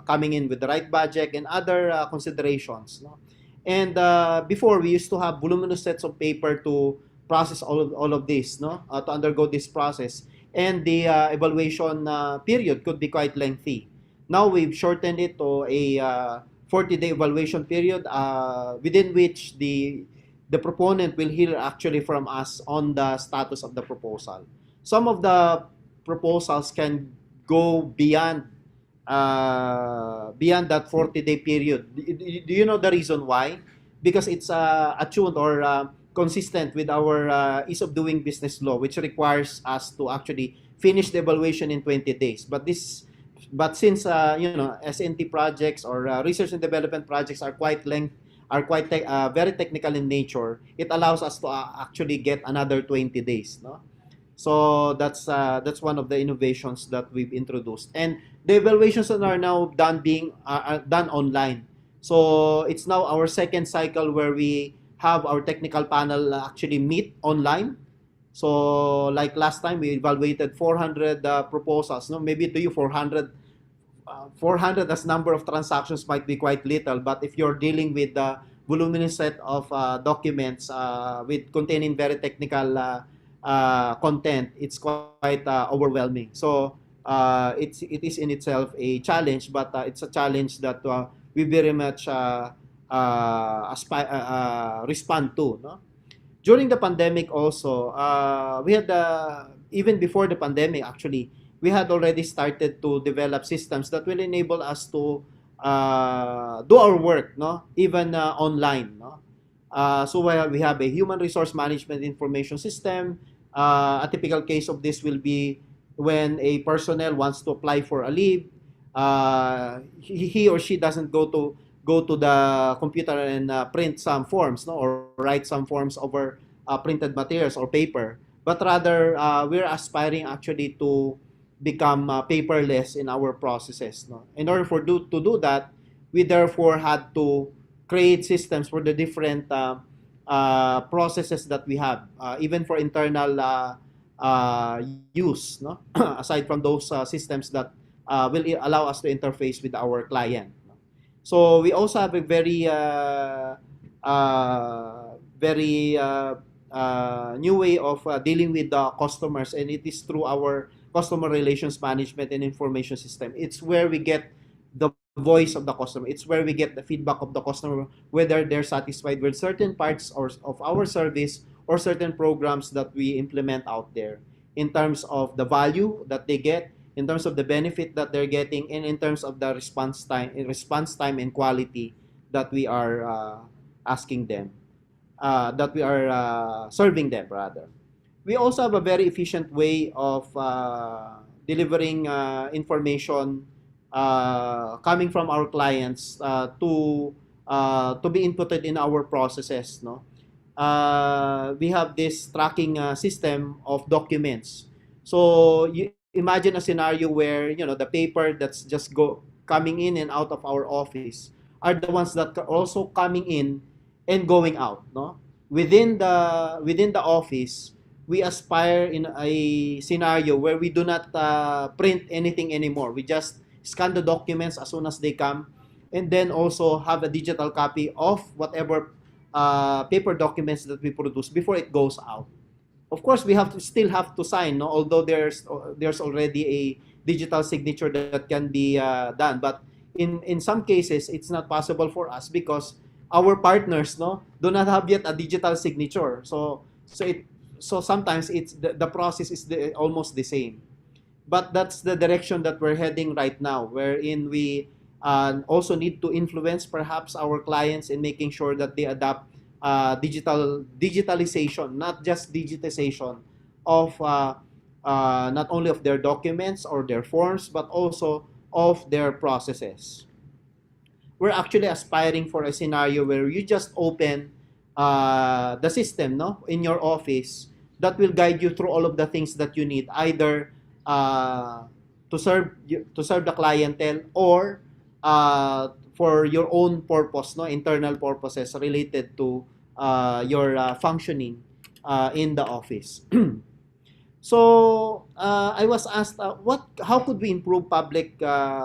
Speaker 4: coming in with the right budget, and other considerations. No? And before, we used to have voluminous sets of paper to process all of this, no? To undergo this process. And the evaluation period could be quite lengthy. Now we've shortened it to a 40-day evaluation period within which the proponent will hear actually from us on the status of the proposal. Some of the proposals can go beyond that 40-day period. Do you know the reason why? Because it's attuned or consistent with our ease of doing business law, which requires us to actually finish the evaluation in 20 days. But since SNT projects or research and development projects are quite very technical in nature, it allows us to actually get another 20 days. No? So that's one of the innovations that we've introduced, and the evaluations that are now done online. So it's now our second cycle where we have our technical panel actually meet online. So like last time, we evaluated 400 proposals. No, maybe to you 400 as number of transactions might be quite little, but if you're dealing with the voluminous set of documents with containing very technical content, it's quite overwhelming. So it is in itself a challenge, but it's a challenge that we very much respond to. No? During the pandemic also, we had even before the pandemic actually, we had already started to develop systems that will enable us to do our work, no, even online, no. So we have a human resource management information system. A typical case of this will be when a personnel wants to apply for a leave. He or she doesn't go to the computer and print some forms, no, or write some forms over printed materials or paper, but rather we're aspiring actually to become paperless in our processes. No? In order to do that, we therefore had to create systems for the different processes that we have, even for internal use, no? Aside from those systems that will allow us to interface with our client. So we also have a very new way of dealing with the customers, and it is through our customer relations management and information system. It's where we get the voice of the customer. It's where we get the feedback of the customer, whether they're satisfied with certain parts of our service or certain programs that we implement out there, in terms of the value that they get, in terms of the benefit that they're getting, and in terms of the response time and quality that we are asking them, that we are serving them rather. We also have a very efficient way of delivering information coming from our clients to be inputted in our processes. No, we have this tracking system of documents. So you imagine a scenario where the paper that's just coming in and out of our office are the ones that are also coming in and going out. No, within the office, we aspire in a scenario where we do not print anything anymore. We just scan the documents as soon as they come, and then also have a digital copy of whatever paper documents that we produce before it goes out. Of course, we still have to sign, no? Although there's already a digital signature that can be done, but in some cases it's not possible for us because our partners, no, do not have yet a digital signature. So sometimes the process is almost the same. But that's the direction that we're heading right now, wherein we also need to influence perhaps our clients in making sure that they adopt digitalization, not just digitization of not only of their documents or their forms, but also of their processes. We're actually aspiring for a scenario where you just open the system, no, in your office, that will guide you through all of the things that you need, either to serve the clientele, or for your own purpose, no, internal purposes related to your functioning in the office. So I was asked, how could we improve public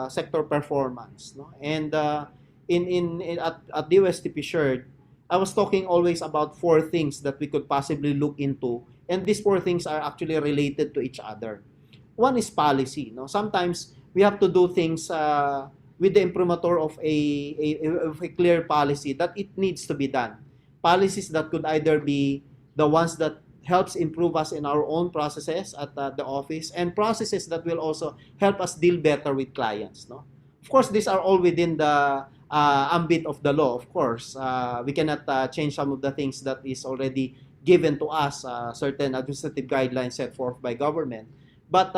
Speaker 4: sector performance, no? And at DOSTP Shared, I was talking always about four things that we could possibly look into, and these four things are actually related to each other. One is policy. No, sometimes we have to do things with the imprimatur of a clear policy that it needs to be done. Policies that could either be the ones that helps improve us in our own processes at the office, and processes that will also help us deal better with clients. No, of course, these are all within the ambit of the law. Of course, we cannot change some of the things that is already given to us, certain administrative guidelines set forth by government. But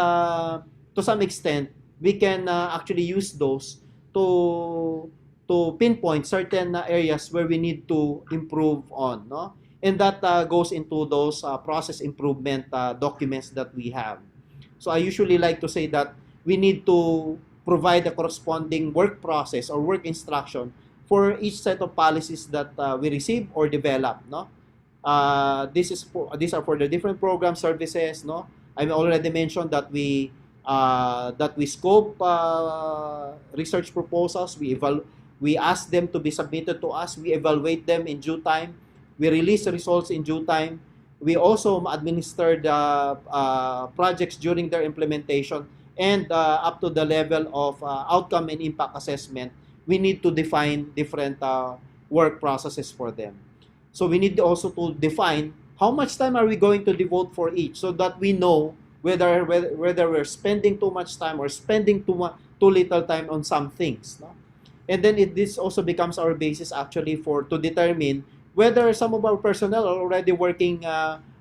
Speaker 4: to some extent, we can actually use those to pinpoint certain areas where we need to improve on. No, And that goes into those process improvement documents that we have. So I usually like to say that we need to provide a corresponding work process or work instruction for each set of policies that we receive or develop, no? These are for the different program services, no? I already mentioned that we scope research proposals, we ask them to be submitted to us, we evaluate them in due time, we release the results in due time. We also administer the projects during their implementation, and up to the level of outcome and impact assessment, we need to define different work processes for them. So we need also to define how much time are we going to devote for each, so that we know whether we're spending too much time or spending too little time on some things, no? And then this also becomes our basis actually to determine whether some of our personnel are already working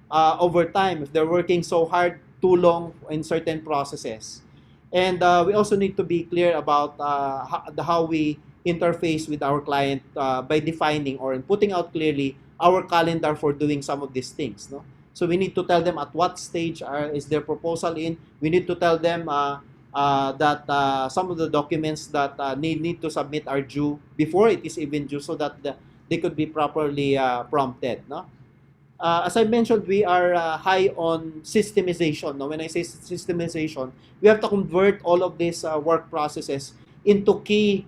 Speaker 4: overtime, if they're working so hard too long in certain processes. And we also need to be clear about how we interface with our client by defining or putting out clearly our calendar for doing some of these things, no? So we need to tell them at what stage is their proposal in. We need to tell them that some of the documents that need to submit are due before it is even due, so that they could be properly prompted, no? As I mentioned, we are high on systemization. No? When I say systemization, we have to convert all of these work processes into key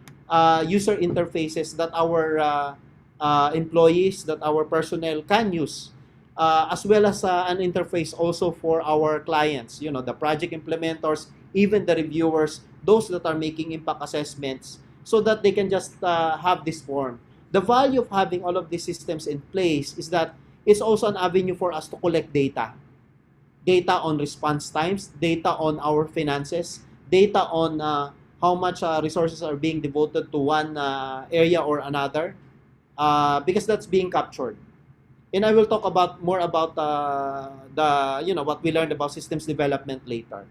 Speaker 4: user interfaces that our employees, that our personnel can use, as well as an interface also for our clients, you know, the project implementers, even the reviewers, those that are making impact assessments, so that they can just have this form. The value of having all of these systems in place is that it's also an avenue for us to collect data. Data on response times, data on our finances, data on how much resources are being devoted to one area or another, because that's being captured. And I will talk more about what we learned about systems development later.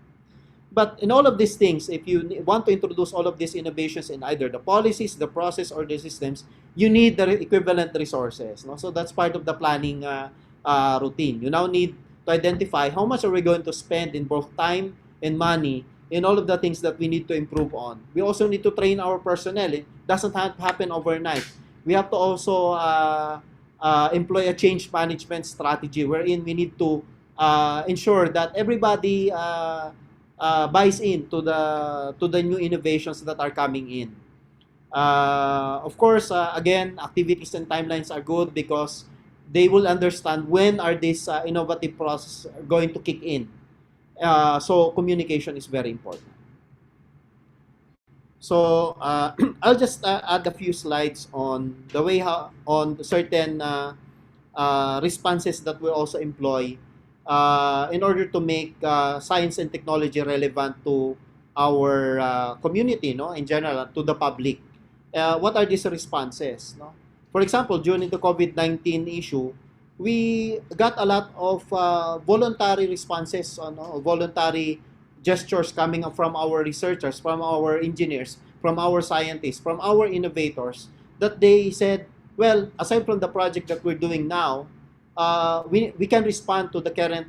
Speaker 4: But in all of these things, if you want to introduce all of these innovations in either the policies, the process, or the systems, you need the equivalent resources. No? So that's part of the planning routine. You now need to identify how much are we going to spend in both time and money in all of the things that we need to improve on. We also need to train our personnel. It doesn't happen overnight. We have to also employ a change management strategy wherein we need to ensure that everybody buys in to the new innovations that are coming in. Of course, again, activities and timelines are good because they will understand when are these innovative processes going to kick in. So communication is very important. So I'll just add a few slides on the way on certain responses that we also employ in order to make science and technology relevant to our community, no, in general, to the public. What are these responses? No? For example, during the COVID-19 issue, we got a lot of voluntary responses, voluntary gestures coming up from our researchers, from our engineers, from our scientists, from our innovators, that they said, well, aside from the project that we're doing now, we can respond to the current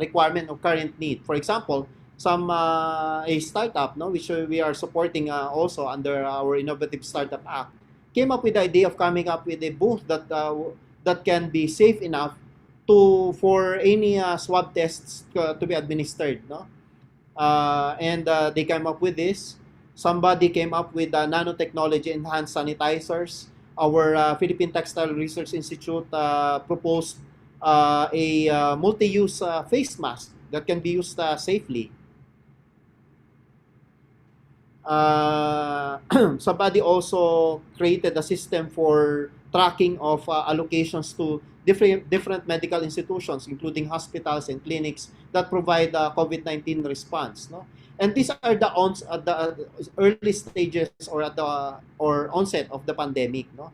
Speaker 4: requirement or current need. For example, a startup, no, which we are supporting also under our Innovative Startup Act, came up with the idea of coming up with a booth that can be safe enough for any swab tests to be administered, no? And they came up with this. Somebody came up with nanotechnology enhanced sanitizers. Our Philippine Textile Research Institute proposed a multi-use face mask that can be used safely. Somebody also created a system for tracking of allocations to different medical institutions, including hospitals and clinics that provide COVID-19 response. No? And these are the early stages or at the onset of the pandemic. No?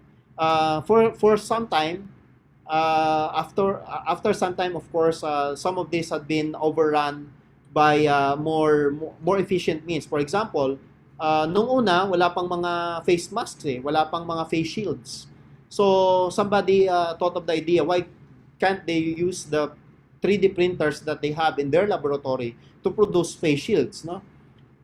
Speaker 4: For some time, after some time, of course, some of these had been overrun by more efficient means. For example, nung una, wala pang mga face masks, wala pang mga face shields. So somebody thought of the idea, why can't they use the 3D printers that they have in their laboratory to produce face shields, no?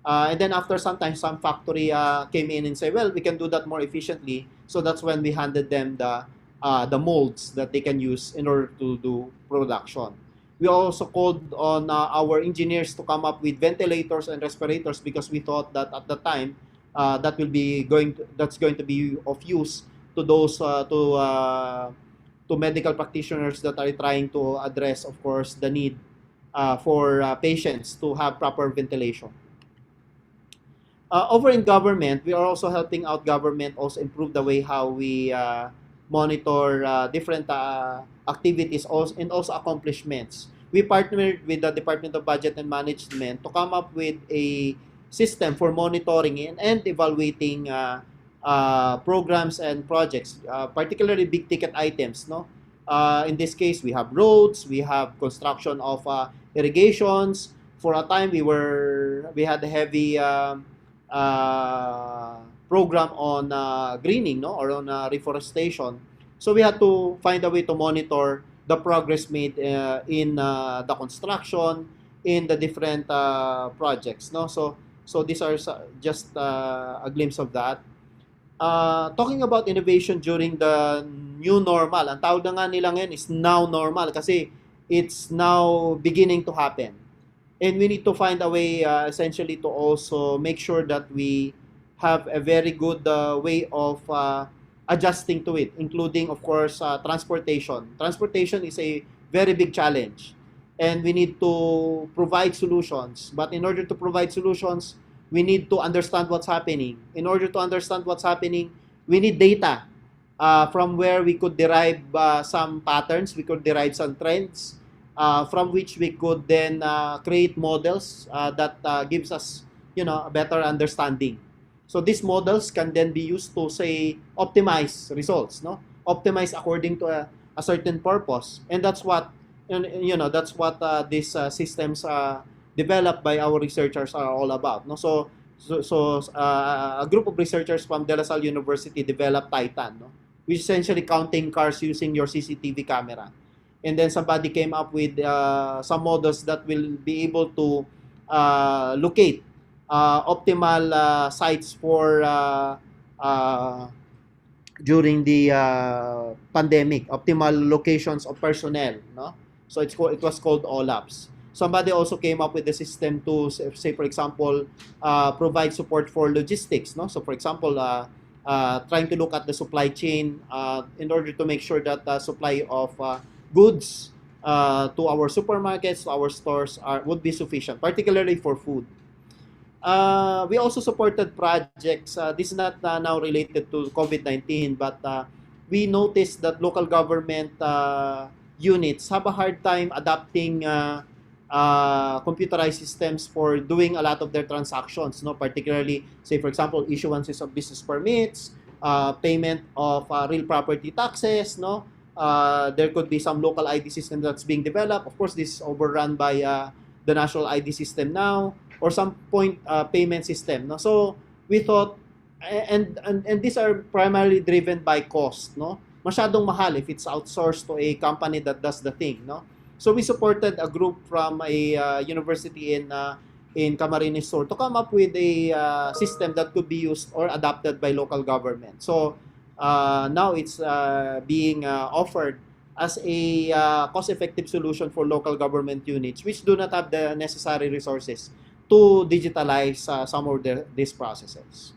Speaker 4: And then after some time, some factory came in and say, well, we can do that more efficiently. So that's when we handed them the molds that they can use in order to do production. We also called on our engineers to come up with ventilators and respirators because we thought that at the time that's going to be of use to those to medical practitioners that are trying to address, of course, the need for patients to have proper ventilation. Over in government, we are also helping out government also improve the way how we monitor different activities also, and also accomplishments. We partnered with the Department of Budget and Management to come up with a system for monitoring and evaluating programs and projects, particularly big ticket items. No, in this case, we have roads, we have construction of irrigations. For a time, we had a heavy program on greening, no, or on reforestation. So we had to find a way to monitor the progress made in the construction, in the different projects, no. So these are just a glimpse of that. Talking about innovation during the new normal, ang tawag na nga nila ngayon is now normal kasi it's now beginning to happen. And we need to find a way essentially to also make sure that we have a very good way of adjusting to it, including, of course, transportation. Transportation is a very big challenge, and we need to provide solutions. But in order to provide solutions, we need to understand what's happening. In order to understand what's happening, we need data from where we could derive some patterns, we could derive some trends, from which we could then create models that gives us, a better understanding. So these models can then be used to, say, optimize results, no? Optimize according to a certain purpose, and that's what these systems developed by our researchers are all about, no? So a group of researchers from De La Salle University developed Titan, no? Which is essentially counting cars using your CCTV camera. And then somebody came up with some models that will be able to locate optimal sites for during the pandemic, optimal locations of personnel, no? So it was called OLAPS. Somebody also came up with a system to say, for example, provide support for logistics, no? So for example, trying to look at the supply chain in order to make sure that the supply of goods to our supermarkets, to our stores would be sufficient, particularly for food. We also supported projects. This is not now related to COVID-19, but we noticed that local government units have a hard time adapting computerized systems for doing a lot of their transactions, no? Particularly, say, for example, issuances of business permits, payment of real property taxes, no? There could be some local ID system that's being developed. Of course, this is overrun by the national ID system now, or some point payment system, no? So we thought, and these are primarily driven by cost, no? Masyadong mahal if it's outsourced to a company that does the thing, no? So we supported a group from a university in Camarines Sur to come up with a system that could be used or adopted by local government. So now it's being offered as a cost-effective solution for local government units which do not have the necessary resources to digitalize some of these processes.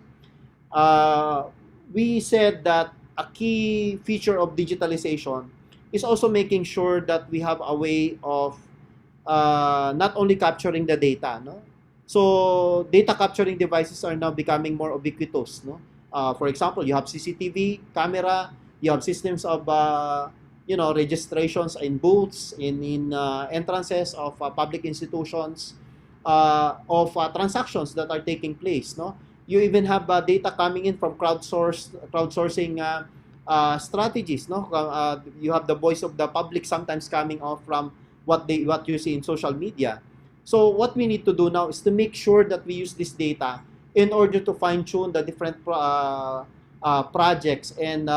Speaker 4: We said that a key feature of digitalization is also making sure that we have a way of not only capturing the data, no? So data capturing devices are now becoming more ubiquitous, no? For example, you have CCTV camera, you have systems of registrations in booths, in entrances of public institutions, of transactions that are taking place, no? You even have data coming in from crowdsourcing strategies, no? You have the voice of the public sometimes coming off from what you see in social media. So what we need to do now is to make sure that we use this data in order to fine-tune the different projects and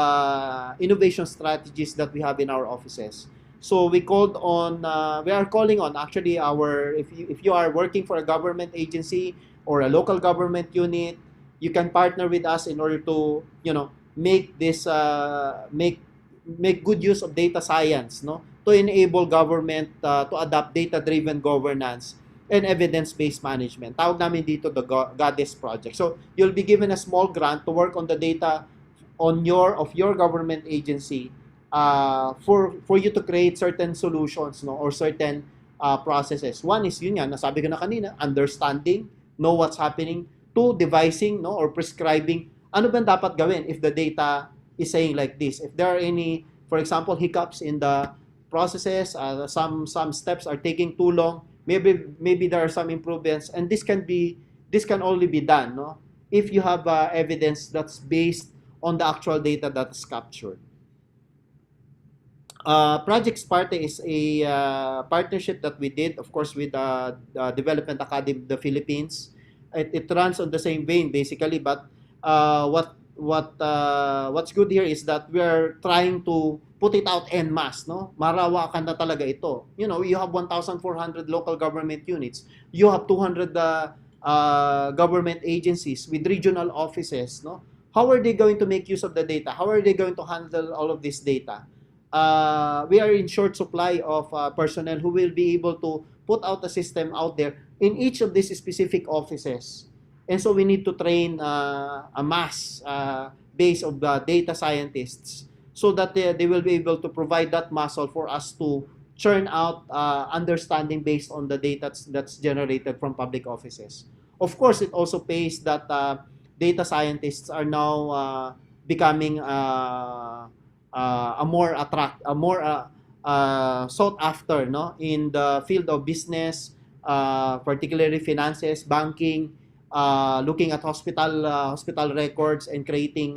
Speaker 4: innovation strategies that we have in our offices. So we are calling on actually if you are working for a government agency or a local government unit, you can partner with us in order to, make this, make good use of data science, no? To enable government to adopt data-driven governance and evidence-based management. Tawag namin dito the Goddess Project. So you'll be given a small grant to work on the data of your government agency for you to create certain solutions, no, or certain processes. One is yun yan, nasabi ko na kanina, understanding, know what's happening. Two, devising, no, or prescribing ano ba dapat gawin if the data is saying like this. If there are any, for example, hiccups in the processes, some steps are taking too long, maybe there are some improvements, and this can only be done, no, if you have evidence that's based on the actual data that is captured. Project Sparte is a partnership that we did, of course, with Development Academy of the Philippines. It runs on the same vein, basically, but what's good here is that we are trying to put it out en masse, no? Marawakan na talaga ito. You know, you have 1,400 local government units. You have 200 government agencies with regional offices, no? How are they going to make use of the data? How are they going to handle all of this data? We are in short supply of personnel who will be able to put out a system out there in each of these specific offices. And so we need to train a mass base of data scientists so that they will be able to provide that muscle for us to churn out understanding based on the data that's generated from public offices. Of course, it also pays that data scientists are now becoming a more sought after, no, in the field of business, particularly finances, banking, looking at hospital records and creating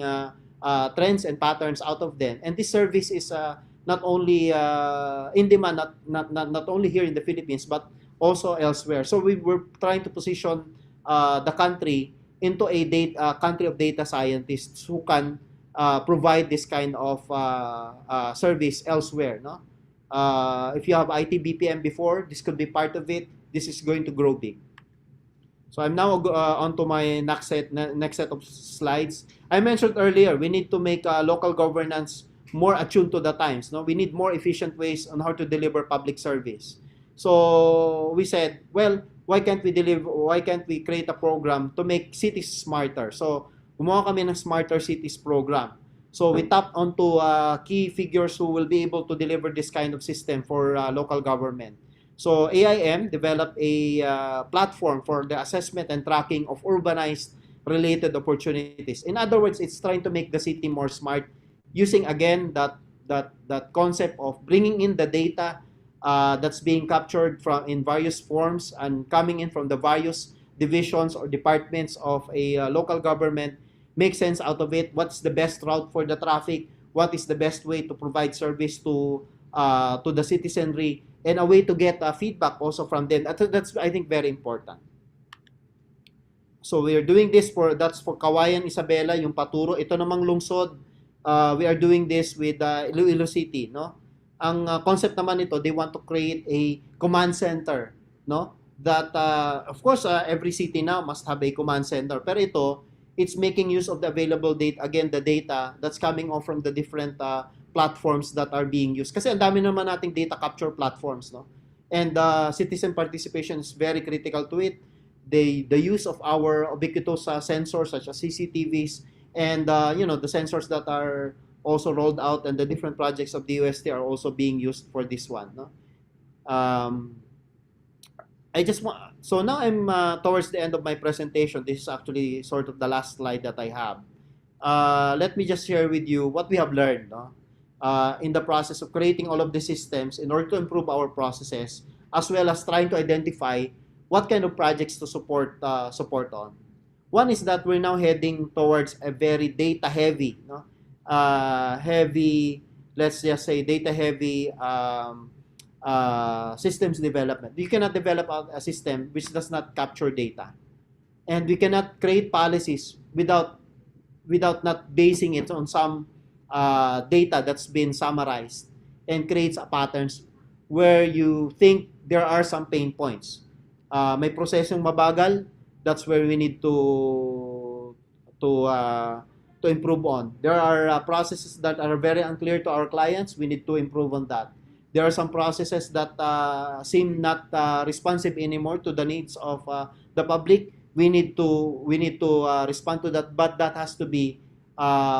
Speaker 4: trends and patterns out of them. And this service is not only in demand, not only here in the Philippines, but also elsewhere. So we were trying to position the country into a country of data scientists who can provide this kind of service elsewhere, no? If you have IT BPM before, this could be part of it. This is going to grow big. So I'm now on to my next set of slides. I mentioned earlier, we need to make local governance more attuned to the times. No, we need more efficient ways on how to deliver public service. So we said, well, why can't we create a program to make cities smarter? So gumawa kami ng Smarter Cities program. So we tapped onto key figures who will be able to deliver this kind of system for local government. So AIM developed a platform for the assessment and tracking of urbanized related opportunities. In other words, it's trying to make the city more smart using, again, that concept of bringing in the data that's being captured in various forms and coming in from the various divisions or departments of a local government, make sense out of it. What's the best route for the traffic? What is the best way to provide service to the citizenry? And a way to get feedback also from them. That's, I think, very important. So we are doing this that's for Kawayan, Isabela, yung Paturo. Ito namang lungsod, we are doing this with Iloilo City, no? Ang concept naman nito, they want to create a command center, no? That of course every city now must have a command center. Pero ito, it's making use of the available data, again, the data that's coming off from the different platforms that are being used. Kasi ang dami naman nating data capture platforms, no? And citizen participation is very critical to it. The use of our ubiquitous sensors such as CCTVs and the sensors that are also rolled out and the different projects of the UST are also being used for this one, no? So now I'm towards the end of my presentation. This is actually sort of the last slide that I have. Let me just share with you what we have learned, no? In the process of creating all of the systems in order to improve our processes, as well as trying to identify what kind of projects to support on. One is that we're now heading towards a very data-heavy, no? Let's just say data-heavy systems development. You cannot develop a system which does not capture data. And we cannot create policies without without not basing it on some data that's been summarized, and creates a patterns where you think there are some pain points. May prosesong mabagal, that's where we need to uh, to improve on. There are processes that are very unclear to our clients. We need to improve on that. There are some processes that seem not responsive anymore to the needs of the public. We need to respond to that, but that has to be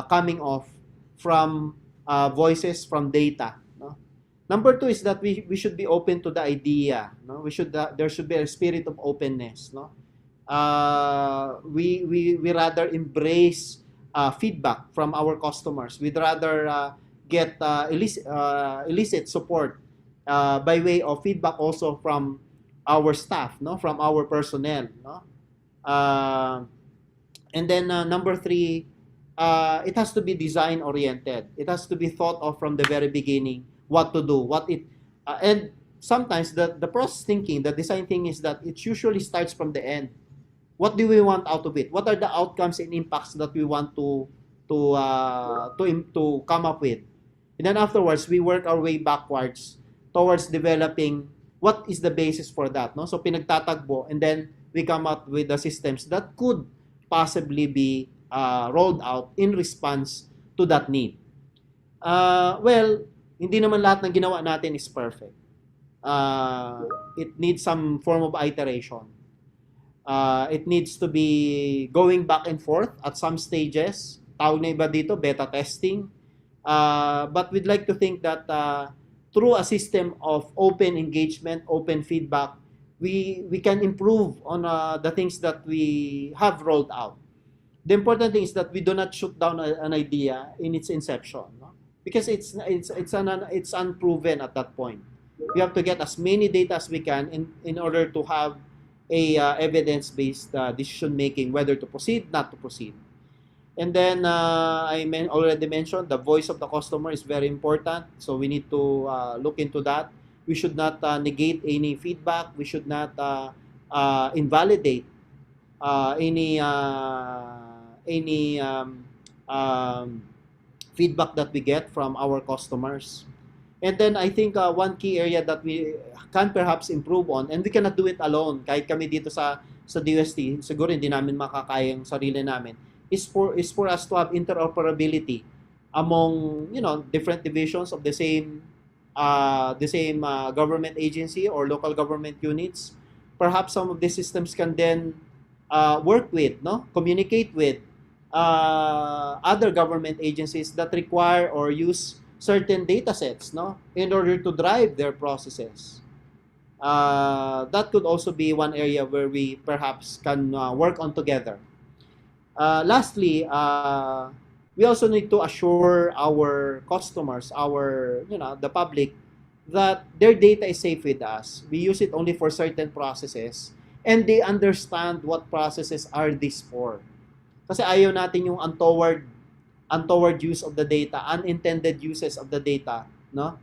Speaker 4: coming off from voices, from data. No? Number two is that we should be open to the idea. No? There should be a spirit of openness. No? We rather embrace feedback from our customers. We'd rather get illicit support by way of feedback also from our staff, no, from our personnel, no. Uh, and then number three, it has to be design oriented. It has to be thought of from the very beginning what to do, and sometimes the process thinking, the design thinking is that it usually starts from the end. What do we want out of it? What are the outcomes and impacts that we want to come up with? And then afterwards, we work our way backwards towards developing what is the basis for that. No? So pinagtatagbo, and then we come up with the systems that could possibly be rolled out in response to that need. Well, hindi naman lahat ng ginawa natin is perfect. It needs some form of iteration. It needs to be going back and forth at some stages. Tawag na iba dito, beta testing. But we'd like to think that through a system of open engagement, open feedback, we can improve on the things that we have rolled out. The important thing is that we do not shoot down an idea in its inception, no? Because it's unproven at that point. We have to get as many data as we can in order to have a evidence-based decision making, whether to proceed, not to proceed. And then already mentioned the voice of the customer is very important, so we need to look into that. We should not negate any feedback. We should not invalidate any feedback that we get from our customers. And then I think one key area that we can perhaps improve on, and we cannot do it alone, kahit kami dito sa DOST, siguro hindi namin makakaya yung sarili namin, is for us to have interoperability among, you know, different divisions of the same government agency or local government units. Perhaps some of these systems can then work with, no, communicate with other government agencies that require or use certain data sets, no, in order to drive their processes. That could also be one area where we perhaps can work on together. Lastly, we also need to assure our customers, the public, that their data is safe with us. We use it only for certain processes, and they understand what processes are this for. Kasi ayaw natin yung untoward use of the data, unintended uses of the data, no?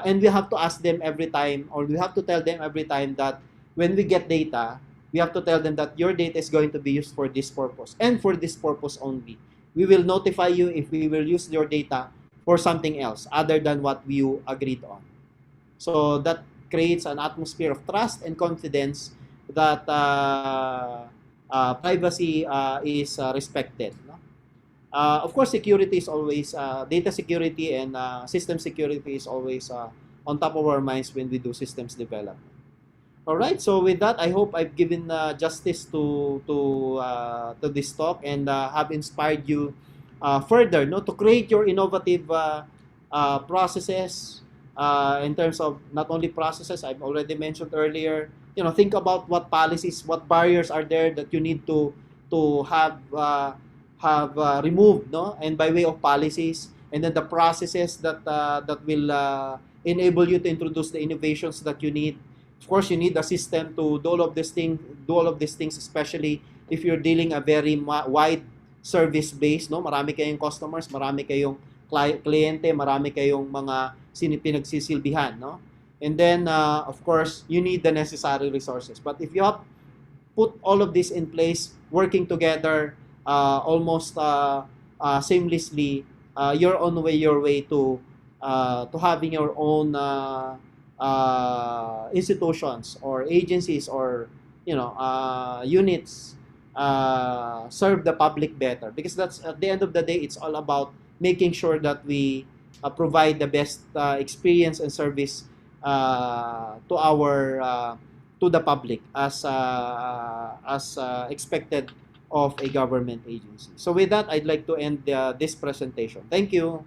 Speaker 4: And we have to ask them every time, or we have to tell them every time that when we get data, we have to tell them that your data is going to be used for this purpose and for this purpose only. We will notify you if we will use your data for something else other than what you agreed on. So that creates an atmosphere of trust and confidence that privacy is respected. No? Of course, security is always, data security and system security is always on top of our minds when we do systems development. All right, so with that, I hope I've given justice to this talk and have inspired you further, no, to create your innovative processes in terms of not only processes. I've already mentioned earlier. You know, think about what policies, what barriers are there that you need to have removed, no, and by way of policies, and then the processes that will enable you to introduce the innovations that you need. Of course, you need a system to do all of these things, especially if you're dealing a very wide service base, no? Marami kayong customers, marami kayong kliyente, marami kayong mga pinagsisilbihan, no? And then, of course, you need the necessary resources. But if you have put all of this in place, working together, almost seamlessly your way to having your own institutions or agencies or units serve the public better, because that's at the end of the day it's all about making sure that we provide the best experience and service to the public as expected of a government agency. So with that, I'd like to end this presentation. Thank you.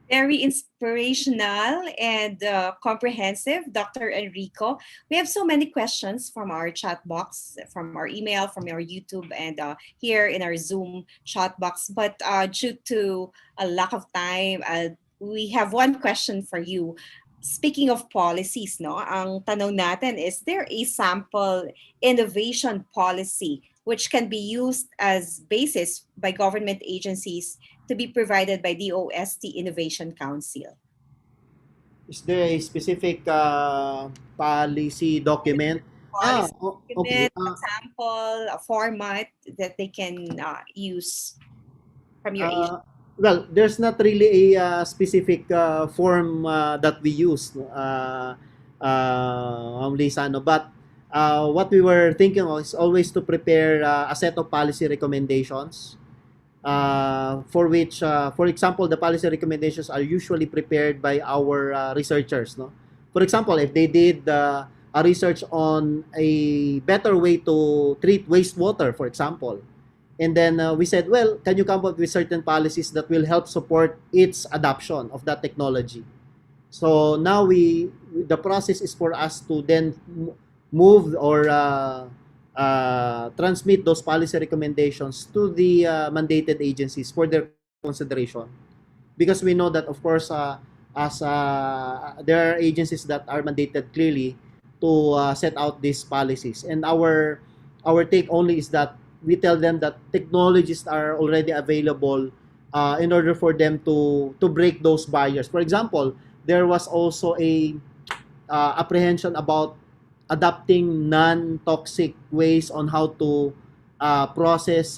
Speaker 2: Very inspirational and comprehensive, Dr. Enrico. We have so many questions from our chat box, from our email, from our YouTube, and here in our Zoom chat box. But due to a lack of time, we have one question for you. Speaking of policies, no, ang tanong natin, is there a sample innovation policy which can be used as basis by government agencies to be provided by DOST Innovation Council?
Speaker 4: Is there a specific policy document?
Speaker 2: Policy
Speaker 4: Okay.
Speaker 2: document, a sample, a format that they can use from your agency?
Speaker 4: Well, there's not really a specific form that we use, Lisano, but what we were thinking of is always to prepare a set of policy recommendations for which, for example, the policy recommendations are usually prepared by our researchers. No? For example, if they did a research on a better way to treat wastewater, for example, and then we said, well, can you come up with certain policies that will help support its adoption of that technology? So now the process is for us to then move or transmit those policy recommendations to the mandated agencies for their consideration. Because we know that, of course, as there are agencies that are mandated clearly to set out these policies. And our take only is that we tell them that technologies are already available in order for them to break those barriers. For example, there was also a apprehension about adopting non-toxic ways on how to process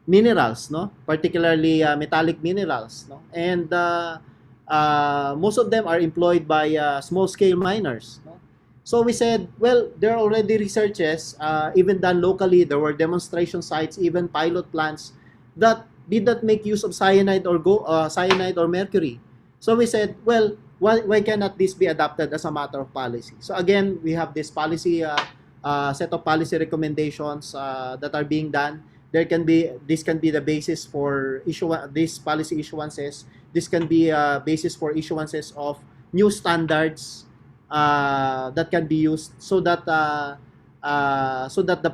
Speaker 4: minerals, no? Particularly metallic minerals, no? And most of them are employed by small-scale miners, no? So we said, well, there are already researches, even done locally. There were demonstration sites, even pilot plants that did not make use of cyanide or mercury. So we said, well, why cannot this be adopted as a matter of policy? So again, we have this policy set of policy recommendations that are being done. This can be the basis for these policy issuances. This can be a basis for issuances of new standards that can be used so that the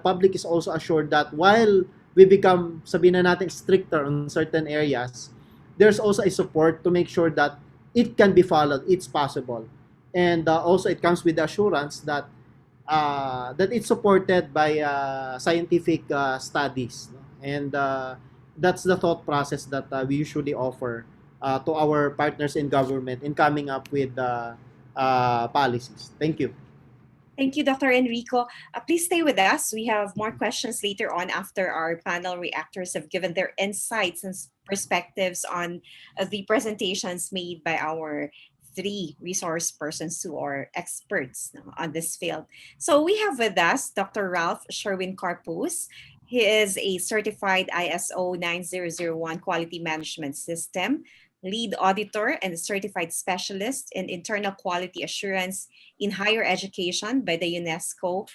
Speaker 4: public is also assured that while we become, sabihin na natin, stricter on certain areas, there's also a support to make sure that it can be followed, it's possible. And also it comes with the assurance that that it's supported by scientific studies. No? And that's the thought process that we usually offer to our partners in government in coming up with policies. Thank you.
Speaker 2: Thank you, Dr. Enrico. Please stay with us. We have more questions later on after our panel reactors have given their insights and perspectives on the presentations made by our three resource persons who are experts on this field. So we have with us Dr. Ralph Sherwin Carpus. He is a certified ISO 9001 quality management system lead auditor and certified specialist in internal quality assurance in higher education by the UNESCO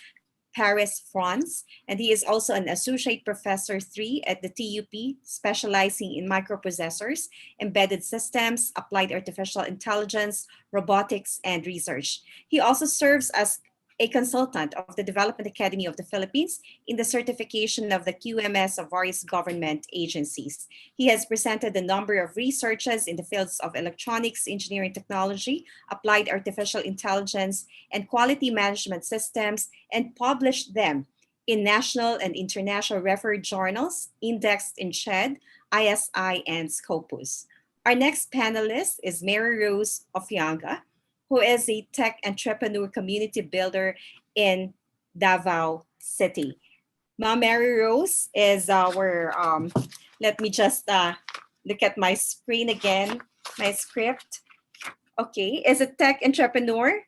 Speaker 2: Paris, France. And he is also an associate professor 3 at the TUP, specializing in microprocessors, embedded systems, applied artificial intelligence, robotics, and research. He also serves as a consultant of the Development Academy of the Philippines in the certification of the QMS of various government agencies. He has presented a number of researches in the fields of electronics, engineering technology, applied artificial intelligence, and quality management systems, and published them in national and international referred journals indexed in SHED, ISI, and Scopus. Our next panelist is Mary Rose Ofianga, who is a tech entrepreneur community builder in Davao City. Ma'am Mary Rose is our, let me just look at my screen again, my script. Okay, is a tech entrepreneur,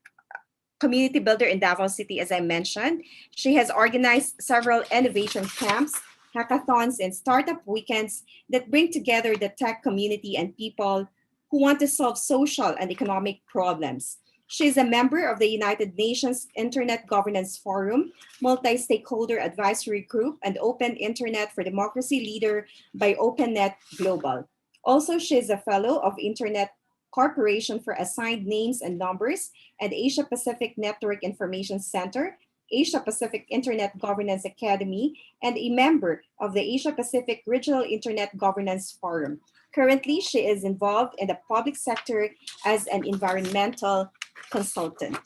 Speaker 2: community builder in Davao City, as I mentioned. She has organized several innovation camps, hackathons, and startup weekends that bring together the tech community and people who want to solve social and economic problems. She is a member of the United Nations Internet Governance Forum, multi-stakeholder advisory group, and Open Internet for Democracy leader by OpenNet Global. Also, she is a fellow of Internet Corporation for Assigned Names and Numbers and Asia Pacific Network Information Center, Asia Pacific Internet Governance Academy, and a member of the Asia Pacific Regional Internet Governance Forum. Currently, she is involved in the public sector as an environmental consultant.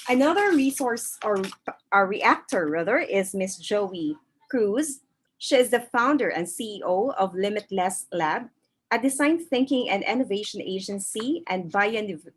Speaker 2: Another resource or a reactor rather is Miss Joey Cruz. She is the founder and CEO of Limitless Lab, a design thinking and innovation agency, and Bayanivation,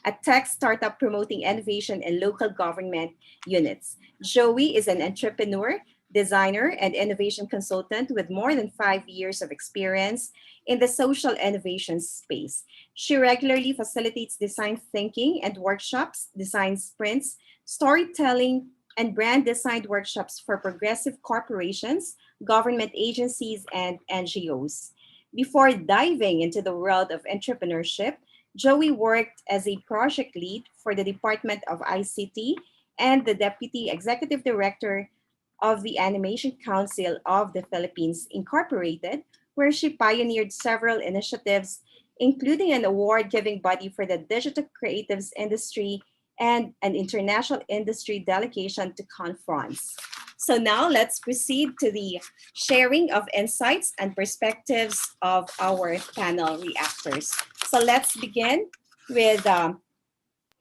Speaker 2: a tech startup promoting innovation in local government units. Joey is an entrepreneur, designer, and innovation consultant with more than 5 years of experience in the social innovation space. She regularly facilitates design thinking and workshops, design sprints, storytelling, and brand design workshops for progressive corporations, government agencies, and NGOs. Before diving into the world of entrepreneurship, Joey worked as a project lead for the Department of ICT and the Deputy Executive Director of the Animation Council of the Philippines Incorporated, where she pioneered several initiatives, including an award-giving body for the digital creatives industry and an international industry delegation to conference. So now let's proceed to the sharing of insights and perspectives of our panel reactors. So let's begin with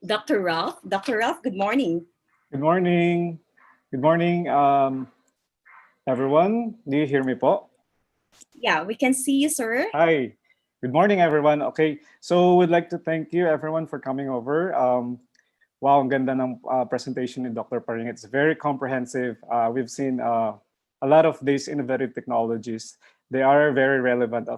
Speaker 2: Dr. Ralph. Dr. Ralph, good morning.
Speaker 5: Good morning. Good morning, everyone. Do you hear me po?
Speaker 2: Yeah, we can see you, sir.
Speaker 5: Hi. Good morning, everyone. Okay, so we'd like to thank you, everyone, for coming over. Wow, ang ganda ng presentation ni Dr. Paring. It's very comprehensive. We've seen a lot of these innovative technologies. They are very relevant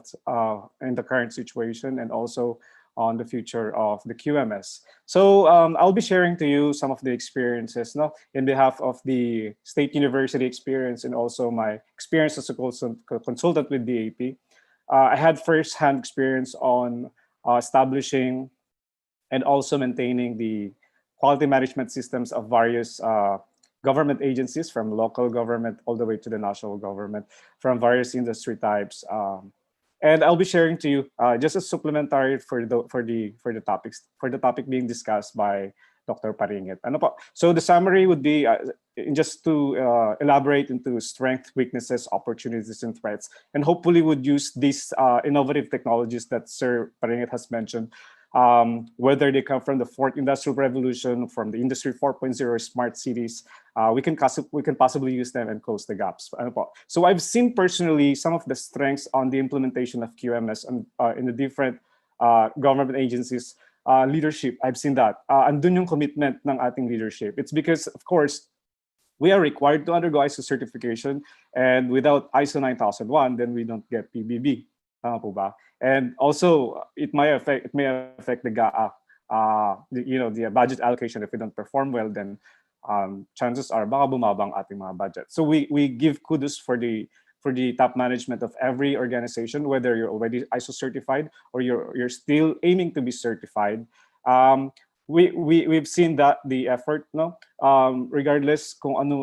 Speaker 5: in the current situation and also on the future of the QMS. So I'll be sharing to you some of the experiences in behalf of the State University experience and also my experience as a consultant with DAP. I had first-hand experience on establishing and also maintaining the quality management systems of various government agencies, from local government all the way to the national government, from various industry types. And I'll be sharing to you just a supplementary for the topic being discussed by Dr. Paringet. Ano po? So the summary would be just to elaborate into strengths, weaknesses, opportunities, and threats, and hopefully would use these innovative technologies that Sir Paringet has mentioned, whether they come from the fourth industrial revolution, from the industry 4.0 smart cities, we can possibly use them and close the gaps. So I've seen personally some of the strengths on the implementation of QMS in the different government agencies. Leadership, I've seen that. Andun yung commitment ng ating leadership. It's because, of course, we are required to undergo ISO certification, and without ISO 9001, then we don't get PBB. Tama po ba? And also, it may affect the GAA, the budget allocation. If we don't perform well, then chances are baka bumaba ang ating mga budget. So we give kudos for the top management of every organization, whether you're already ISO certified or you're still aiming to be certified. We've seen that the effort, regardless kung ano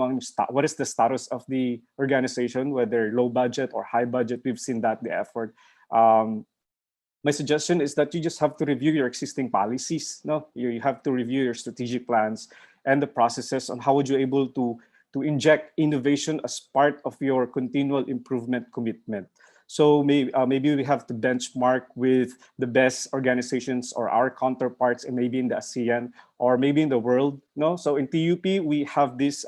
Speaker 5: what is the status of the organization, whether low budget or high budget, we've seen that the effort. My suggestion is that you just have to review your existing policies. You have to review your strategic plans and the processes on how would you able to inject innovation as part of your continual improvement commitment. So maybe we have to benchmark with the best organizations or our counterparts, and maybe in the ASEAN or maybe in the world. So in TUP, we have this.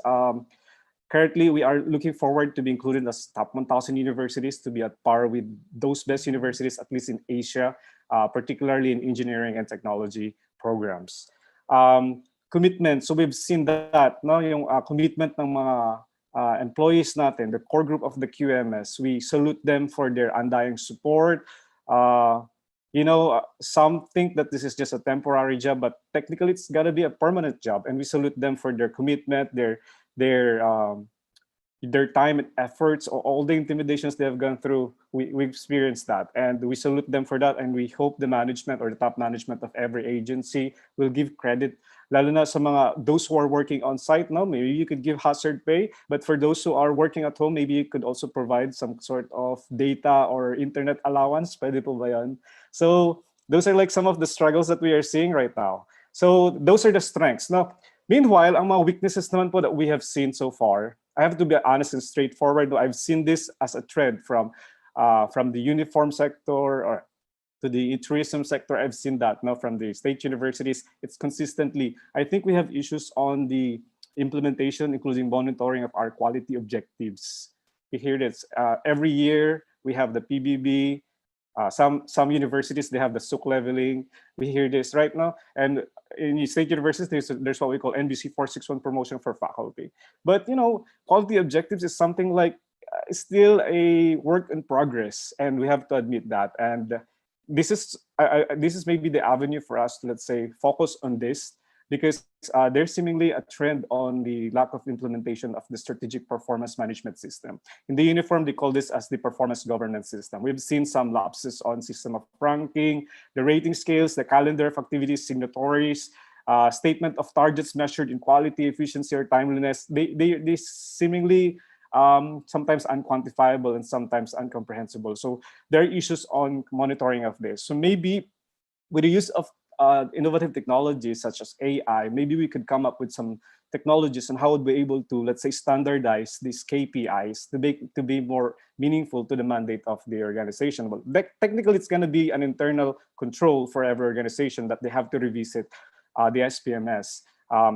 Speaker 5: Currently, we are looking forward to be included as top 1,000 universities, to be at par with those best universities, at least in Asia, particularly in engineering and technology programs. Commitment. So we've seen that, yung commitment ng mga employees natin, the core group of the QMS, we salute them for their undying support. Uh, some think that this is just a temporary job, but technically it's got to be a permanent job. And we salute them for their commitment, their time and efforts, all the intimidations they have gone through. We experienced that, and we salute them for that. And we hope the management or the top management of every agency will give credit, lalo na sa mga those who are working on site. No, maybe you could give hazard pay, but for those who are working at home, maybe you could also provide some sort of data or internet allowance. Pwede po ba yan? So those are like some of the struggles that we are seeing right now. So those are the strengths. Now, meanwhile, ang mga weaknesses naman po that we have seen so far, I have to be honest and straightforward. I've seen this as a trend from the uniform sector or to the tourism sector. I've seen that now from the state universities. It's consistently. I think we have issues on the implementation, including monitoring of our quality objectives. We hear this every year. We have the PBB. Some universities, they have the SUC leveling. We hear this right now. And in state universities, there's what we call NBC 461 promotion for faculty. But, quality objectives is something like still a work in progress. And we have to admit that. And this is maybe the avenue for us to, let's say, focus on this, because there's seemingly a trend on the lack of implementation of the strategic performance management system. In the uniform, they call this as the performance governance system. We've seen some lapses on system of ranking, the rating scales, the calendar of activities, signatories, statement of targets measured in quality, efficiency, or timeliness. They seemingly sometimes unquantifiable and sometimes incomprehensible. So there are issues on monitoring of this. So maybe with the use of innovative technologies such as AI, maybe we could come up with some technologies on how would we able to, let's say, standardize these KPIs to be more meaningful to the mandate of the organization. Well, technically, it's going to be an internal control for every organization that they have to revisit the SPMS,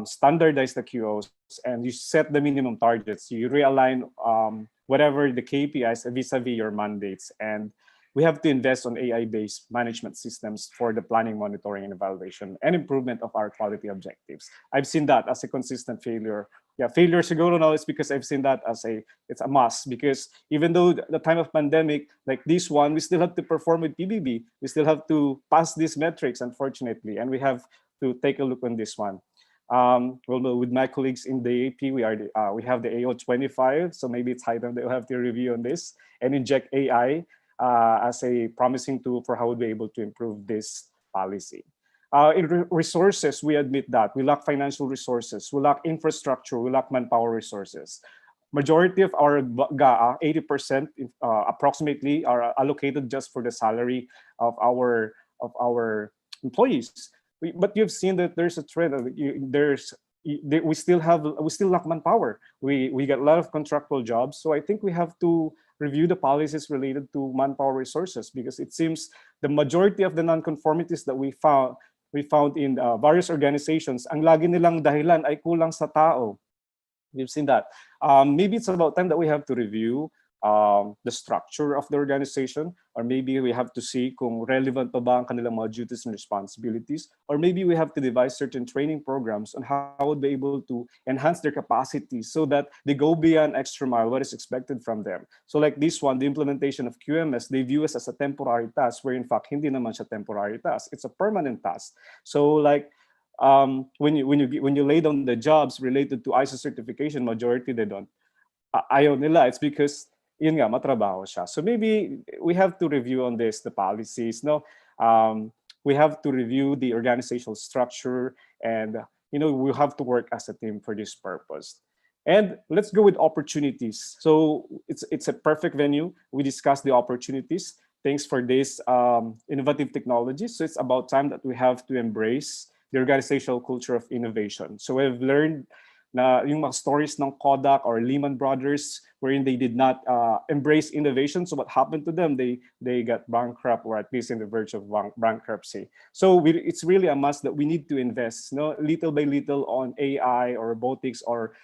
Speaker 5: standardize the QOs, and you set the minimum targets. You realign whatever the KPIs vis-a-vis your mandates. And we have to invest on AI-based management systems for the planning, monitoring, and evaluation and improvement of our quality objectives. I've seen that as a consistent failure. Yeah, failure siguro now is because I've seen that as it's a must, because even though the time of pandemic, like this one, we still have to perform with PBB. We still have to pass these metrics, unfortunately, and we have to take a look on this one. With my colleagues in the AP, we have the AO 25, so maybe it's high time that we have to review on this and inject AI as a promising tool for how we'll be able to improve this policy. In resources, we admit that we lack financial resources, we lack infrastructure, we lack manpower resources. Majority of our GAA, 80% approximately, are allocated just for the salary of our employees. But you've seen that there's a trend. We still lack manpower. We get a lot of contractual jobs. So I think we have to review the policies related to manpower resources, because it seems the majority of the nonconformities that we found in various organizations, ang lagi nilang dahilan ay kulang sa tao. We've seen that. Maybe it's about time that we have to review the structure of the organization, or maybe we have to see kung relevant pa ba ang kanilang mga duties and responsibilities, or maybe we have to devise certain training programs on how would be able to enhance their capacity so that they go beyond extra mile what is expected from them. So like this one, the implementation of QMS, they view us as a temporary task, where in fact hindi naman siya temporary task, it's a permanent task. So like when you lay down the jobs related to ISO certification, majority they don't. Ayaw nila. It's because yun nga, matrabaho siya. So maybe we have to review on this, the policies, no? We have to review the organizational structure, and we have to work as a team for this purpose. And let's go with opportunities. So it's a perfect venue. We discussed the opportunities. Thanks for this innovative technologies. So it's about time that we have to embrace the organizational culture of innovation. So we've learned na yung mga stories ng Kodak or Lehman Brothers, wherein they did not embrace innovation. So what happened to them? They got bankrupt, or at least in the verge of bankruptcy. So it's really a must that we need to invest, little by little, on AI or robotics or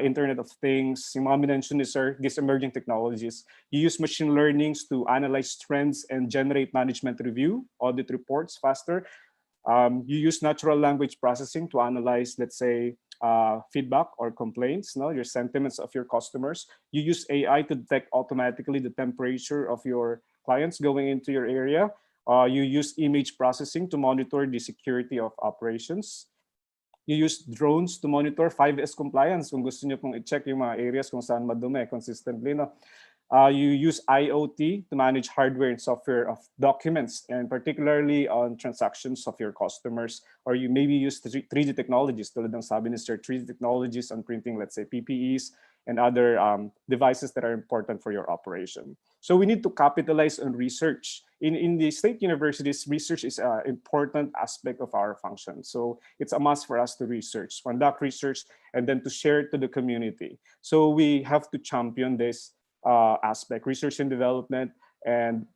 Speaker 5: Internet of Things. Yung mga minention ni Sir, these emerging technologies. You use machine learnings to analyze trends and generate management review, audit reports faster. You use natural language processing to analyze, let's say, feedback or complaints, no, your sentiments of your customers. You use AI to detect automatically the temperature of your clients going into your area. You use image processing to monitor the security of operations. You use drones to monitor 5S compliance kung gusto niyo pong i-check yung mga areas kung saan madumi consistently, no? You use IoT to manage hardware and software of documents, and particularly on transactions of your customers. Or you maybe use 3D technologies, tulad ng sabi ni Sir, 3D technologies on printing, let's say PPEs and other devices that are important for your operation. So we need to capitalize on research. In the state universities, research is an important aspect of our function. So it's a must for us to research, conduct research, and then to share it to the community. So we have to champion this aspect, research and development, and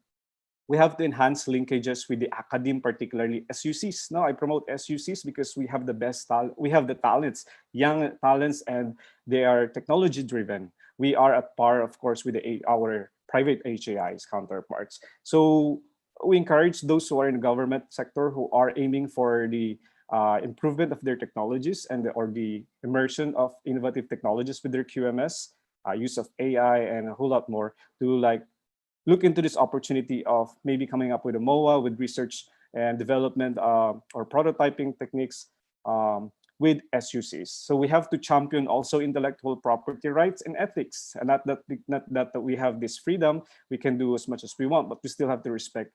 Speaker 5: we have to enhance linkages with the academe, particularly SUCs. No, I promote SUCs because we have the best we have the talents, young talents, and they are technology driven. We are at par, of course, with our private HAIs counterparts. So we encourage those who are in the government sector who are aiming for the improvement of their technologies and or the immersion of innovative technologies with their QMS, use of AI, and a whole lot more to look into this opportunity of maybe coming up with a MOA with research and development or prototyping techniques with SUCs. So we have to champion also intellectual property rights and ethics, and not that we have this freedom, we can do as much as we want, but we still have to respect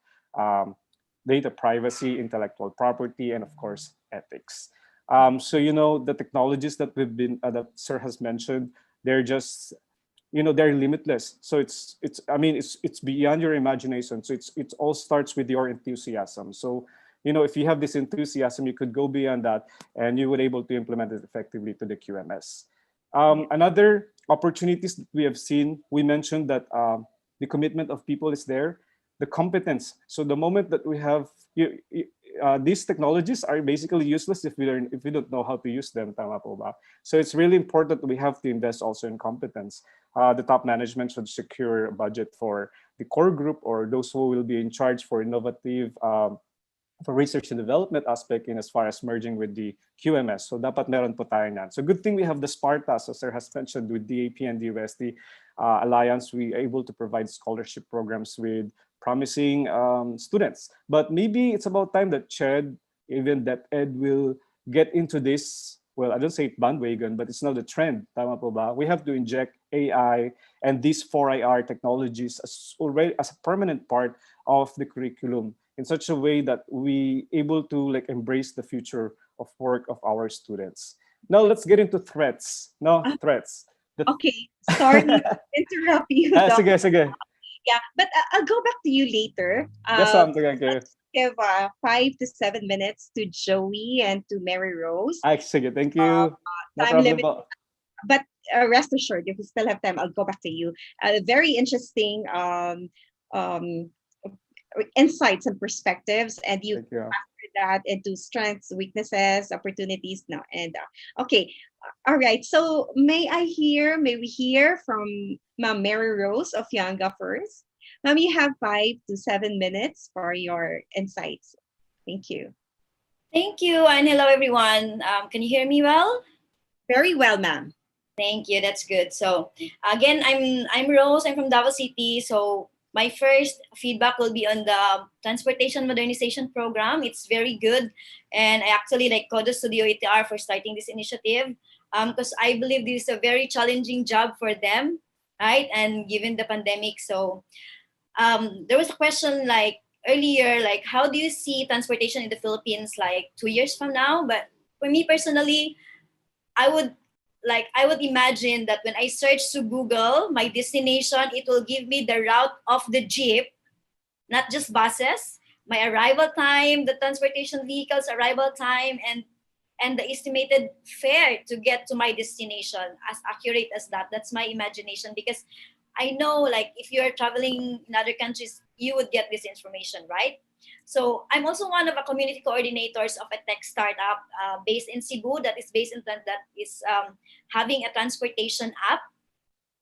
Speaker 5: data privacy, intellectual property, and of course, ethics. So, the technologies that that Sir has mentioned, they're just, they're limitless. So it's beyond your imagination. So it all starts with your enthusiasm. So, if you have this enthusiasm, you could go beyond that and you would able to implement it effectively to the QMS. Another opportunities that we have seen, we mentioned that the commitment of people is there, the competence. So the moment that we have these technologies are basically useless if we don't know how to use them. Tama po ba? So it's really important that we have to invest also in competence. The top management should secure a budget for the core group or those who will be in charge for innovative for research and development aspect in as far as merging with the QMS. So dapat meron po tayo niyan. So good thing we have the Sparta, so Sir has mentioned, with DAP and DUSD Alliance, we are able to provide scholarship programs with promising students. But maybe it's about time that CHED, even that Ed will get into this. Well, I don't say bandwagon, but it's now the trend. Tama po ba? We have to inject AI and these 4IR technologies as a permanent part of the curriculum in such a way that we able to embrace the future of work of our students. Now let's get into threats. Threats.
Speaker 2: Okay, sorry to interrupt you.
Speaker 5: Sige, sige.
Speaker 2: Yeah, but I'll go back to you later.
Speaker 5: Yes, ma'am.
Speaker 2: Let's give 5 to 7 minutes to Joey and to Mary Rose.
Speaker 5: Sige, thank you. No
Speaker 2: Time
Speaker 5: problem
Speaker 2: limit.
Speaker 5: po.
Speaker 2: But rest assured, if we still have time, I'll go back to you. Very interesting insights and perspectives, and you factor that into strengths, weaknesses, opportunities. No, and okay, all right. So may we hear from Ma'am Mary Rose of Yanga first? Ma'am, you have 5 to 7 minutes for your insights. Thank you.
Speaker 8: Thank you, and hello everyone. Can you hear me well?
Speaker 2: Very well, ma'am.
Speaker 8: Thank you. That's good. So again, I'm Rose. I'm from Davao City. So my first feedback will be on the transportation modernization program. It's very good, and I actually kudos to the OETR for starting this initiative, because I believe this is a very challenging job for them, right? And given the pandemic, so there was a question earlier, how do you see transportation in the Philippines 2 years from now? But for me personally, I would imagine that when I search to Google my destination, it will give me the route of the jeep, not just buses, my arrival time, the transportation vehicle's arrival time, and the estimated fare to get to my destination, as accurate as that. That's my imagination, because I know if you're traveling in other countries, you would get this information, right? So I'm also one of the community coordinators of a tech startup based in Cebu that is having a transportation app.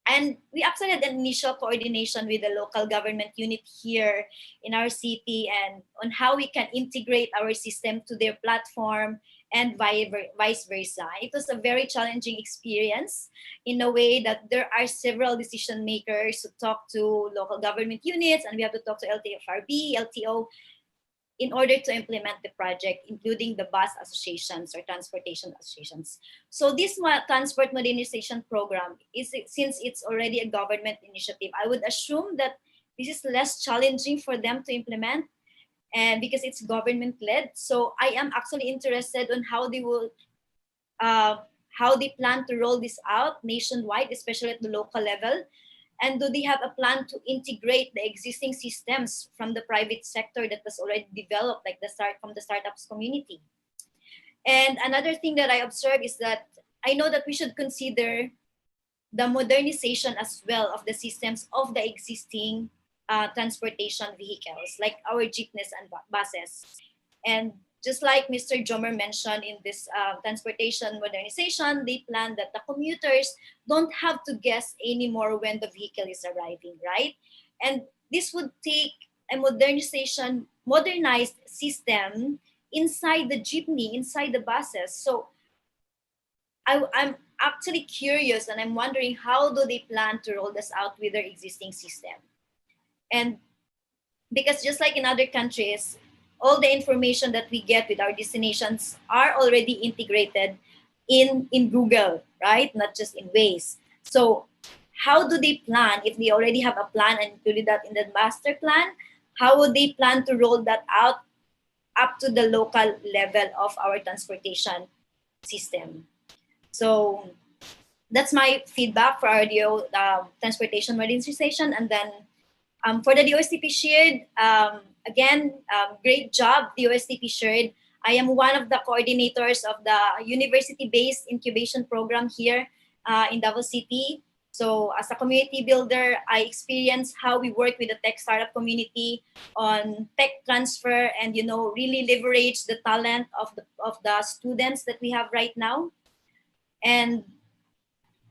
Speaker 8: And we actually had an initial coordination with the local government unit here in our city and on how we can integrate our system to their platform and vice versa. It was a very challenging experience in a way that there are several decision makers to talk to local government units, and we have to talk to LTFRB, LTO, in order to implement the project, including the bus associations or transportation associations. So this transport modernization program, since it's already a government initiative, I would assume that this is less challenging for them to implement, and because it's government led. So I am actually interested on how they will, how they plan to roll this out nationwide, especially at the local level. And do they have a plan to integrate the existing systems from the private sector that was already developed, like from the startups community? And another thing that I observed is that I know that we should consider the modernization as well of the systems of the existing transportation vehicles, like our jeepneys and buses. And just like Mr. Jomer mentioned in this transportation modernization, they plan that the commuters don't have to guess anymore when the vehicle is arriving, right? And this would take a modernized system inside the jeepney, inside the buses. So I'm actually curious and I'm wondering how do they plan to roll this out with their existing system? And because just like in other countries, all the information that we get with our destinations are already integrated in Google, right? Not just in Waze. So how do they plan if they already have a plan and included that in the master plan? How would they plan to roll that out up to the local level of our transportation system? So that's my feedback for our transportation modernization. And then for the DOSTP Shared, again, great job, DOSTP Shared. I am one of the coordinators of the university-based incubation program here in Davao City. So as a community builder, I experienced how we work with the tech startup community on tech transfer and, really leverage the talent of the students that we have right now. And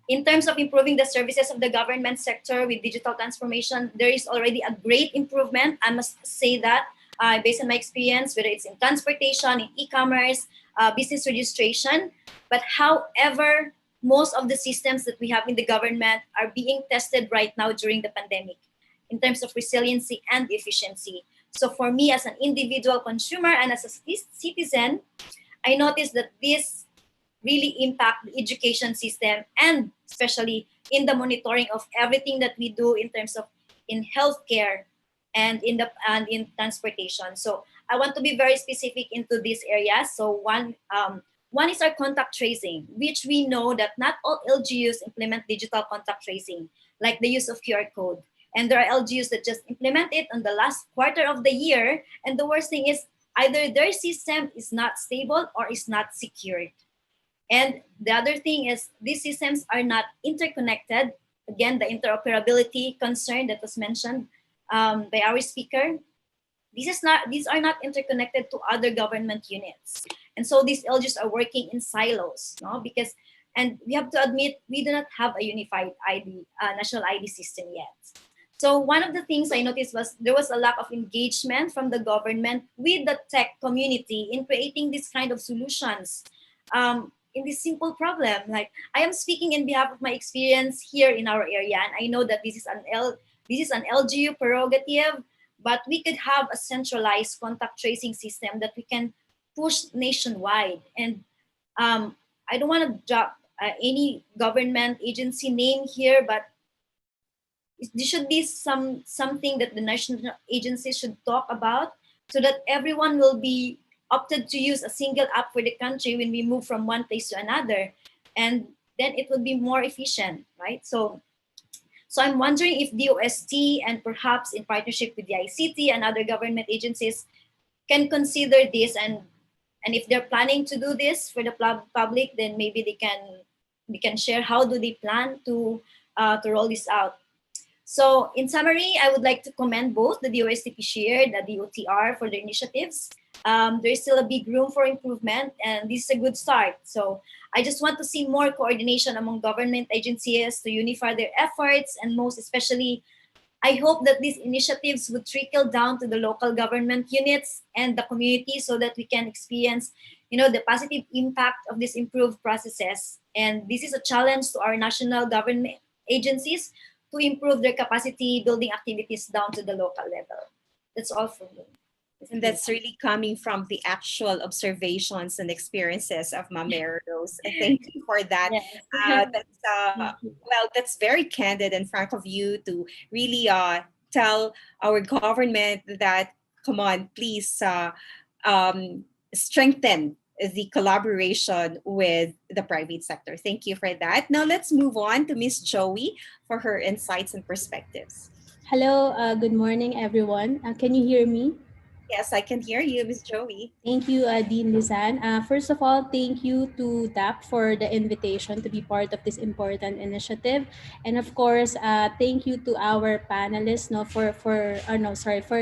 Speaker 8: in terms of improving the services of the government sector with digital transformation, there is already a great improvement. I must say that based on my experience, whether it's in transportation, in e-commerce, business registration. But however, most of the systems that we have in the government are being tested right now during the pandemic in terms of resiliency and efficiency. So for me as an individual consumer and as a citizen, I noticed that this really impact the education system and especially in the monitoring of everything that we do in terms of in healthcare and in transportation. So I want to be very specific into these areas. So one is our contact tracing, which we know that not all LGUs implement digital contact tracing, like the use of QR code. And there are LGUs that just implement it on the last quarter of the year. And the worst thing is either their system is not stable or is not secured. And the other thing is these systems are not interconnected. Again, the interoperability concern that was mentioned by our speaker. These are not interconnected to other government units. And so these LGs are working in silos, because, and we have to admit, we do not have a unified ID, national ID system yet. So one of the things I noticed was there was a lack of engagement from the government with the tech community in creating this kind of solutions. In this simple problem, like I am speaking in behalf of my experience here in our area, and I know that this is an LGU prerogative, but we could have a centralized contact tracing system that we can push nationwide. And I don't want to drop any government agency name here, but there should be something that the national agencies should talk about so that everyone will be opted to use a single app for the country when we move from one place to another, and then it will be more efficient, right? So I'm wondering if DOST and perhaps in partnership with the ICT and other government agencies can consider this, and if they're planning to do this for the public, then maybe they can share how do they plan to roll this out. So in summary, I would like to commend both the DOSTP Share, the DOTR for their initiatives. There is still a big room for improvement, and this is a good start. So I just want to see more coordination among government agencies to unify their efforts, and most especially, I hope that these initiatives would trickle down to the local government units and the community so that we can experience, the positive impact of these improved processes. And this is a challenge to our national government agencies to improve their capacity building activities down to the local level. That's all from me.
Speaker 2: And that's really coming from the actual observations and experiences of Ma'am Rose. Thank you for that.
Speaker 8: Yes.
Speaker 2: That's very candid and frank of you to really tell our government that, come on, please strengthen the collaboration with the private sector. Thank you for that. Now let's move on to Miss Joey for her insights and perspectives.
Speaker 10: Hello, good morning, everyone. Can you hear me?
Speaker 2: Yes, I can hear you, Miss Joey.
Speaker 10: Thank you, Dean Lizan. First of all, thank you to TAP for the invitation to be part of this important initiative, and of course, thank you to our panelists, for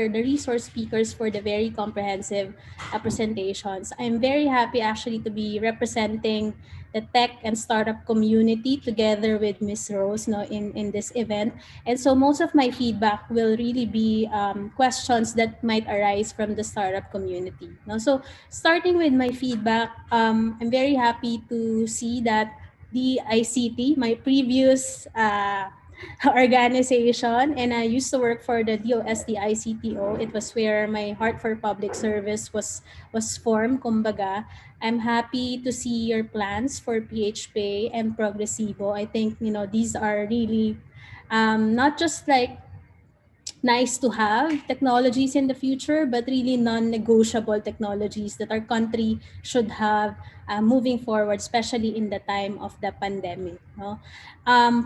Speaker 10: the resource speakers for the very comprehensive presentations. I'm very happy actually to be representing the tech and startup community together with Miss Rose, in this event. And so most of my feedback will really be questions that might arise from the startup community. No? So starting with my feedback, I'm very happy to see that the ICT, my previous organization, and I used to work for the DOST ICTO. It was where my heart for public service was formed, kumbaga. I'm happy to see your plans for PHP and Progresivo. I think, these are really not just like nice to have technologies in the future, but really non-negotiable technologies that our country should have moving forward, especially in the time of the pandemic. No?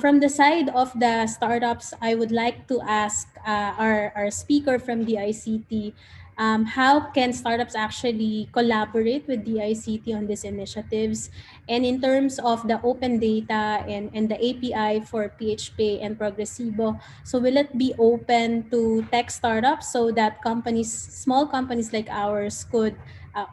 Speaker 10: From the side of the startups, I would like to ask our speaker from the ICT, how can startups actually collaborate with the ICT on these initiatives? And in terms of the open data and the API for PHP and Progresivo, so will it be open to tech startups so that small companies like ours could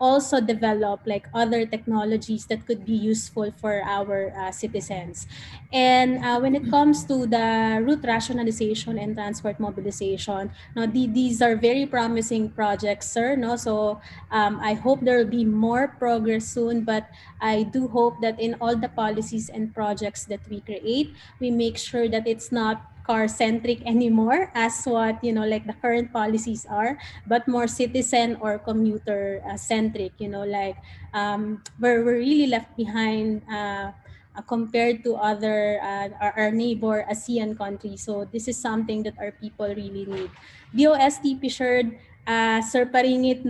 Speaker 10: also develop like other technologies that could be useful for our citizens? And when it comes to the route rationalization and transport mobilization, these are very promising projects, sir. No, so I hope there will be more progress soon. But I do hope that in all the policies and projects that we create, we make sure that it's not car-centric anymore as what, like the current policies are, but more citizen or commuter-centric, we're really left behind compared to other our neighbor ASEAN countries. So this is something that our people really need. DOST Pishard, Sir Paringit,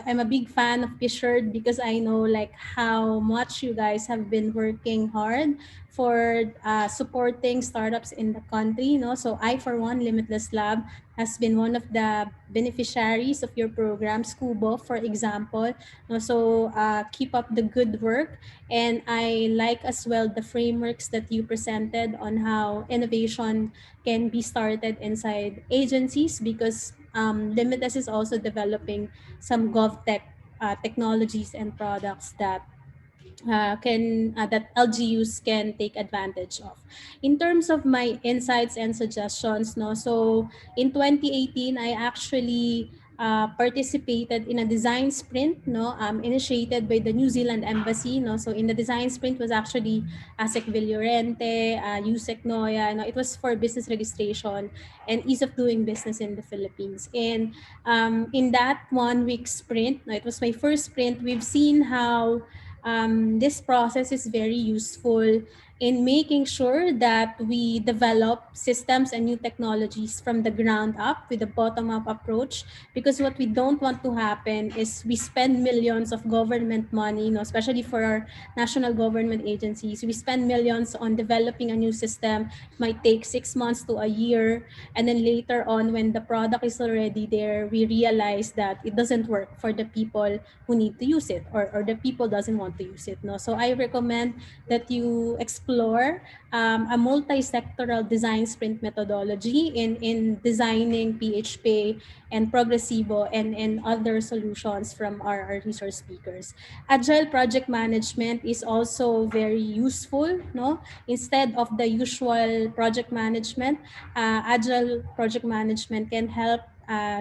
Speaker 10: I'm a big fan of Pishard because I know like how much you guys have been working hard for supporting startups in the country. So I, for one, Limitless Lab has been one of the beneficiaries of your program, Scubo, for example. So keep up the good work. And I like as well the frameworks that you presented on how innovation can be started inside agencies, because Limitless is also developing some GovTech technologies and products that that LGUs can take advantage of. In terms of my insights and suggestions, so in 2018, I actually participated in a design sprint, initiated by the New Zealand Embassy. So in the design sprint was actually ASEC Villorente, USEC Noya. It was for business registration and ease of doing business in the Philippines. And in that 1 week sprint, it was my first sprint, we've seen how this process is very useful in making sure that we develop systems and new technologies from the ground up with a bottom-up approach. Because what we don't want to happen is we spend millions of government money, especially for our national government agencies. We spend millions on developing a new system. It might take 6 months to a year. And then later on, when the product is already there, we realize that it doesn't work for the people who need to use it, or the people doesn't want to use it. So I recommend that you explore explore a multi-sectoral design sprint methodology in designing PHP and Progresivo and other solutions from our resource speakers. Agile project management is also very useful, no? Instead of the usual project management, agile project management can help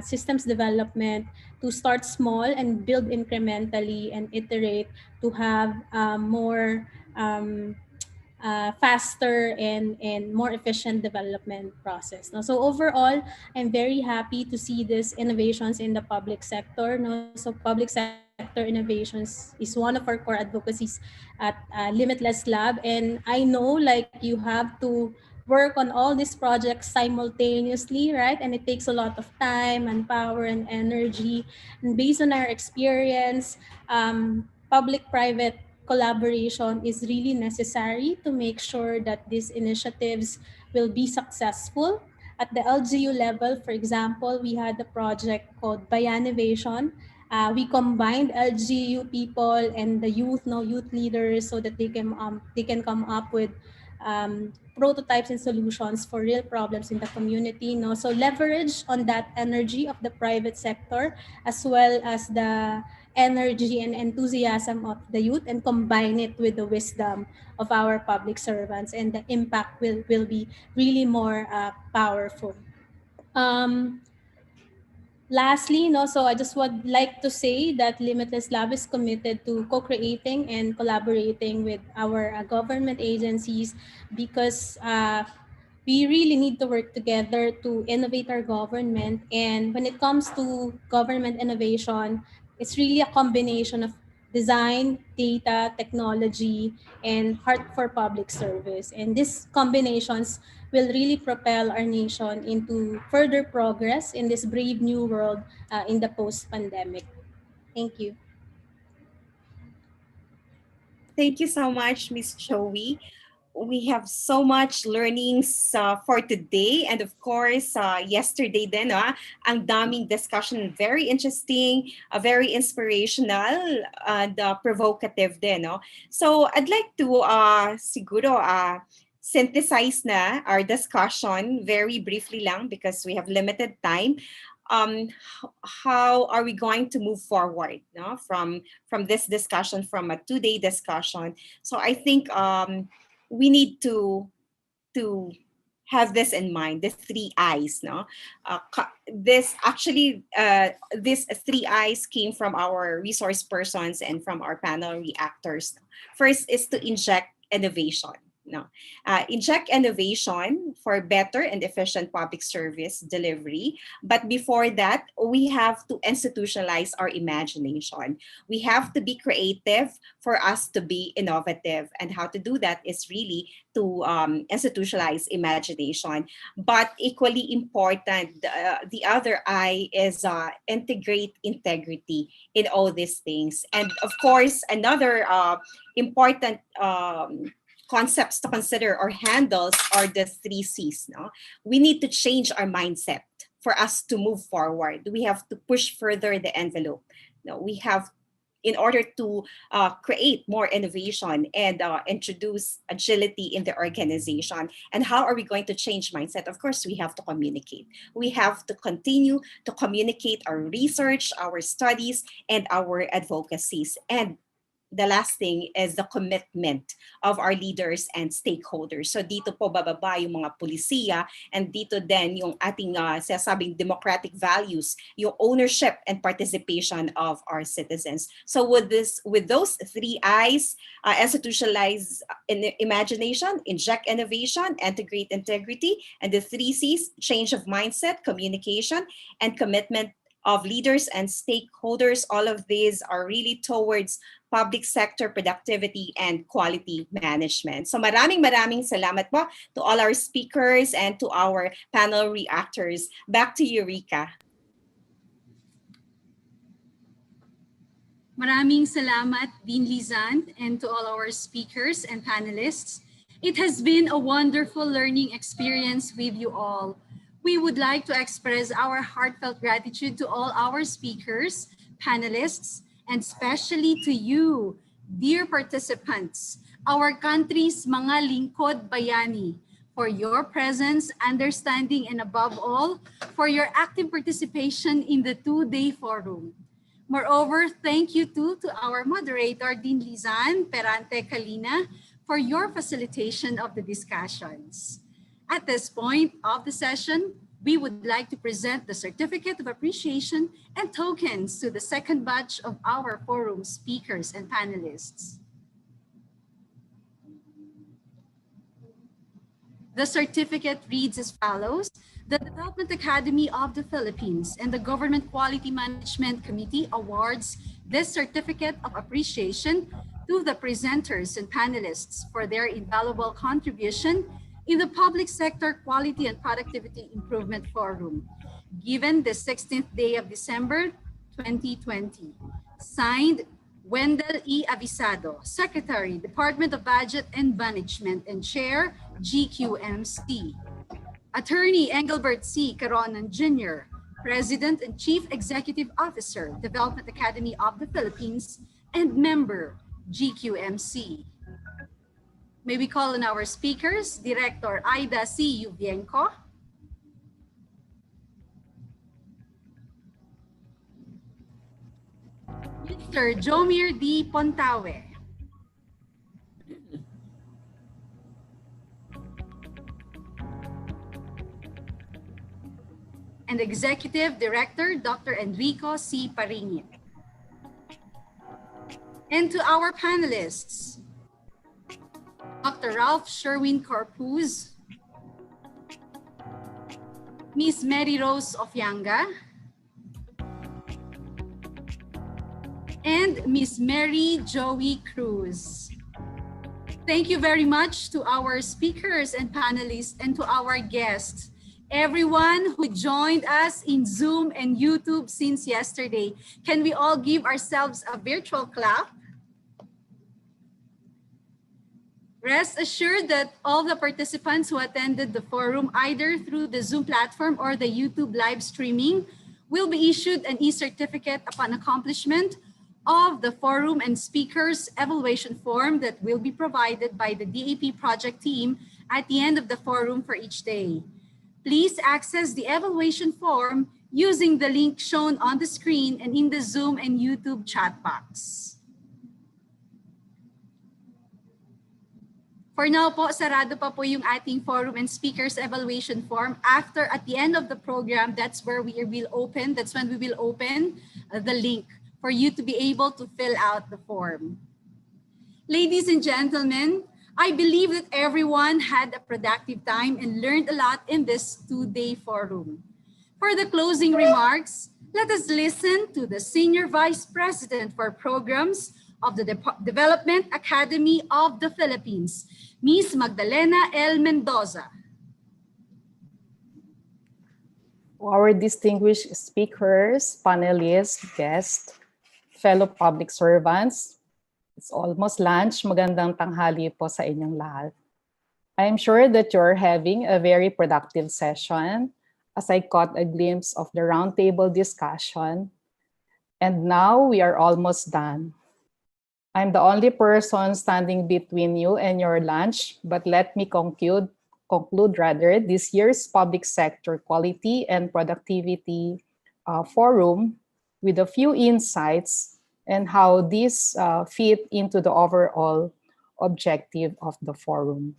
Speaker 10: systems development to start small and build incrementally and iterate to have more faster and more efficient development process. No? So overall, I'm very happy to see these innovations in the public sector. No? So public sector innovations is one of our core advocacies at Limitless Lab. And I know like you have to work on all these projects simultaneously, right? And it takes a lot of time and power and energy. And based on our experience, public-private collaboration is really necessary to make sure that these initiatives will be successful. At the LGU level, for example, we had a project called Bayanivation. We combined LGU people and the youth, no youth leaders, so that they can come up with prototypes and solutions for real problems in the community. No, so leverage on that energy of the private sector as well as the energy and enthusiasm of the youth and combine it with the wisdom of our public servants, and the impact will be really more powerful. Um, Lastly, no, so I just would like to say that Limitless Lab is committed to co-creating and collaborating with our government agencies because we really need to work together to innovate our government. And when it comes to government innovation, it's really a combination of design, data, technology, and heart for public service. And these combinations will really propel our nation into further progress in this brave new world in the post-pandemic. Thank you.
Speaker 2: Thank you so much, Miss Joey. We have so much learnings for today, and of course yesterday din ang daming discussion, very interesting, very inspirational, and provocative din, no? So I'd like to siguro synthesize na our discussion very briefly lang because we have limited time. How are we going to move forward, no? From this discussion, from a 2-day discussion? So I think we need to have this in mind, the 3 eyes, no? This 3 eyes came from our resource persons and from our panel reactors. First is to inject innovation. No, inject innovation for better and efficient public service delivery. But before that, we have to institutionalize our imagination. We have to be creative for us to be innovative. And how to do that is really to institutionalize imagination. But equally important, the other eye is integrate integrity in all these things. And of course, another important concepts to consider or handles are the 3 C's. No, we need to change our mindset for us to move forward. We have to push further the envelope. No, we have, in order to create more innovation and introduce agility in the organization. And how are we going to change mindset? Of course, we have to communicate. We have to continue to communicate our research, our studies, and our advocacies. And the last thing is the commitment of our leaders and stakeholders. So dito po bababa yung mga pulisiya, and dito din yung ating sinasabing democratic values, yung ownership and participation of our citizens. So with those 3 I's, institutionalize imagination, inject innovation, integrate integrity, and the 3 C's, change of mindset, communication, and commitment of leaders and stakeholders. All of these are really towards public sector productivity and quality management. So maraming salamat po to all our speakers and to our panel reactors. Back to you, Rika.
Speaker 1: Maraming salamat, Dean Lizan, and to all our speakers and panelists. It has been a wonderful learning experience with you all. We would like to express our heartfelt gratitude to all our speakers, panelists, and especially to you, Dear participants, our country's mga lingkod bayani, for your presence, understanding, and above all, for your active participation in the two-day forum. Moreover, thank you too to our moderator, Dean Lizan Perante Kalina, for your facilitation of the discussions. At this point of the session, we would like to present the Certificate of Appreciation and tokens to the second batch of our forum speakers and panelists. The certificate reads as follows. The Development Academy of the Philippines and the Government Quality Management Committee awards this Certificate of Appreciation to the presenters and panelists for their invaluable contribution in the Public Sector Quality and Productivity Improvement Forum, given the 16th day of December 2020. Signed, Wendell E. Avisado, Secretary, Department of Budget and Management, and Chair, GQMC. Attorney Engelbert C. Caronan Jr., President and Chief Executive Officer, Development Academy of the Philippines, and member, GQMC. May we call on our speakers, Director Aida C. Yubienko, Mr. Jomir D. Pontawe, and Executive Director, Dr. Enrico C. Parinit. And to our panelists, Dr. Ralph Sherwin Corpuz, Ms. Mary Rose Ofyanga, and Ms. Mary Joey Cruz. Thank you very much to our speakers and panelists and to our guests, everyone who joined us in Zoom and YouTube since yesterday. Can we all give ourselves a virtual clap? Rest assured that all the participants who attended the forum, either through the Zoom platform or the YouTube live streaming, will be issued an e-certificate upon accomplishment of the forum and speakers evaluation form that will be provided by the DAP project team at the end of the forum for each day. Please access the evaluation form using the link shown on the screen and in the Zoom and YouTube chat box. For now po, sarado pa po yung ating forum and speakers evaluation form. After, at the end of the program, that's when we will open the link for you to be able to fill out the form. Ladies and gentlemen, I believe that everyone had a productive time and learned a lot in this two-day forum. For the closing remarks, let us listen to the Senior Vice President for Programs of the Development Academy of the Philippines, Ms. Magdalena L. Mendoza.
Speaker 3: Our distinguished speakers, panelists, guests, fellow public servants, it's almost lunch. Magandang tanghali po sa inyong lahat. I'm sure that you're having a very productive session as I caught a glimpse of the roundtable discussion. And now we are almost done. I'm the only person standing between you and your lunch, but let me conclude this year's Public Sector Quality and Productivity Forum with a few insights and how these fit into the overall objective of the forum.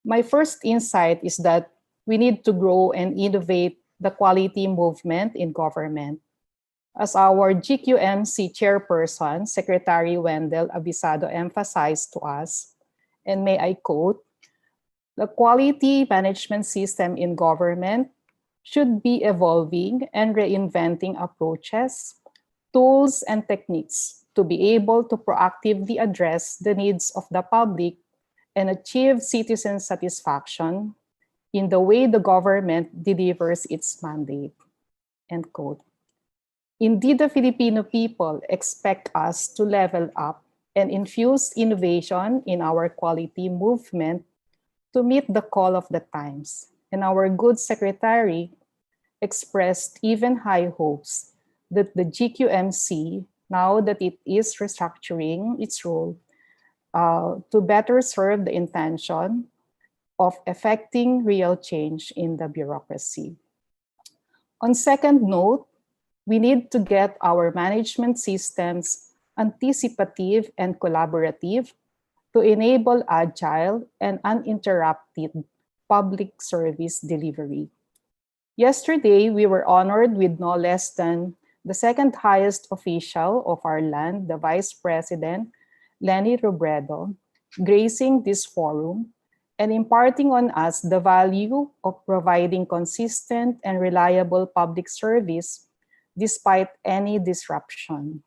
Speaker 3: My first insight is that we need to grow and innovate the quality movement in government. As our GQMC chairperson, Secretary Wendell Avisado, emphasized to us, and may I quote, the quality management system in government should be evolving and reinventing approaches, tools, and techniques to be able to proactively address the needs of the public and achieve citizen satisfaction in the way the government delivers its mandate, end quote. Indeed, the Filipino people expect us to level up and infuse innovation in our quality movement to meet the call of the times. And our good secretary expressed even high hopes that the GQMC now that it is restructuring its role to better serve the intention of effecting real change in the bureaucracy. On second note, we need to get our management systems anticipative and collaborative to enable agile and uninterrupted public service delivery. Yesterday, we were honored with no less than the second highest official of our land, the Vice President, Lenny Robredo, gracing this forum and imparting on us the value of providing consistent and reliable public service despite any disruption.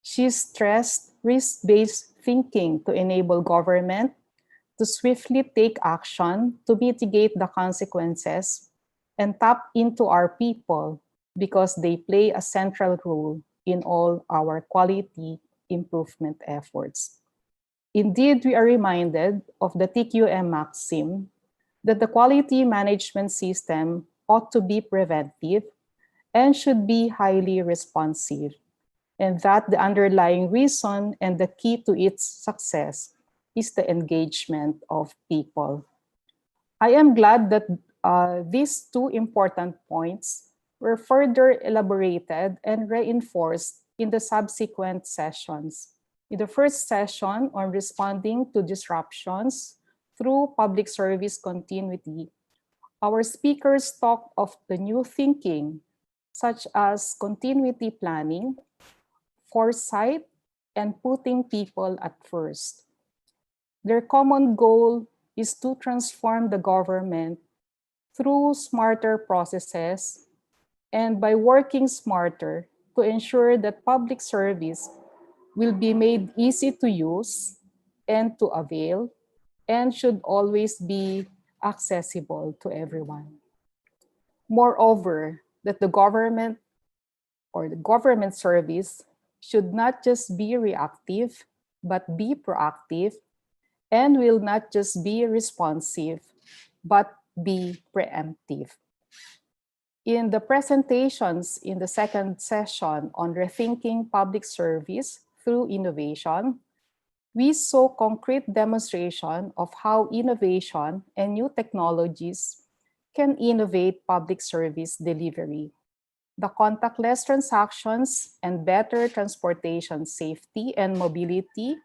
Speaker 3: She stressed risk-based thinking to enable government to swiftly take action to mitigate the consequences and tap into our people because they play a central role in all our quality improvement efforts. Indeed, we are reminded of the TQM maxim that the quality management system ought to be preventive and should be highly responsive, and that the underlying reason and the key to its success is the engagement of people. I am glad that these two important points were further elaborated and reinforced in the subsequent sessions. In the first session on responding to disruptions through public service continuity, our speakers talked of the new thinking, such as continuity planning, foresight, and putting people at first. Their common goal is to transform the government through smarter processes and by working smarter to ensure that public service will be made easy to use and to avail and should always be accessible to everyone. Moreover, that the government or the government service should not just be reactive, but be proactive and will not just be responsive, but be preemptive. In the presentations in the second session on rethinking public service through innovation, we saw concrete demonstration of how innovation and new technologies can innovate public service delivery. The contactless transactions and better transportation safety and mobility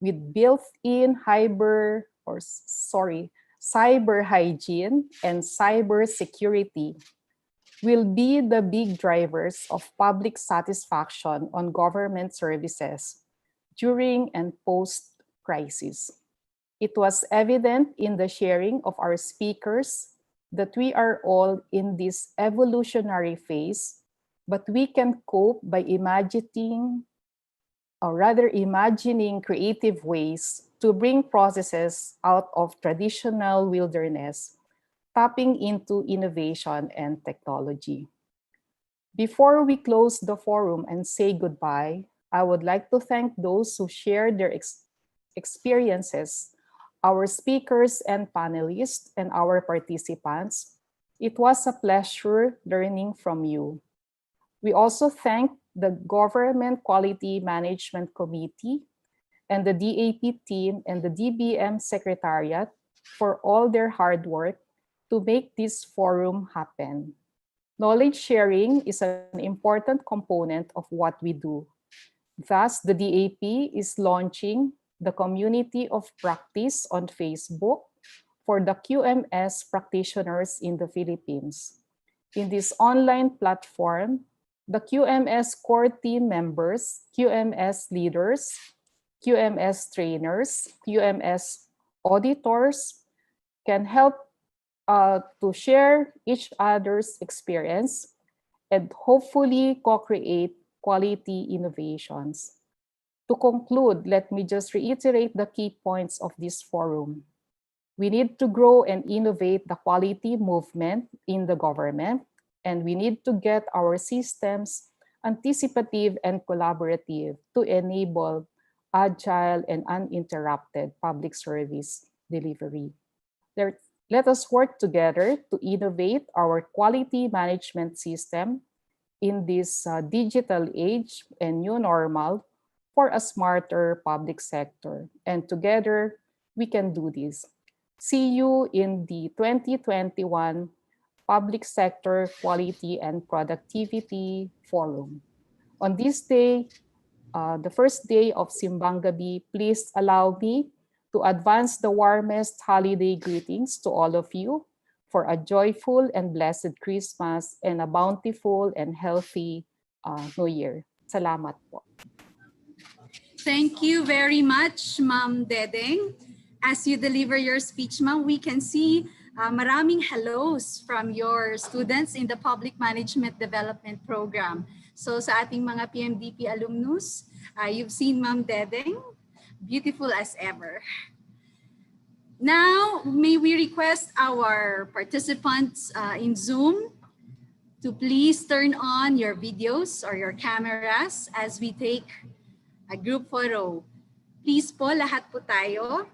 Speaker 3: with built-in cyber hygiene and cyber security will be the big drivers of public satisfaction on government services during and post-crisis. It was evident in the sharing of our speakers that we are all in this evolutionary phase, but we can cope by imagining creative ways to bring processes out of traditional wilderness, tapping into innovation and technology. Before we close the forum and say goodbye, I would like to thank those who shared their experiences, our speakers and panelists, and our participants. It was a pleasure learning from you. We also thank the Government Quality Management Committee and the DAP team and the DBM Secretariat for all their hard work to make this forum happen. Knowledge sharing is an important component of what we do. Thus, the DAP is launching the Community of Practice on Facebook for the QMS practitioners in the Philippines. In this online platform, the QMS core team members, QMS leaders, QMS trainers, QMS auditors can help to share each other's experience and hopefully co-create quality innovations. To conclude, let me just reiterate the key points of this forum. We need to grow and innovate the quality movement in the government, and we need to get our systems anticipative and collaborative to enable agile and uninterrupted public service delivery. Let us work together to innovate our quality management system in this digital age and new normal for a smarter public sector. And together, we can do this. See you in the 2021 Public Sector Quality and Productivity Forum. On this day, the first day of Simbang Gabi, please allow me to advance the warmest holiday greetings to all of you for a joyful and blessed Christmas and a bountiful and healthy New Year. Salamat po.
Speaker 1: Thank you very much, Ma'am Dedeng. As you deliver your speech, Ma'am, we can see maraming hellos from your students in the Public Management Development Program. So sa ating mga PMDP alumnus, you've seen Ma'am Dedeng, beautiful as ever. Now, may we request our participants in Zoom to please turn on your videos or your cameras as we take a group photo. Please po, lahat po tayo.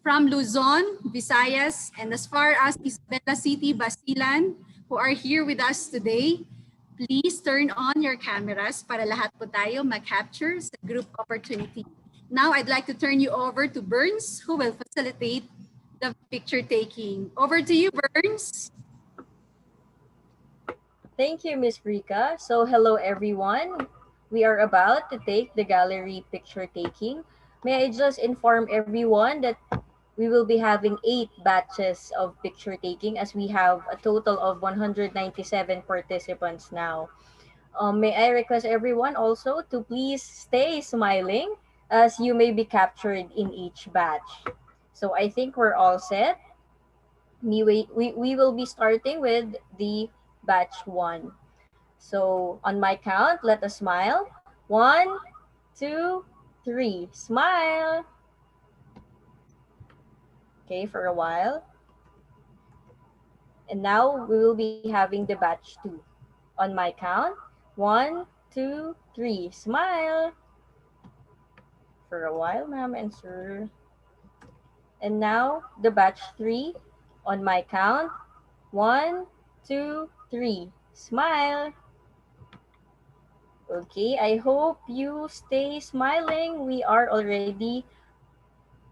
Speaker 1: From Luzon, Visayas, and as far as Isabela City, Basilan, who are here with us today, please turn on your cameras para lahat po tayo mag-capture sa group opportunity. Now, I'd like to turn you over to Burns, who will facilitate the picture taking. Over to you, Burns.
Speaker 11: Thank you, Ms. Rika. So hello, everyone. We are about to take the gallery picture taking. May I just inform everyone that we will be having 8 batches of picture taking as we have a total of 197 participants now. May I request everyone also to please stay smiling as you may be captured in each batch. So I think we're all set. We will be starting with the batch 1. So on my count, let us smile. 1, 2, 3. Smile. Okay, for a while. And now we will be having the batch 2. On my count, 1, 2, 3. Smile. For a while, ma'am and sir. And now the batch 3. On my count, 1, 2, 3. Smile. Okay, I hope you stay smiling. We are already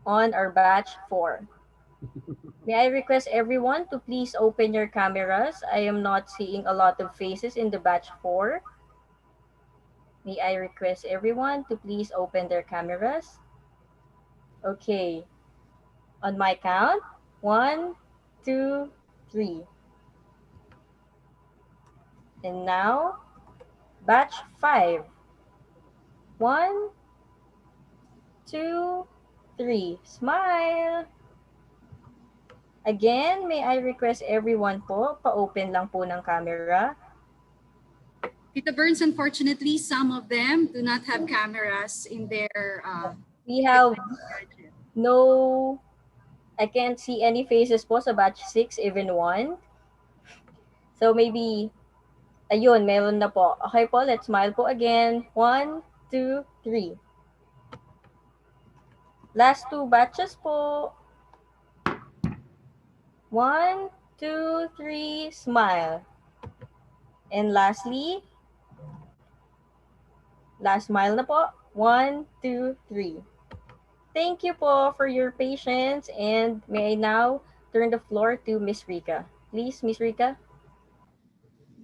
Speaker 11: on our batch 4. May I request everyone to please open your cameras? I am not seeing a lot of faces in the batch 4. May I request everyone to please open their cameras? Okay. On my count, 1, 2, 3. And now, batch 5. 1, 2, 3. Smile. Again, may I request everyone po, pa-open lang po ng camera.
Speaker 1: Tita Burns, unfortunately, some of them do not have cameras in their...
Speaker 11: We have no... I can't see any faces po sa batch 6, even 1. So maybe... Ayun, meron na po. Okay po, let's smile po again. 1, 2, 3. Last 2 batches po. 1, 2, 3, smile. And lastly, last smile na po. 1, 2, 3. Thank you po for your patience and may I now turn the floor to Ms. Rika. Please, Ms. Rika.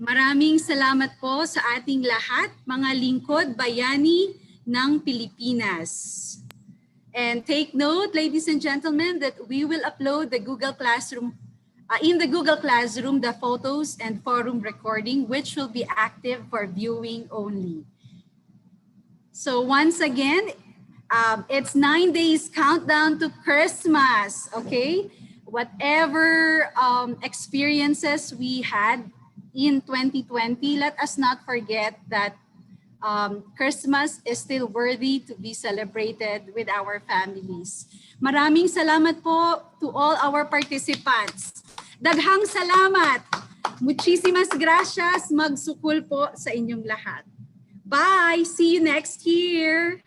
Speaker 1: Maraming salamat po sa ating lahat, mga lingkod bayani ng Pilipinas. And take note, ladies and gentlemen, that we will upload the Google Classroom, in the Google Classroom, the photos and forum recording, which will be active for viewing only. So once again, it's 9 days countdown to Christmas, okay? Whatever experiences we had in 2020, let us not forget that Christmas is still worthy to be celebrated with our families. Maraming salamat po to all our participants. Daghang salamat. Muchísimas gracias. Magsukul po sa inyong lahat. Bye. See you next year.